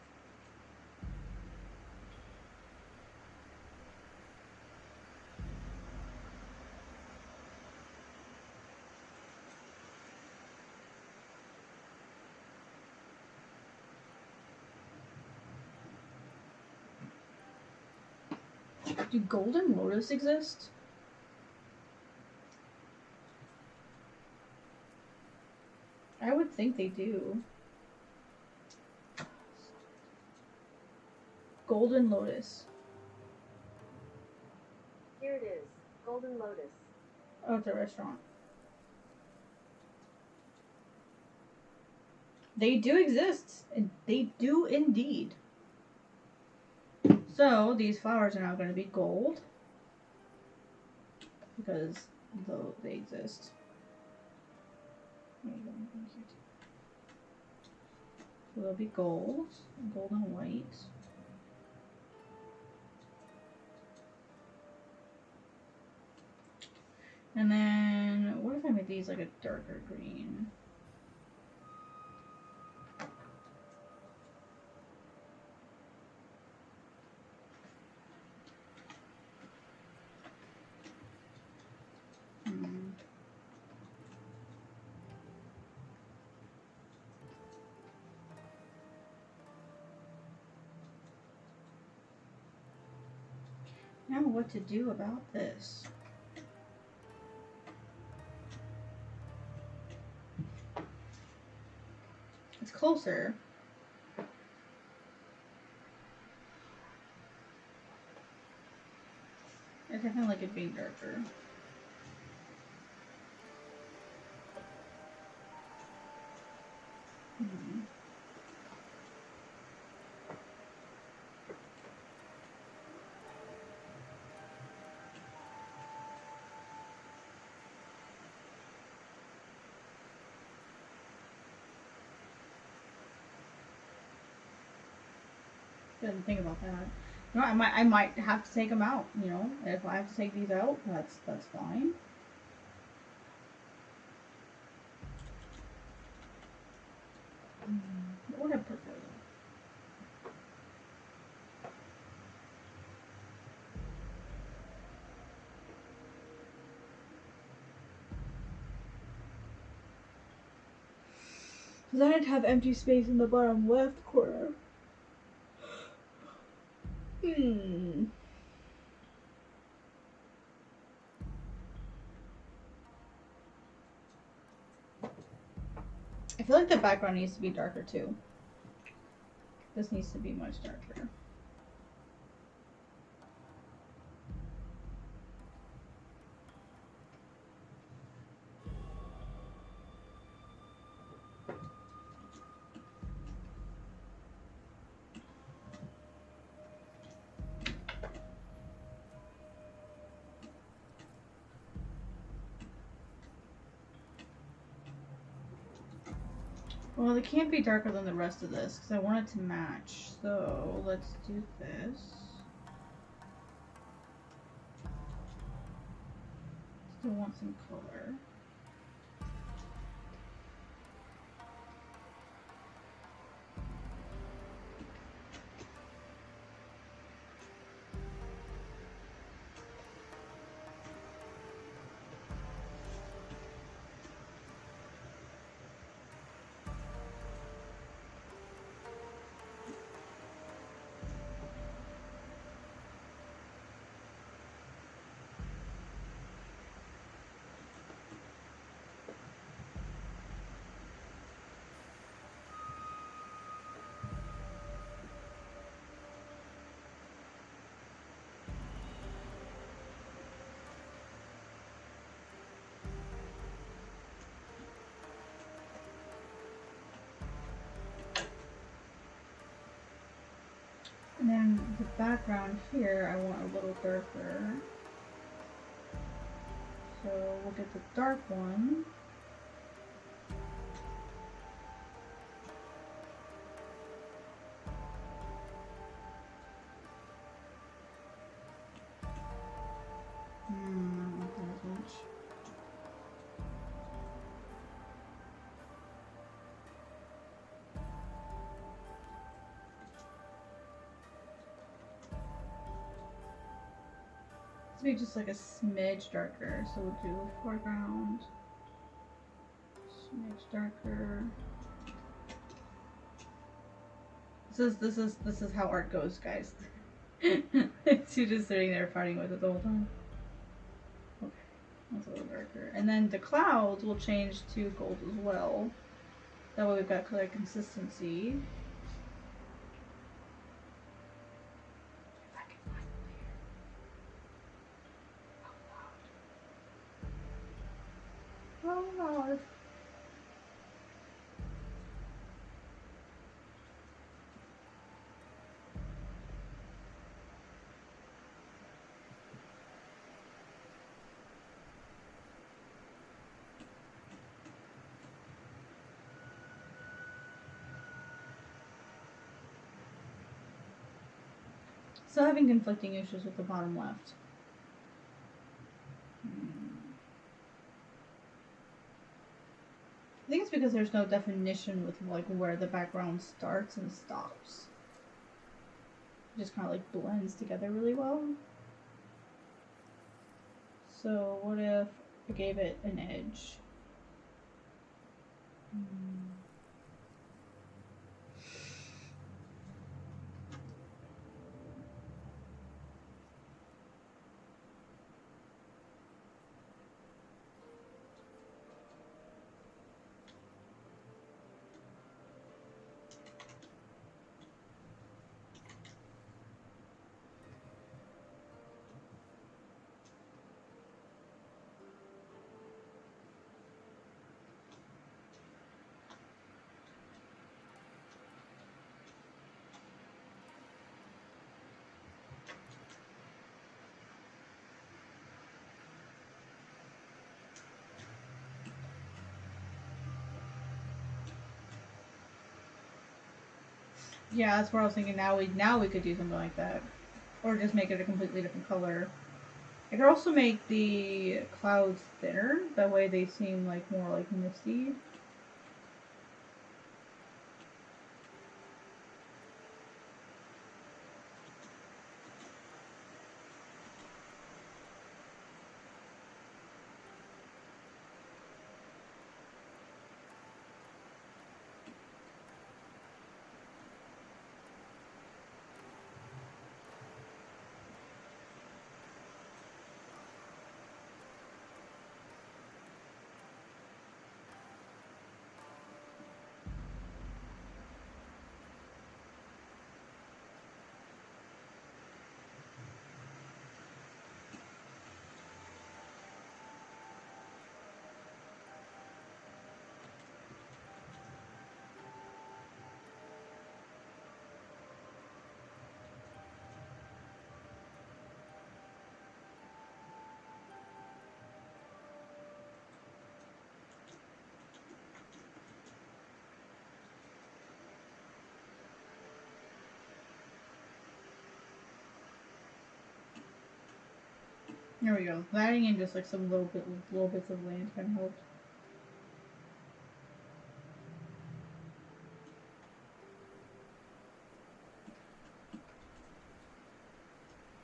Golden Lotus exist? I would think they do. Golden Lotus. Here it is, Golden Lotus. Oh, it's a restaurant. They do exist. They do indeed. So these flowers are now going to be gold because though they exist. So they'll be gold and white. And then, what if I made these like a darker green? Now what to do about this? It's closer. I definitely like it being darker. Didn't think about that. No, I might have to take them out. You know, if I have to take these out, that's fine. What would I put those? Because I didn't have empty space in the bottom left corner. I feel like the background needs to be darker too. This needs to be much darker. Well, it can't be darker than the rest of this because I want it to match. So let's do this. Still want some color. And then the background here, I want a little darker. So we'll get the dark one. I don't want that as much. Be just like a smidge darker, so we'll do foreground, smidge darker. This is how art goes, guys. It's you just sitting there fighting with it the whole time. Okay, that's a little darker, and then the clouds will change to gold as well. That way we've got color consistency. Oh Lord. Still having conflicting issues with the bottom left. I think it's because there's no definition with like where the background starts and stops. It just kind of like blends together really well. So what if I gave it an edge? Yeah, that's what I was thinking. Now we could do something like that. or just make it a completely different color. I could also make the clouds thinner, that way they seem like more like misty. There we go. Adding in just like some little bits of land kind of helped.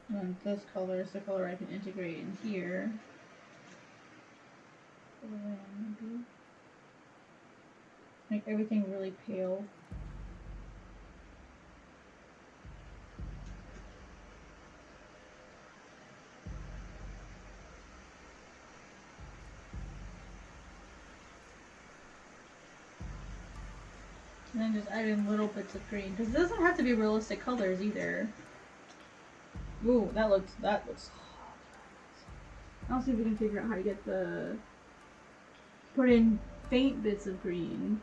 And this color is the color I can integrate in here. Make everything really pale. And then just add in little bits of green, because it doesn't have to be realistic colors either. Ooh, that looks. I'll see if we can figure out how to get the put in faint bits of green.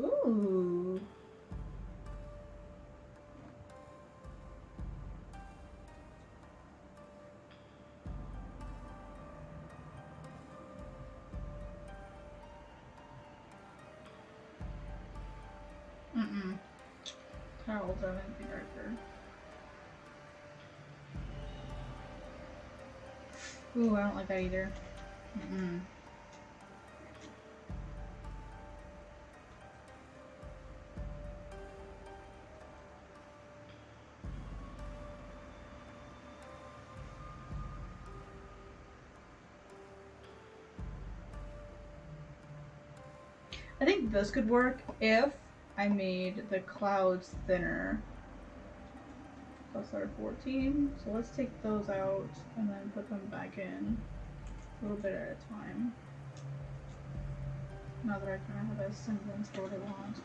Ooh. Towels are meant to be darker. Ooh, I don't like that either. I think this could work if I made the clouds thinner. Plus our 14. So let's take those out and then put them back in a little bit at a time. Now that I kind of have a semblance of what I want.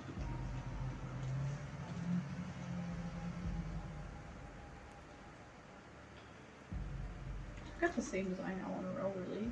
I've got the same design all in a row, really.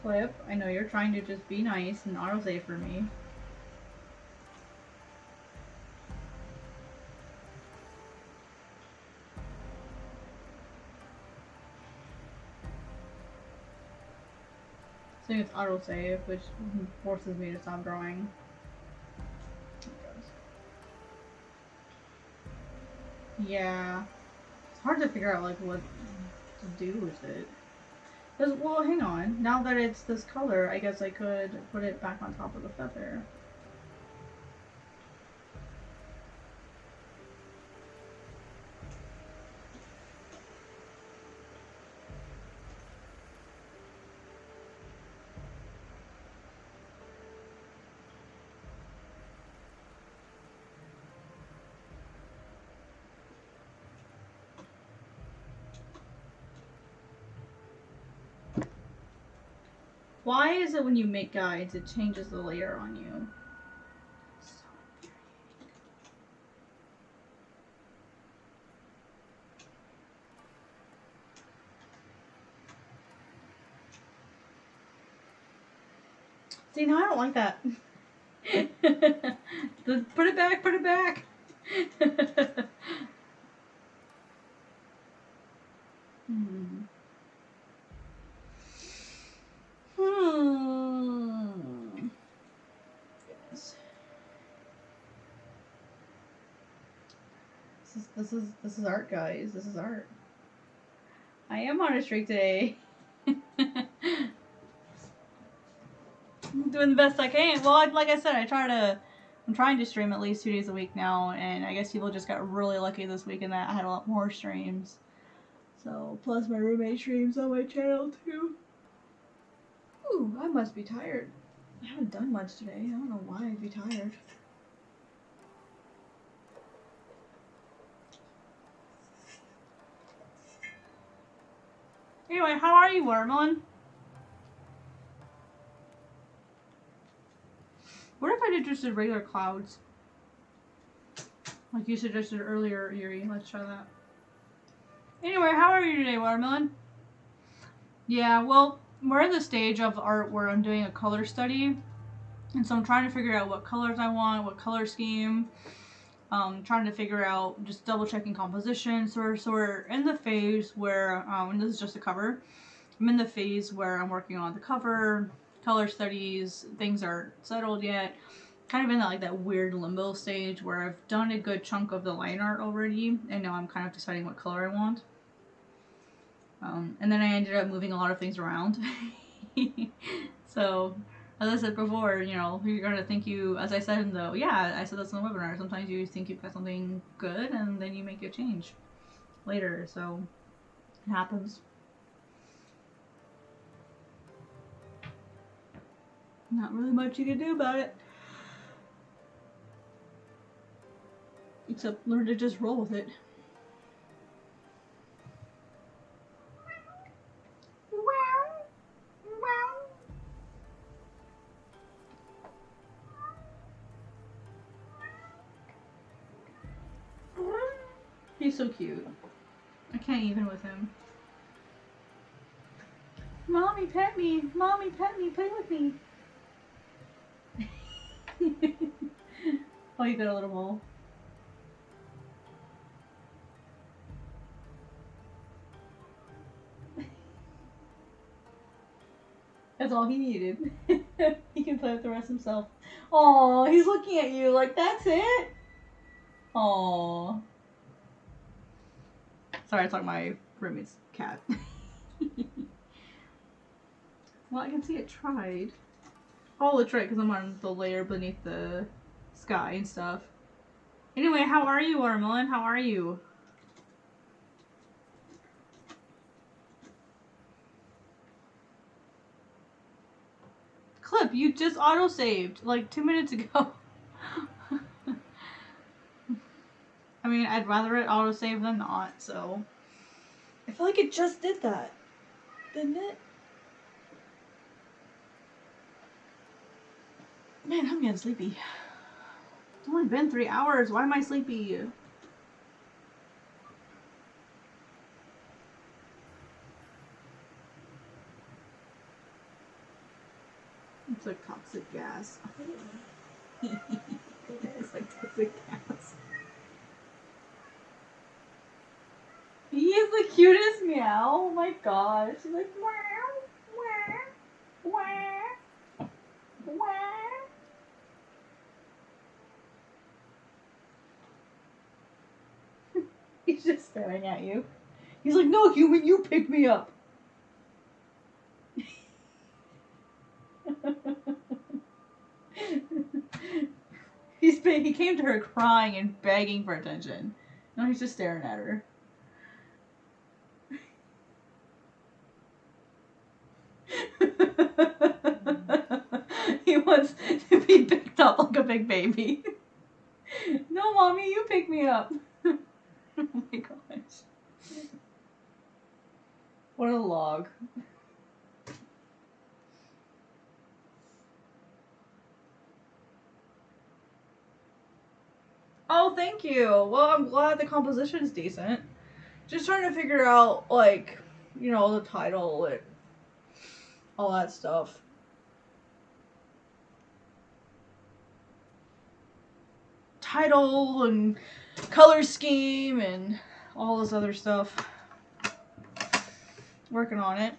Clip, I know you're trying to just be nice and autosave for me. So it's autosave, which forces me to stop drawing. Yeah. It's hard to figure out like what to do with it. Well, hang on. Now that it's this color, I guess I could put it back on top of the feather. Why is it when you make guides, it changes the layer on you? So infuriating. See, now I don't like that. Put it back, put it back. Hmm. Yes. This is art, guys. This is art. I am on a streak today. I'm doing the best I can. Well, like I said, I'm trying to stream at least 2 days a week now, and I guess people just got really lucky this week in that I had a lot more streams. So, plus my roommate streams on my channel too. Ooh, I must be tired. I haven't done much today. I don't know why I'd be tired. Anyway, how are you, Watermelon? What if I just did regular clouds? Like you suggested earlier, Yuri. Let's try that. Anyway, how are you today, Watermelon? Yeah, well, we're in the stage of art where I'm doing a color study. And so I'm trying to figure out what colors I want, what color scheme. Trying to figure out, just double checking composition. So we're in the phase where, and this is just a cover. I'm in the phase where I'm working on the cover, color studies, things aren't settled yet. Kind of in that weird limbo stage where I've done a good chunk of the line art already, and now I'm kind of deciding what color I want. And then I ended up moving a lot of things around. So, as I said before, you know, you're gonna think as I said I said this in the webinar, sometimes you think you've got something good and then you make a change later, so it happens. Not really much you can do about it. Except learn to just roll with it. He's so cute. I can't even with him. Mommy, pet me. Mommy, pet me. Play with me. Oh, you got a little bowl. That's all he needed. He can play with the rest himself. Oh, he's looking at you like, that's it? Oh. Sorry, I talked my roommate's cat. Well, I can see it tried. Oh, it's right, because I'm on the layer beneath the sky and stuff. Anyway, how are you, Watermelon? How are you? Clip, you just auto-saved like 2 minutes ago. I mean, I'd rather it auto-save than not, so. I feel like it just did that. Didn't it? Man, I'm getting sleepy. It's only been 3 hours. Why am I sleepy? It's like toxic gas. It's like toxic gas. He is the cutest meow. Oh my gosh. She's like, wow, wow, wow, wow. He's just staring at you. He's like, no, human, you pick me up. He came to her crying and begging for attention. Now he's just staring at her. He wants to be picked up like a big baby. No, mommy, you pick me up. Oh my gosh. What a log. thank you. Well, I'm glad the composition's decent. Just trying to figure out, like, you know, the title and all that stuff. Title and color scheme and all this other stuff. Working on it.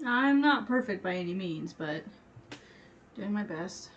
I'm not perfect by any means, but doing my best.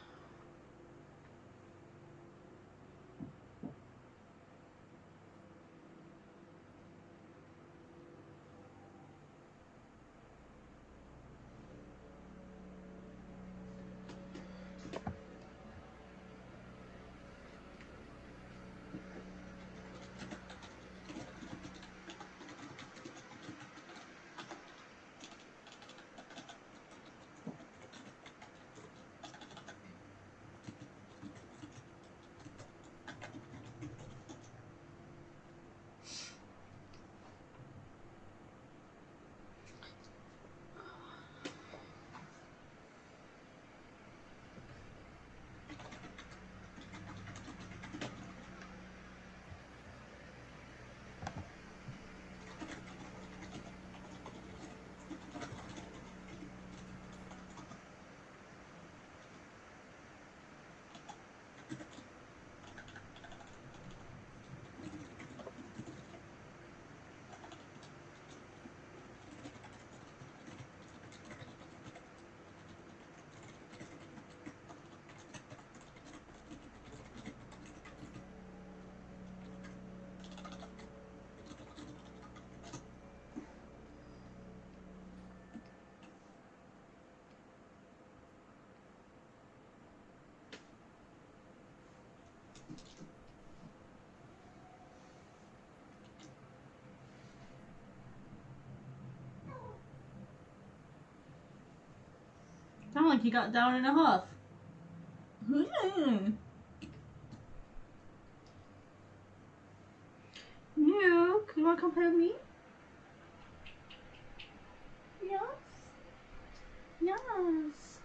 Sound like he got down in a huff. Nuke, you wanna come play with me? Yes. Yes.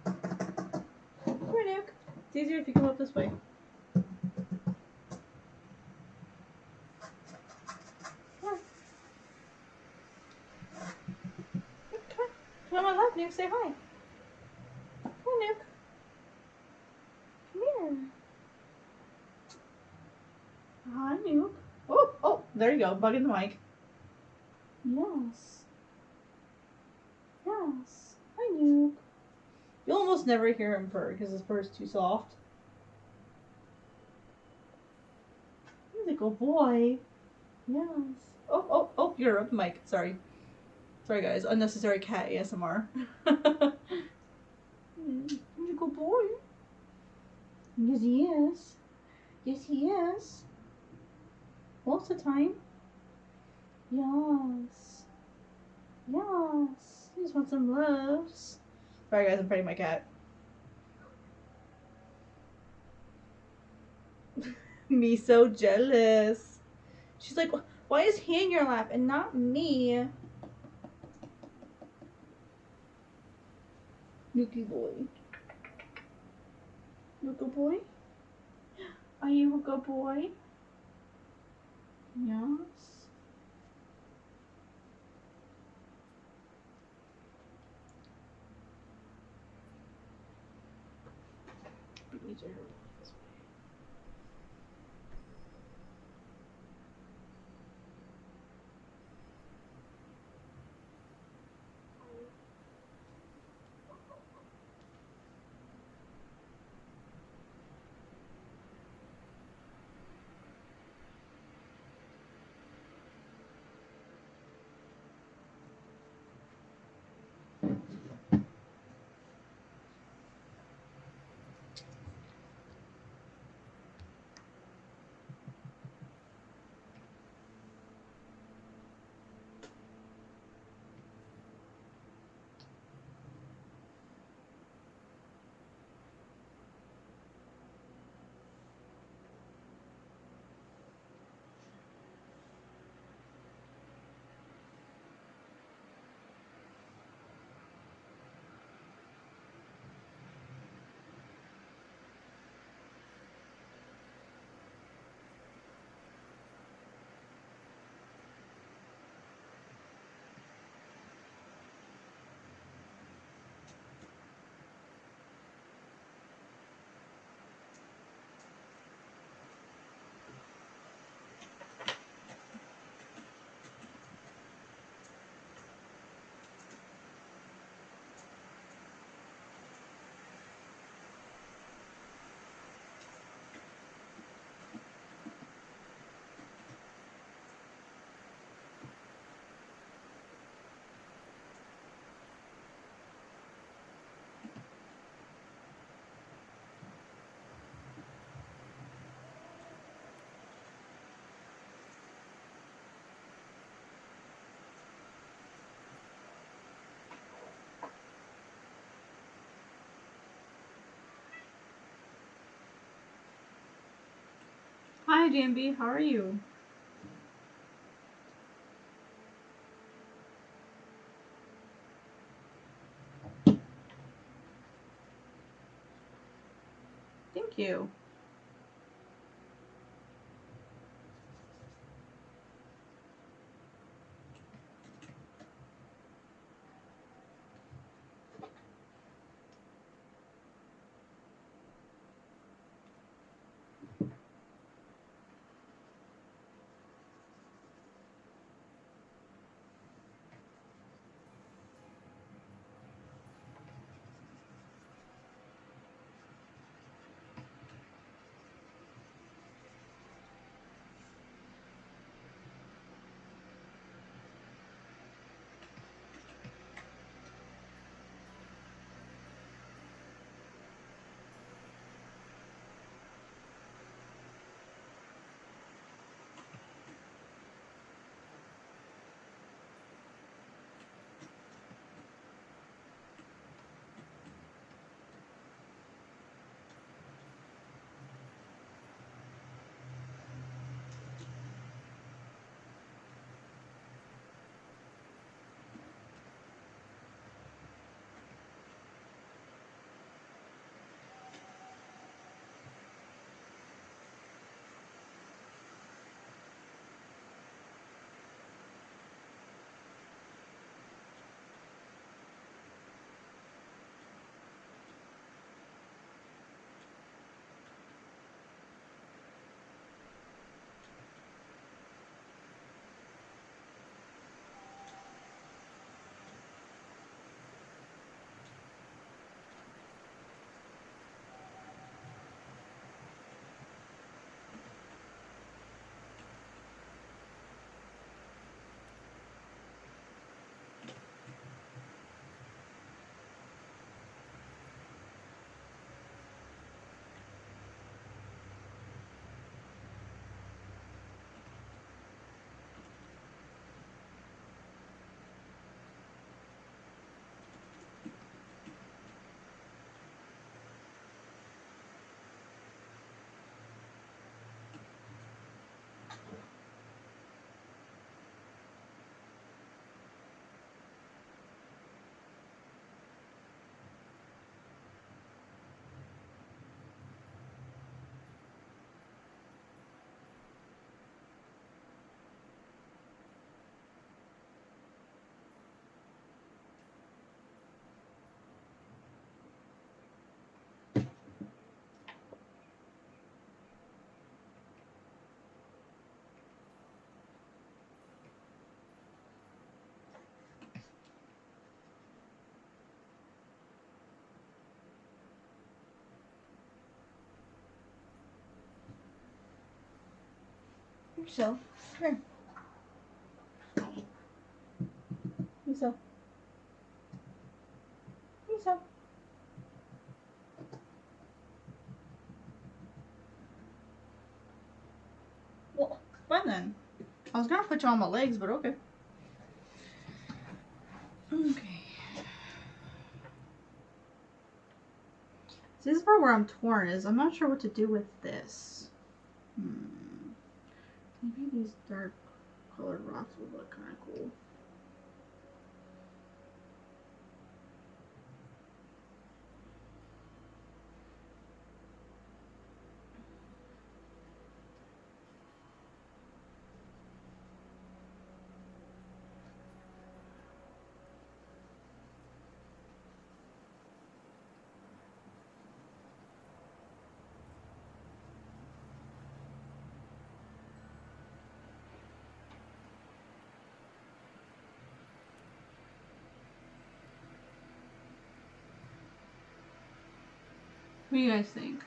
Come here, Nuke. It's easier if you come up this way. Come on my lap, Nuke. Say hi. Come on, Nuke. Come here. Hi, Nuke. Oh, there you go. Bugging the mic. Yes. Yes. Hi, Nuke. You'll almost never hear him purr because his purr is too soft. He's a good boy. Yes. Oh, you're up the mic. Sorry, guys. Unnecessary cat ASMR. He's a good boy. Yes, he is. Yes, he is. Most of the time. Yes. Yes. He just wants some loves. Sorry, guys. I'm petting my cat. Me so jealous. She's like, why is he in your lap and not me? Nuki boy. You a good boy? Are you a good boy? Yes. Beat me to her. Hi, JMB. How are you? Thank you. Yourself. Here. Yourself. Yourself. Well, fine then. I was gonna put you on my legs, but okay. Okay. This is part where I'm torn. Is I'm not sure what to do with this. Maybe these dark colored rocks would look kind of cool. What do you guys think?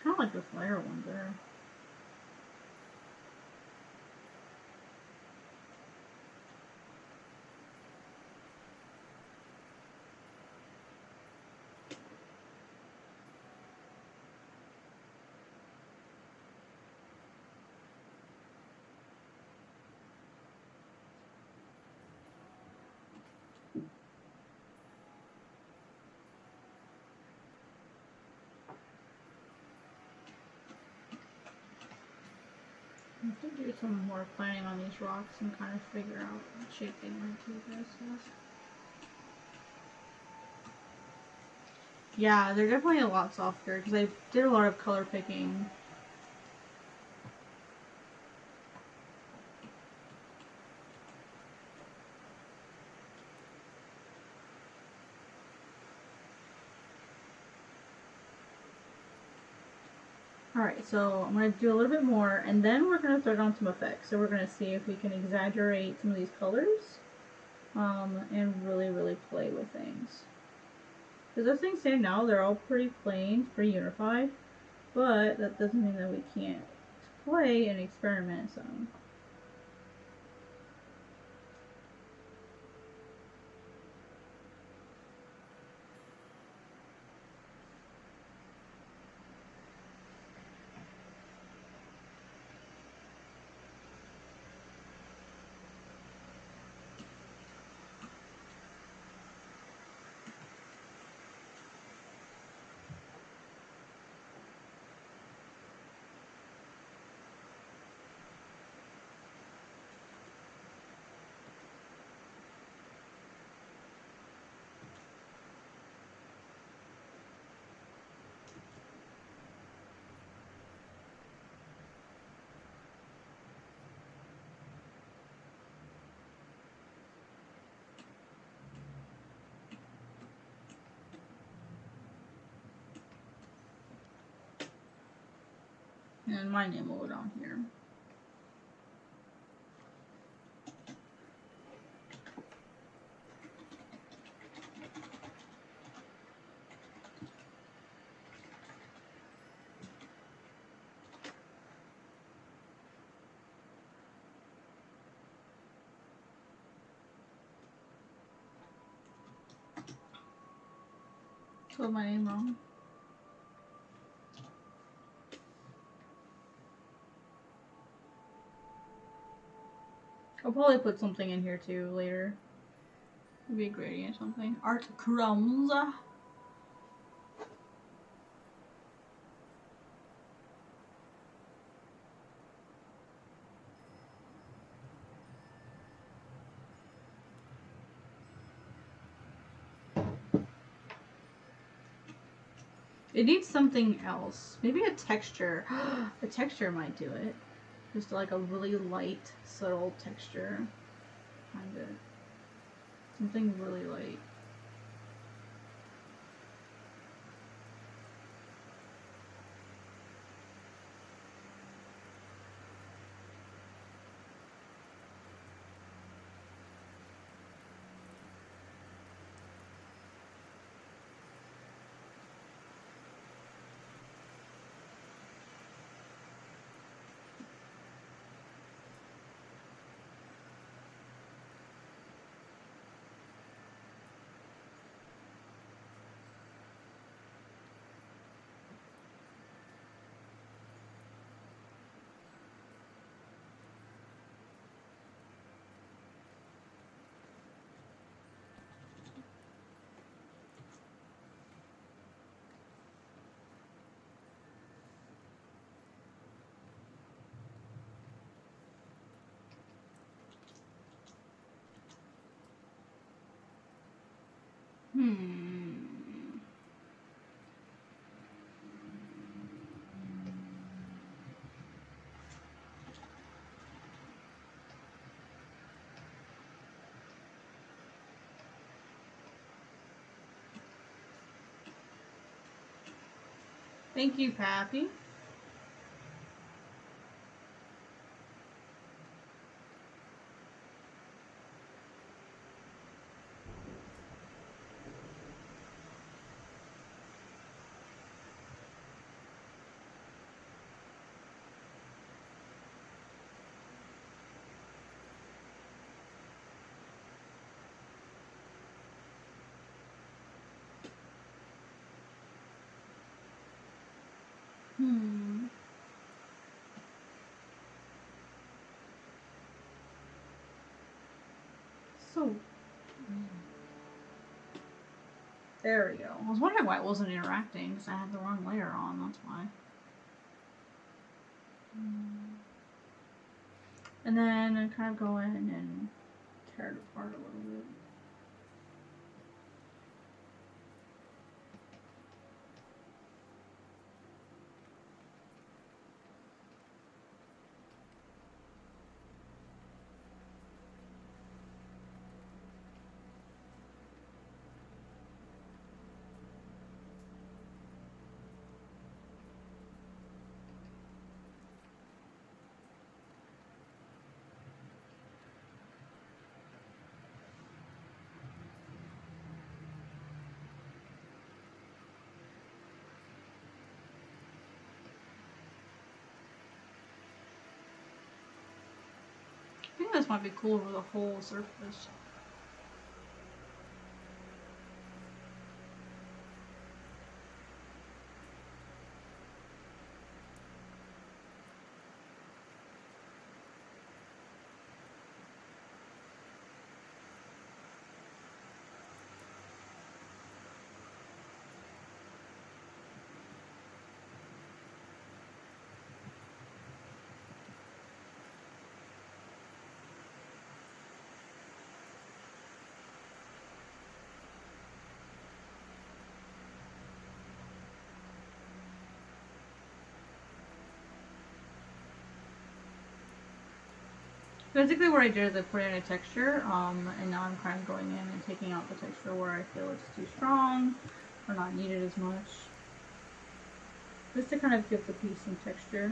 kind of like the fire one better. I have to do some more planning on these rocks and kind of figure out what shape they might take us as. Yeah, they're definitely a lot softer because I did a lot of color picking. Alright, so I'm going to do a little bit more, and then we're going to throw on some effects. So we're going to see if we can exaggerate some of these colors, and really, really play with things. Because as things stand now, they're all pretty plain, pretty unified, but that doesn't mean that we can't play and experiment some. And my name will go down here. Spelled my name wrong. I'll probably put something in here too later. Maybe a gradient or something. Art crumbs. It needs something else. Maybe a texture. A texture might do it. Just like a really light, subtle texture. Kind of. Something really light. Thank you, Pappy. Hmm. So. There we go. I was wondering why it wasn't interacting because I had the wrong layer on. That's why. And then I kind of go in and tear it apart a little bit. I think this might be cool over the whole surface. Basically what I did is I put in a texture, and now I'm kind of going in and taking out the texture where I feel it's too strong or not needed as much. Just to kind of give the piece some texture.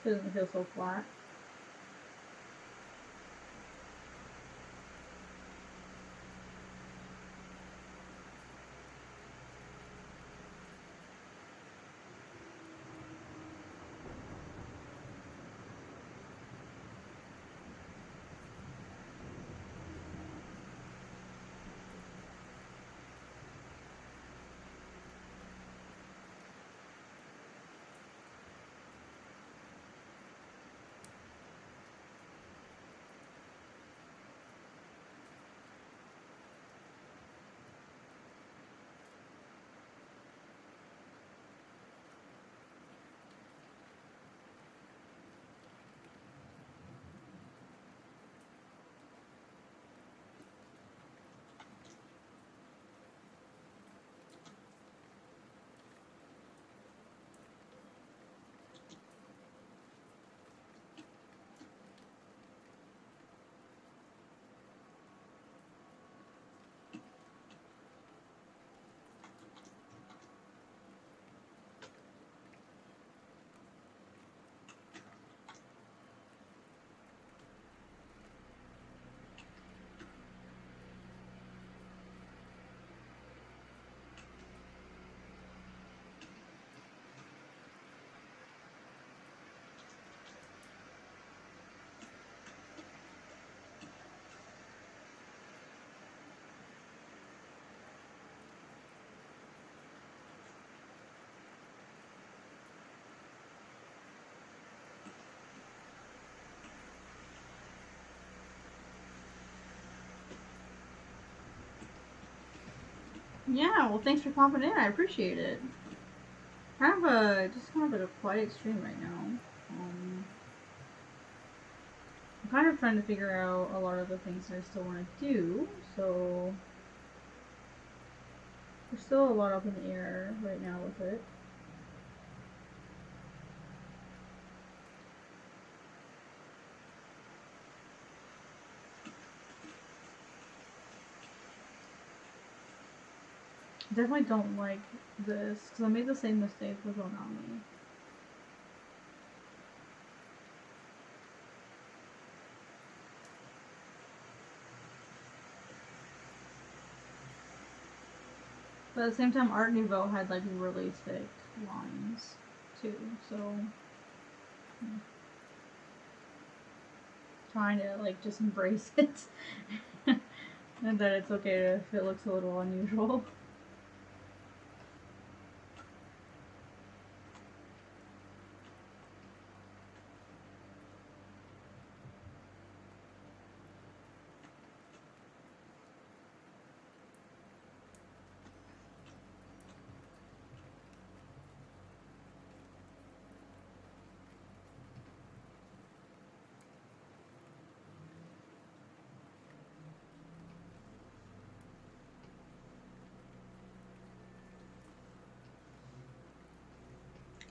So it doesn't feel so flat. Yeah, well thanks for popping in. I appreciate it. Kind of just kind of at a quiet stream right now. I'm kind of trying to figure out a lot of the things that I still want to do, so there's still a lot up in the air right now with it. Definitely don't like this because I made the same mistake with Onami. But at the same time, Art Nouveau had like really thick lines too, so trying to like just embrace it and that it's okay if it looks a little unusual.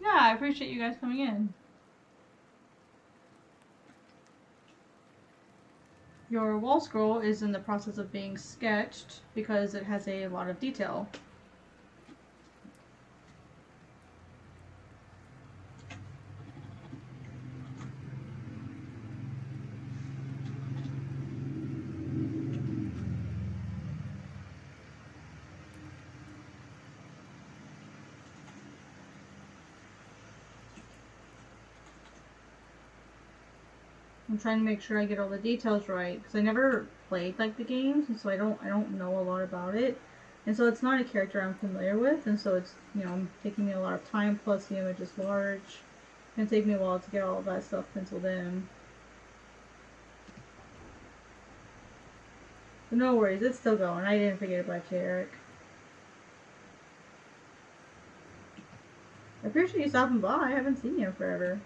Yeah, I appreciate you guys coming in. Your wall scroll is in the process of being sketched because it has a lot of detail. I'm trying to make sure I get all the details right because I never played like the games, and so I don't know a lot about it, and so it's not a character I'm familiar with, and so it's taking me a lot of time. Plus the image is large. It's gonna take me a while to get all of that stuff penciled in. But no worries, it's still going. I didn't forget about you, Eric. I appreciate you stopping by. I haven't seen you in forever.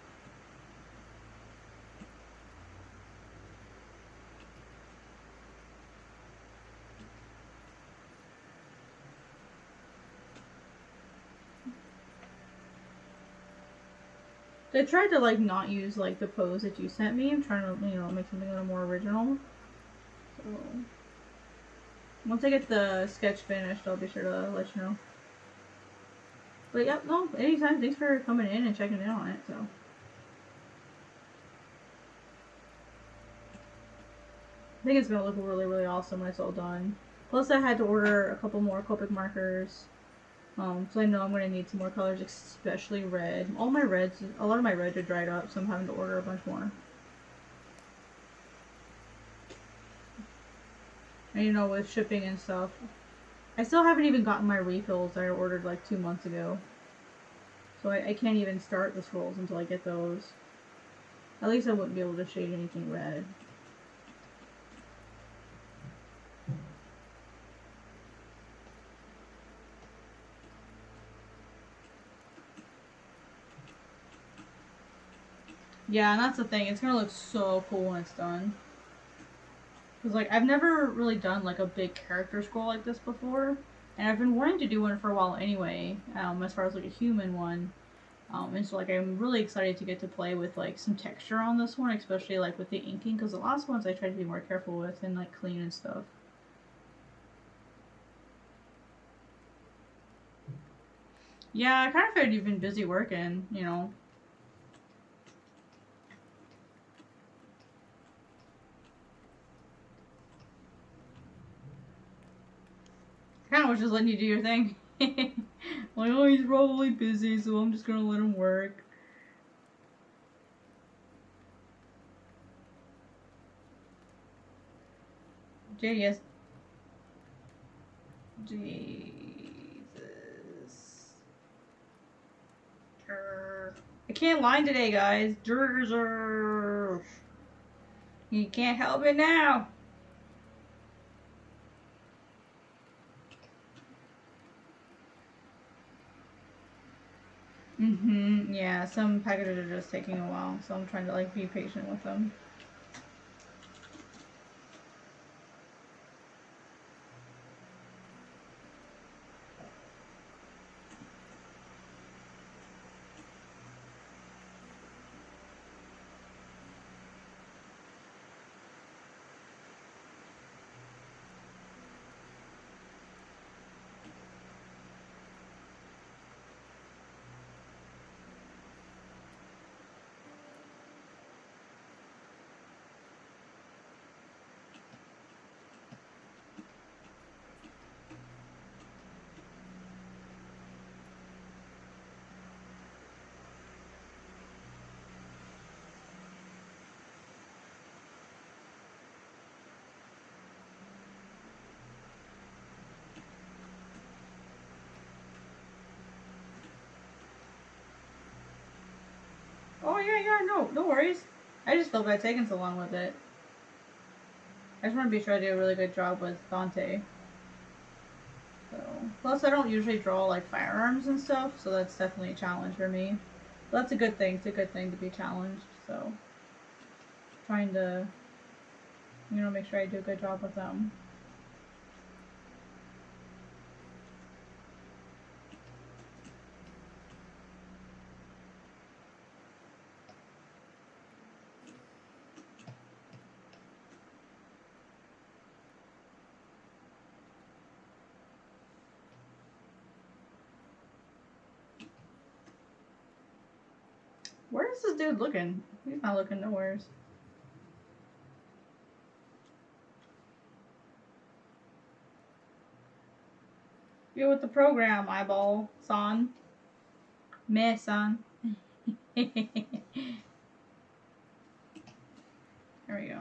I tried to like not use like the pose that you sent me. I'm trying to make something a little more original. So once I get the sketch finished, I'll be sure to let you know. But yep, no, anytime. Thanks for coming in and checking in on it. So I think it's gonna look really, really awesome when it's all done. Plus, I had to order a couple more Copic markers. So I know I'm gonna need some more colors, especially red. A lot of my reds are dried up, so I'm having to order a bunch more. And with shipping and stuff, I still haven't even gotten my refills that I ordered like 2 months ago. So I can't even start the scrolls until I get those. At least I wouldn't be able to shade anything red. Yeah, and that's the thing. It's gonna look so cool when it's done. Because, like, I've never really done, like, a big character scroll like this before. And I've been wanting to do one for a while anyway, as far as, like, a human one. And so, like, I'm really excited to get to play with, like, some texture on this one, especially, like, with the inking. Because the last ones I tried to be more careful with and, like, clean and stuff. Yeah, I kind of figured you've been busy working, Kind of was just letting you do your thing. Like, oh, he's probably busy, so I'm just gonna let him work. Jesus. I can't line today, guys. You can't help it now. Yeah, some packages are just taking a while, so I'm trying to like be patient with them. Oh yeah, no worries. I just felt bad taking so long with it. I just want to be sure I do a really good job with Dante. So, plus I don't usually draw like firearms and stuff, so that's definitely a challenge for me. But that's a good thing. It's a good thing to be challenged. So, trying to, make sure I do a good job with them. Where is this dude looking? He's not looking nowheres. You're with the program, eyeball, son. Meh, son. There we go.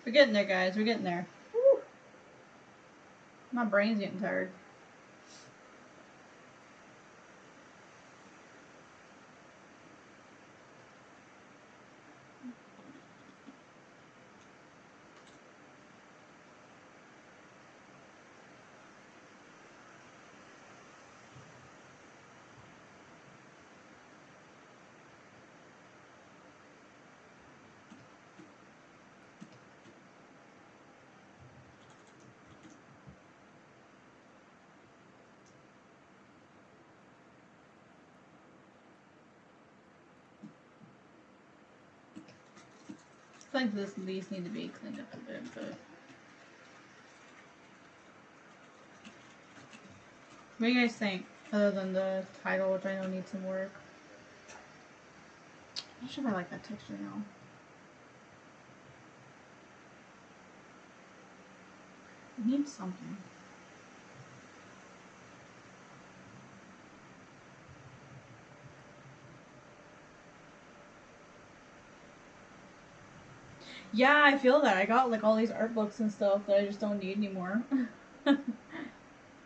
We're getting there, guys. We're getting there. Woo. My brain's getting tired. I feel like these need to be cleaned up a bit, but what do you guys think? Other than the title, which I know needs some work. I'm not sure if I like that texture now. It needs something. Yeah, I feel that. I got like all these art books and stuff that I just don't need anymore.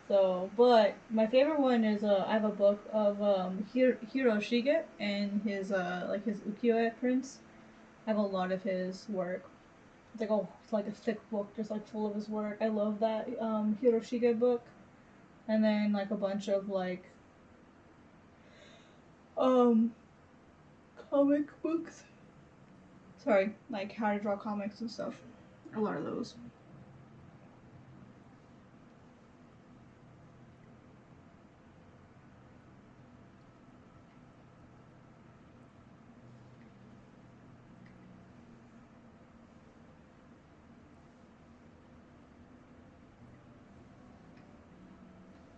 So, but my favorite one is I have a book of Hiroshige and his like his ukiyo-e prints. I have a lot of his work. It's like a thick book, just like full of his work. I love that Hiroshige book, and then like a bunch of like um comic books. Sorry, like how to draw comics and stuff. A lot of those.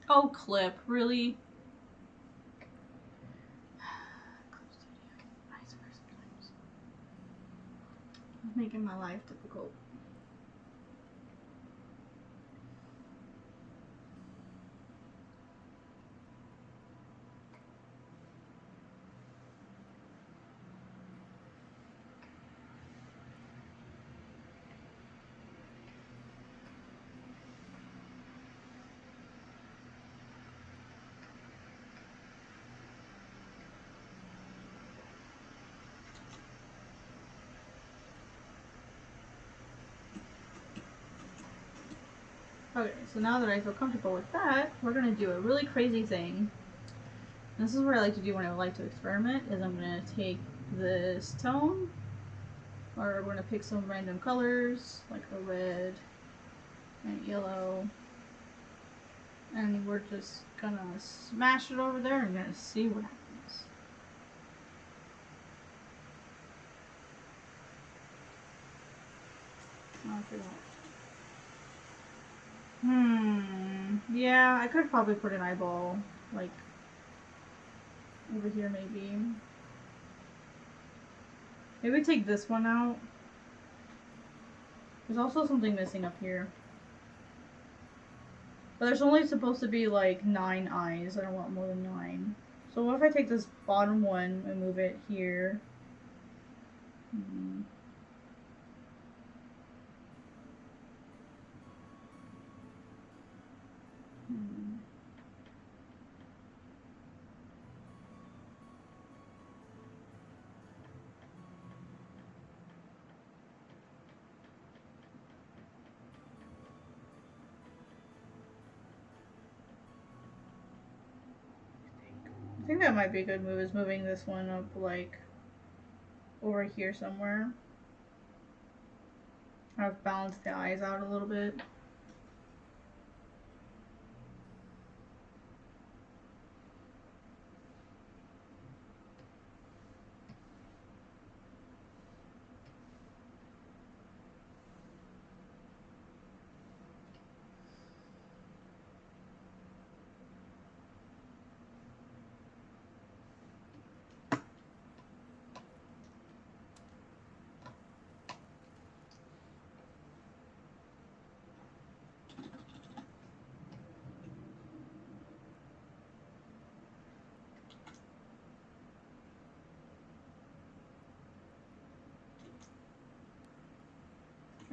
Oh, clip, really? Making my life difficult. Okay, so now that I feel comfortable with that, we're gonna do a really crazy thing. This is what I like to do when I like to experiment, is I'm gonna take this tone, or we're gonna pick some random colors, like a red and yellow, and we're just gonna smash it over there and gonna see what happens. After that. Yeah, I could probably put an eyeball, like, over here maybe. Maybe take this one out. There's also something missing up here. But there's only supposed to be like 9 eyes. I don't want more than 9. So what if I take this bottom one and move it here? I think that might be a good move, is moving this one up like over here somewhere. I've balanced the eyes out a little bit.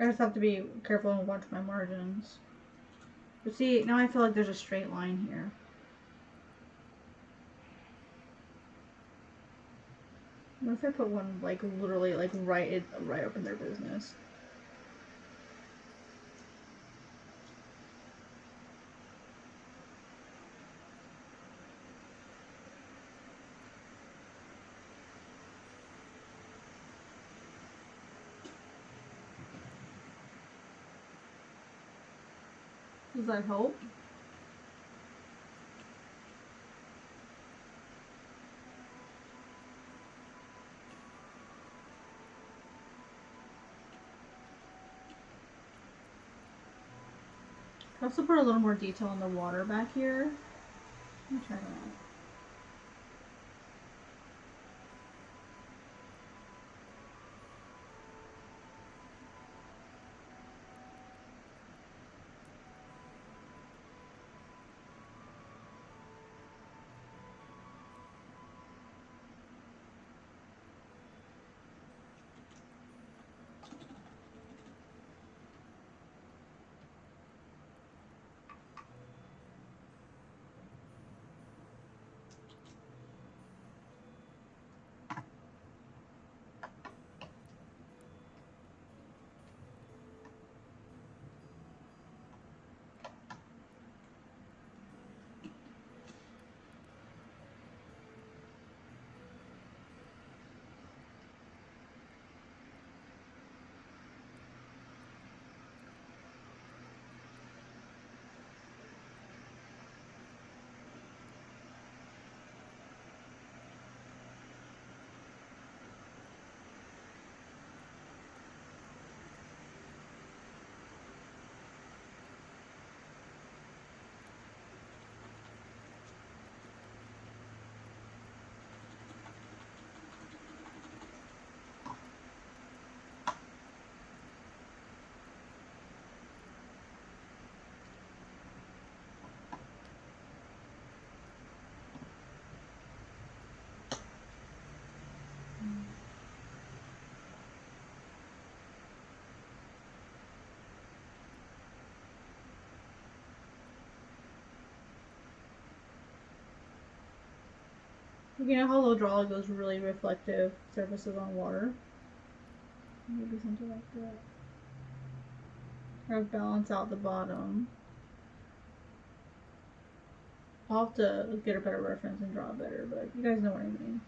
I just have to be careful and watch my margins. But see, now I feel like there's a straight line here. What if I put one like literally like right up in their business? Does that help? I also put a little more detail in the water back here. Let me try that. You know how low draw goes really reflective surfaces on water? Maybe something like that. Or balance out the bottom. I'll have to get a better reference and draw better, but you guys know what I mean.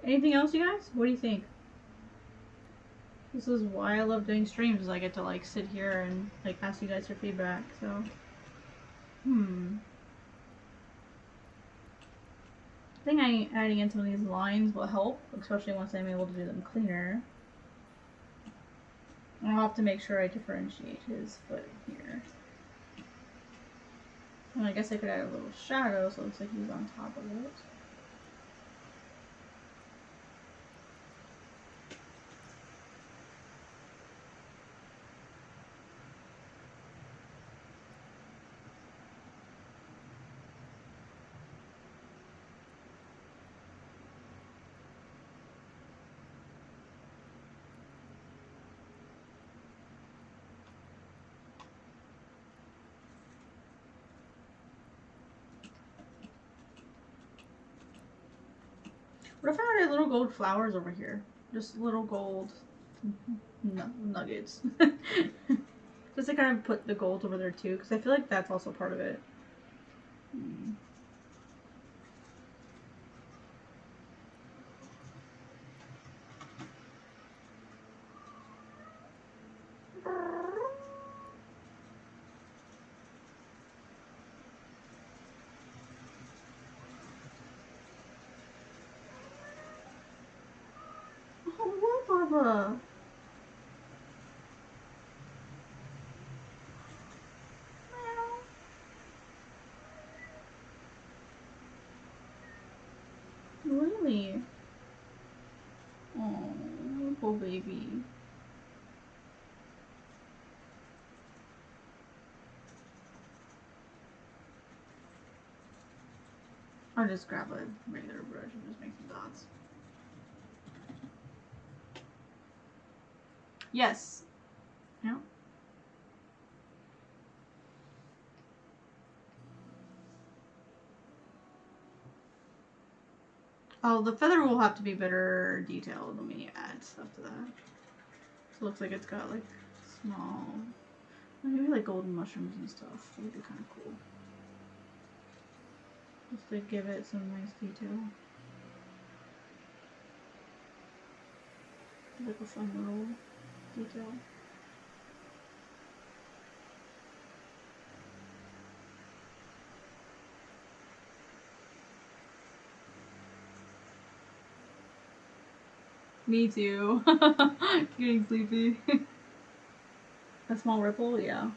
Anything else, you guys? What do you think? This is why I love doing streams, is I get to like sit here and like ask you guys for feedback, so. I think adding in some of these lines will help, especially once I'm able to do them cleaner. And I'll have to make sure I differentiate his foot here. And I guess I could add a little shadow so it looks like he's on top of it. What if I added little gold flowers over here? Just little gold nuggets. Just to kind of put the gold over there too, because I feel like that's also part of it. Oh, Baba. Really? Oh, poor baby. I'll just grab a regular brush and just make some dots. Yes. Yeah. Oh, the feather will have to be better detailed. Let me add stuff to that. So it looks like it's got like small, maybe like golden mushrooms and stuff. That would be kind of cool. Just to give it some nice detail. Like a fun little detail. Me too. Getting sleepy. A small ripple, yeah.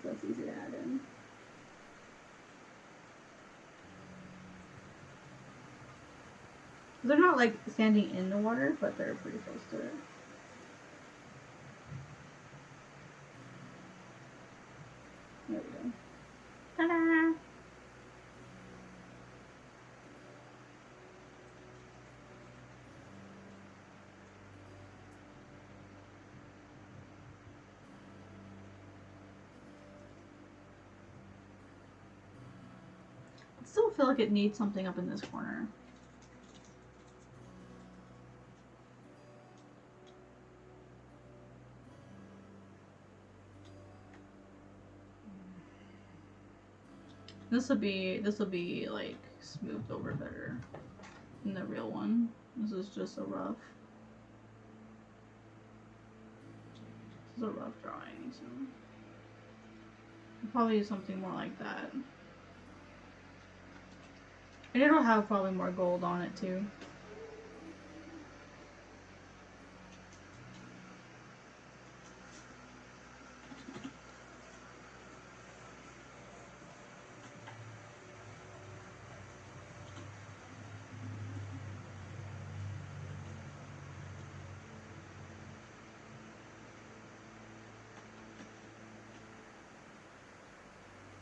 So that's easy to add in. They're not like standing in the water, but they're pretty close to it. There we go. Ta-da! I still feel like it needs something up in this corner. This will be like smoothed over better than the real one. This is just a rough. This is a rough drawing, so I'll probably use something more like that. And it'll have probably more gold on it too.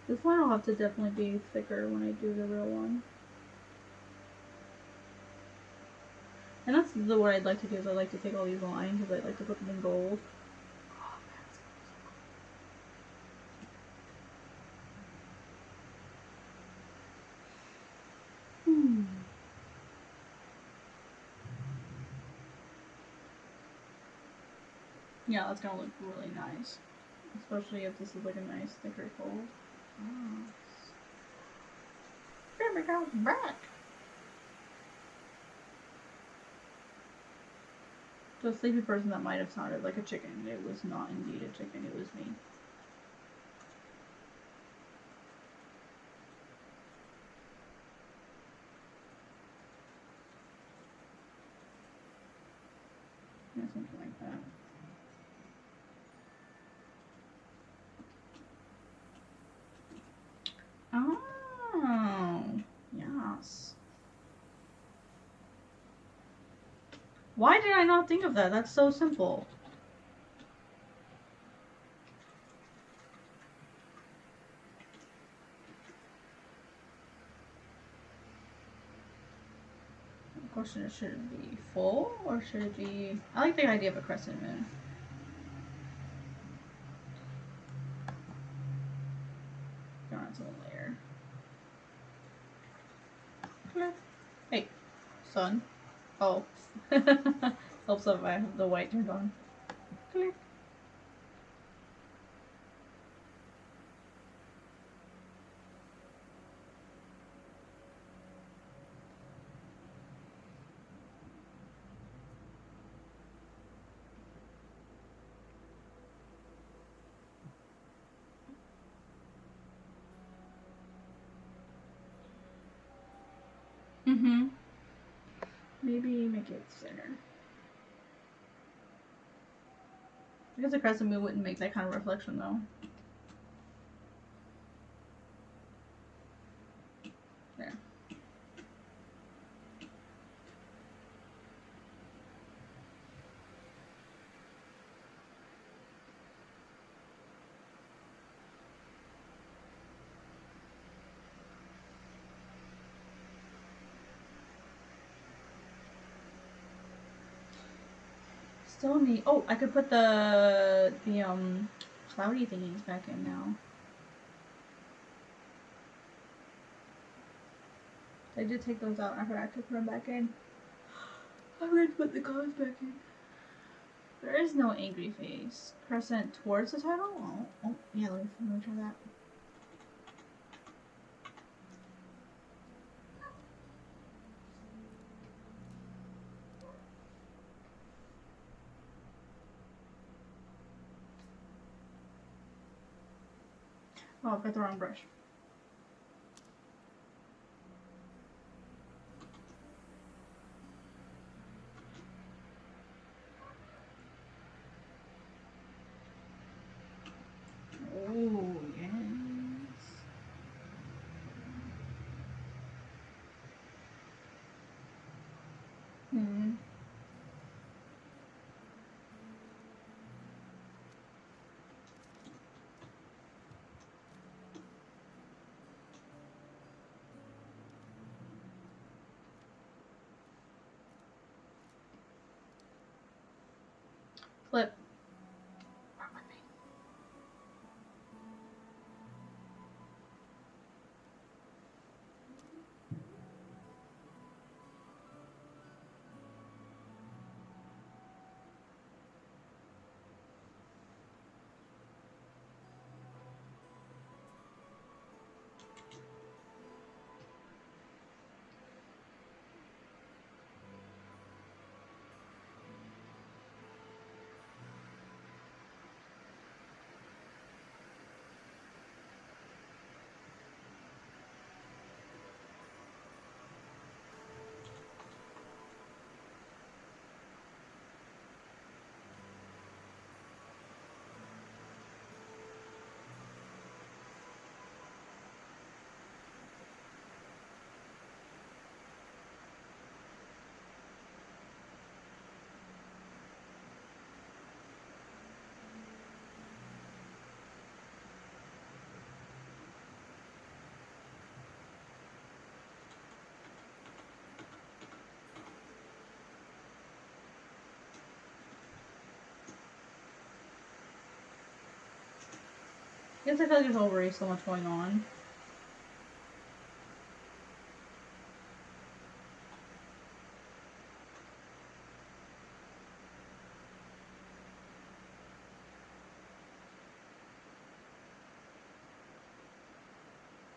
This one will have to definitely be thicker when I do the real one. And that's what I'd like to do is I'd like to take all these lines because I'd like to put them in gold. Yeah, that's gonna look really nice. Especially if this is like a nice thicker fold. Oh. Here we go, back! To a sleepy person that might have sounded like a chicken. It was not indeed a chicken, it was me. Yeah, something like that. Oh, yes. Why did I not think of that? That's so simple. The question is, should it be full or should it be... I like the idea of a crescent moon. Go on its own layer. Hey, sun. Oh. Helps if I have the white turned on. Mm-hmm. Maybe make it thinner. I guess a crescent moon wouldn't make that kind of reflection though. There. Still need. Oh, I could put the cloudy thingies back in now. I did take those out. I forgot to put them back in. I'm going to put the colors back in. There is no angry face. Crescent towards the title? Oh yeah, let me try that. Oh, I got the wrong brush. Oh, yes. Hmm. Flip. Work with me. I guess I feel like there's already so much going on.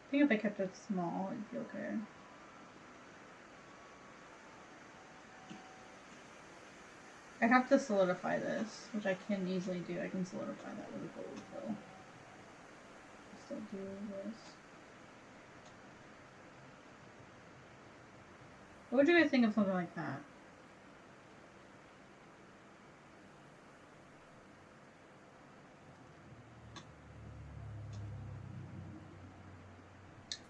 I think if I kept it small, it'd be okay. I have to solidify this, which I can easily do. I can solidify that with a gold fill. Still do this. What would you guys think of something like that?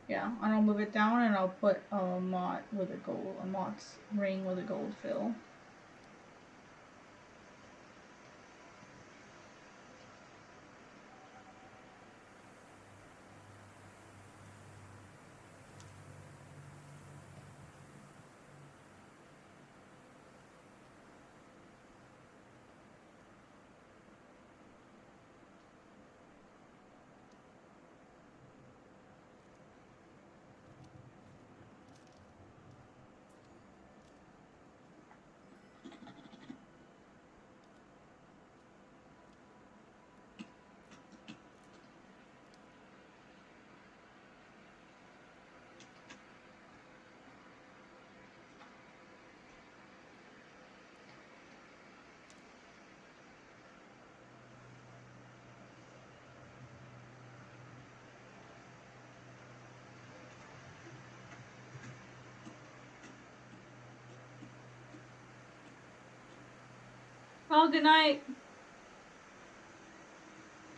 Yeah, and I'll move it down and I'll put a mott with a gold, a mott's ring with a gold fill. Oh, good night.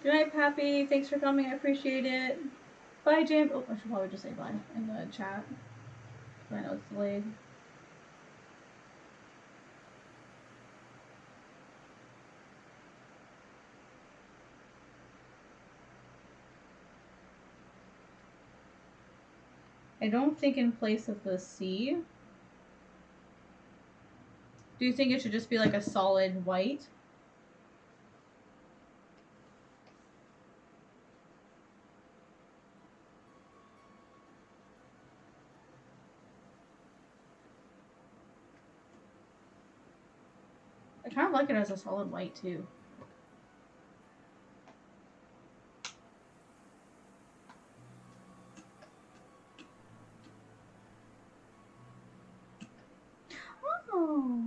Good night, Pappy. Thanks for coming. I appreciate it. Bye, Jam. Oh, I should probably just say bye in the chat. I know it's delayed. I don't think in place of the C. Do you think it should just be like a solid white? I kind of like it as a solid white too. Oh.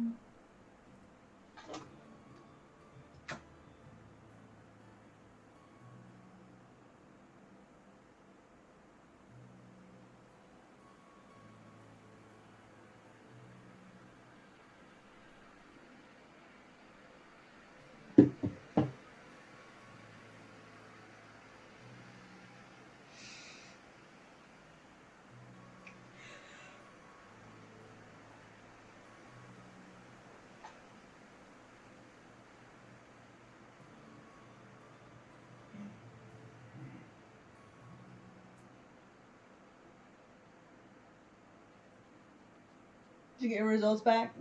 Did you get your results back?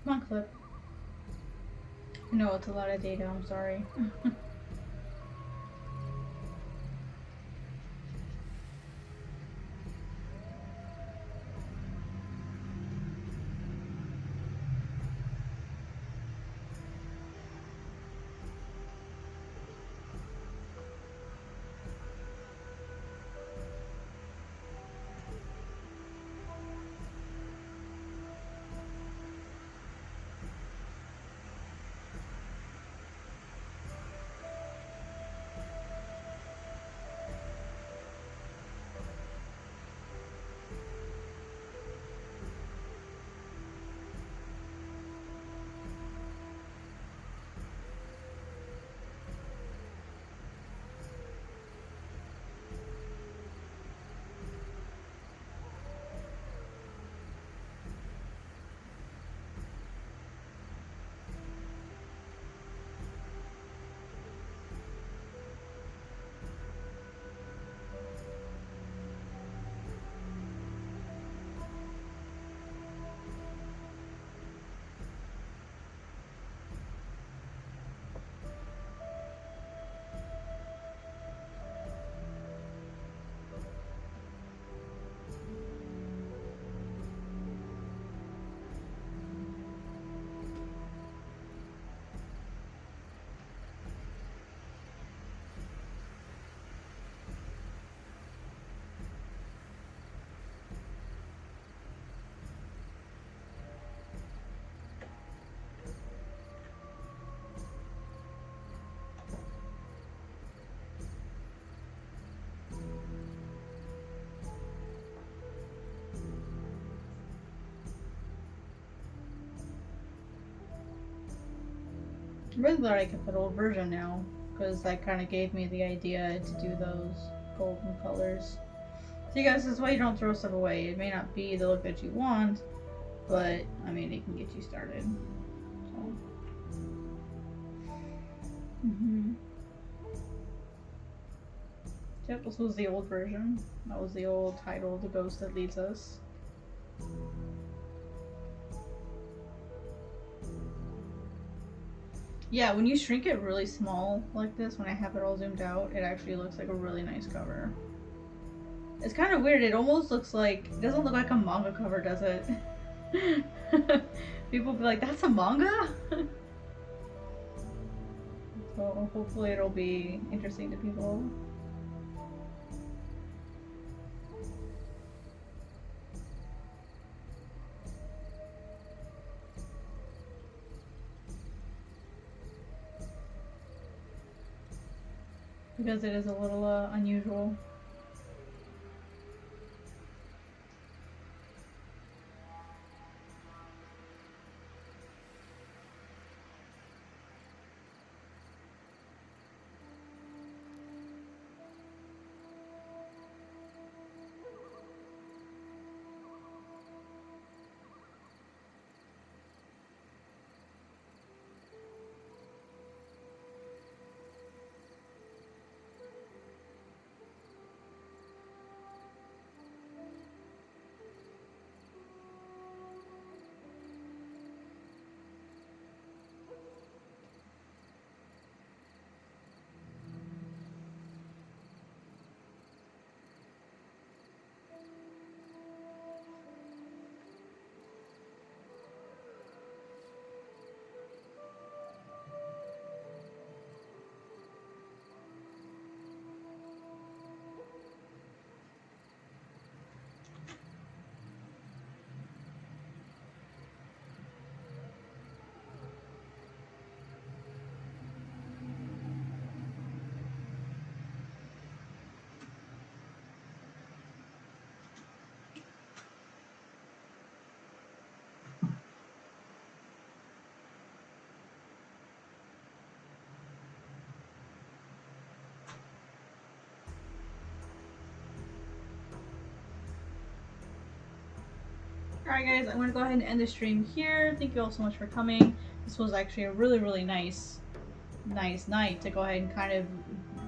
Come on, clip. I know it's a lot of data, I'm sorry. I'm really glad I kept that old version now, because that kind of gave me the idea to do those golden colors. So you guys, this is why you don't throw stuff away. It may not be the look that you want, but I mean, it can get you started. So. Yep, this was the old version. That was the old title, The Ghost That Leads Us. Yeah, when you shrink it really small like this, when I have it all zoomed out, it actually looks like a really nice cover. It's kind of weird. It almost looks like, it doesn't look like a manga cover, does it? People be like, that's a manga? So hopefully it'll be interesting to people. Because it is a little unusual. Alright guys, I'm going to go ahead and end the stream here. Thank you all so much for coming. This was actually a really nice night to go ahead and kind of,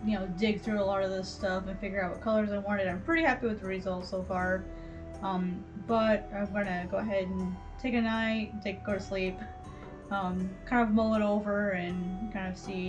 you know, dig through a lot of this stuff and figure out what colors I wanted. I'm pretty happy with the results so far. But I'm gonna go ahead and take a night, go to sleep, kind of mull it over and kind of see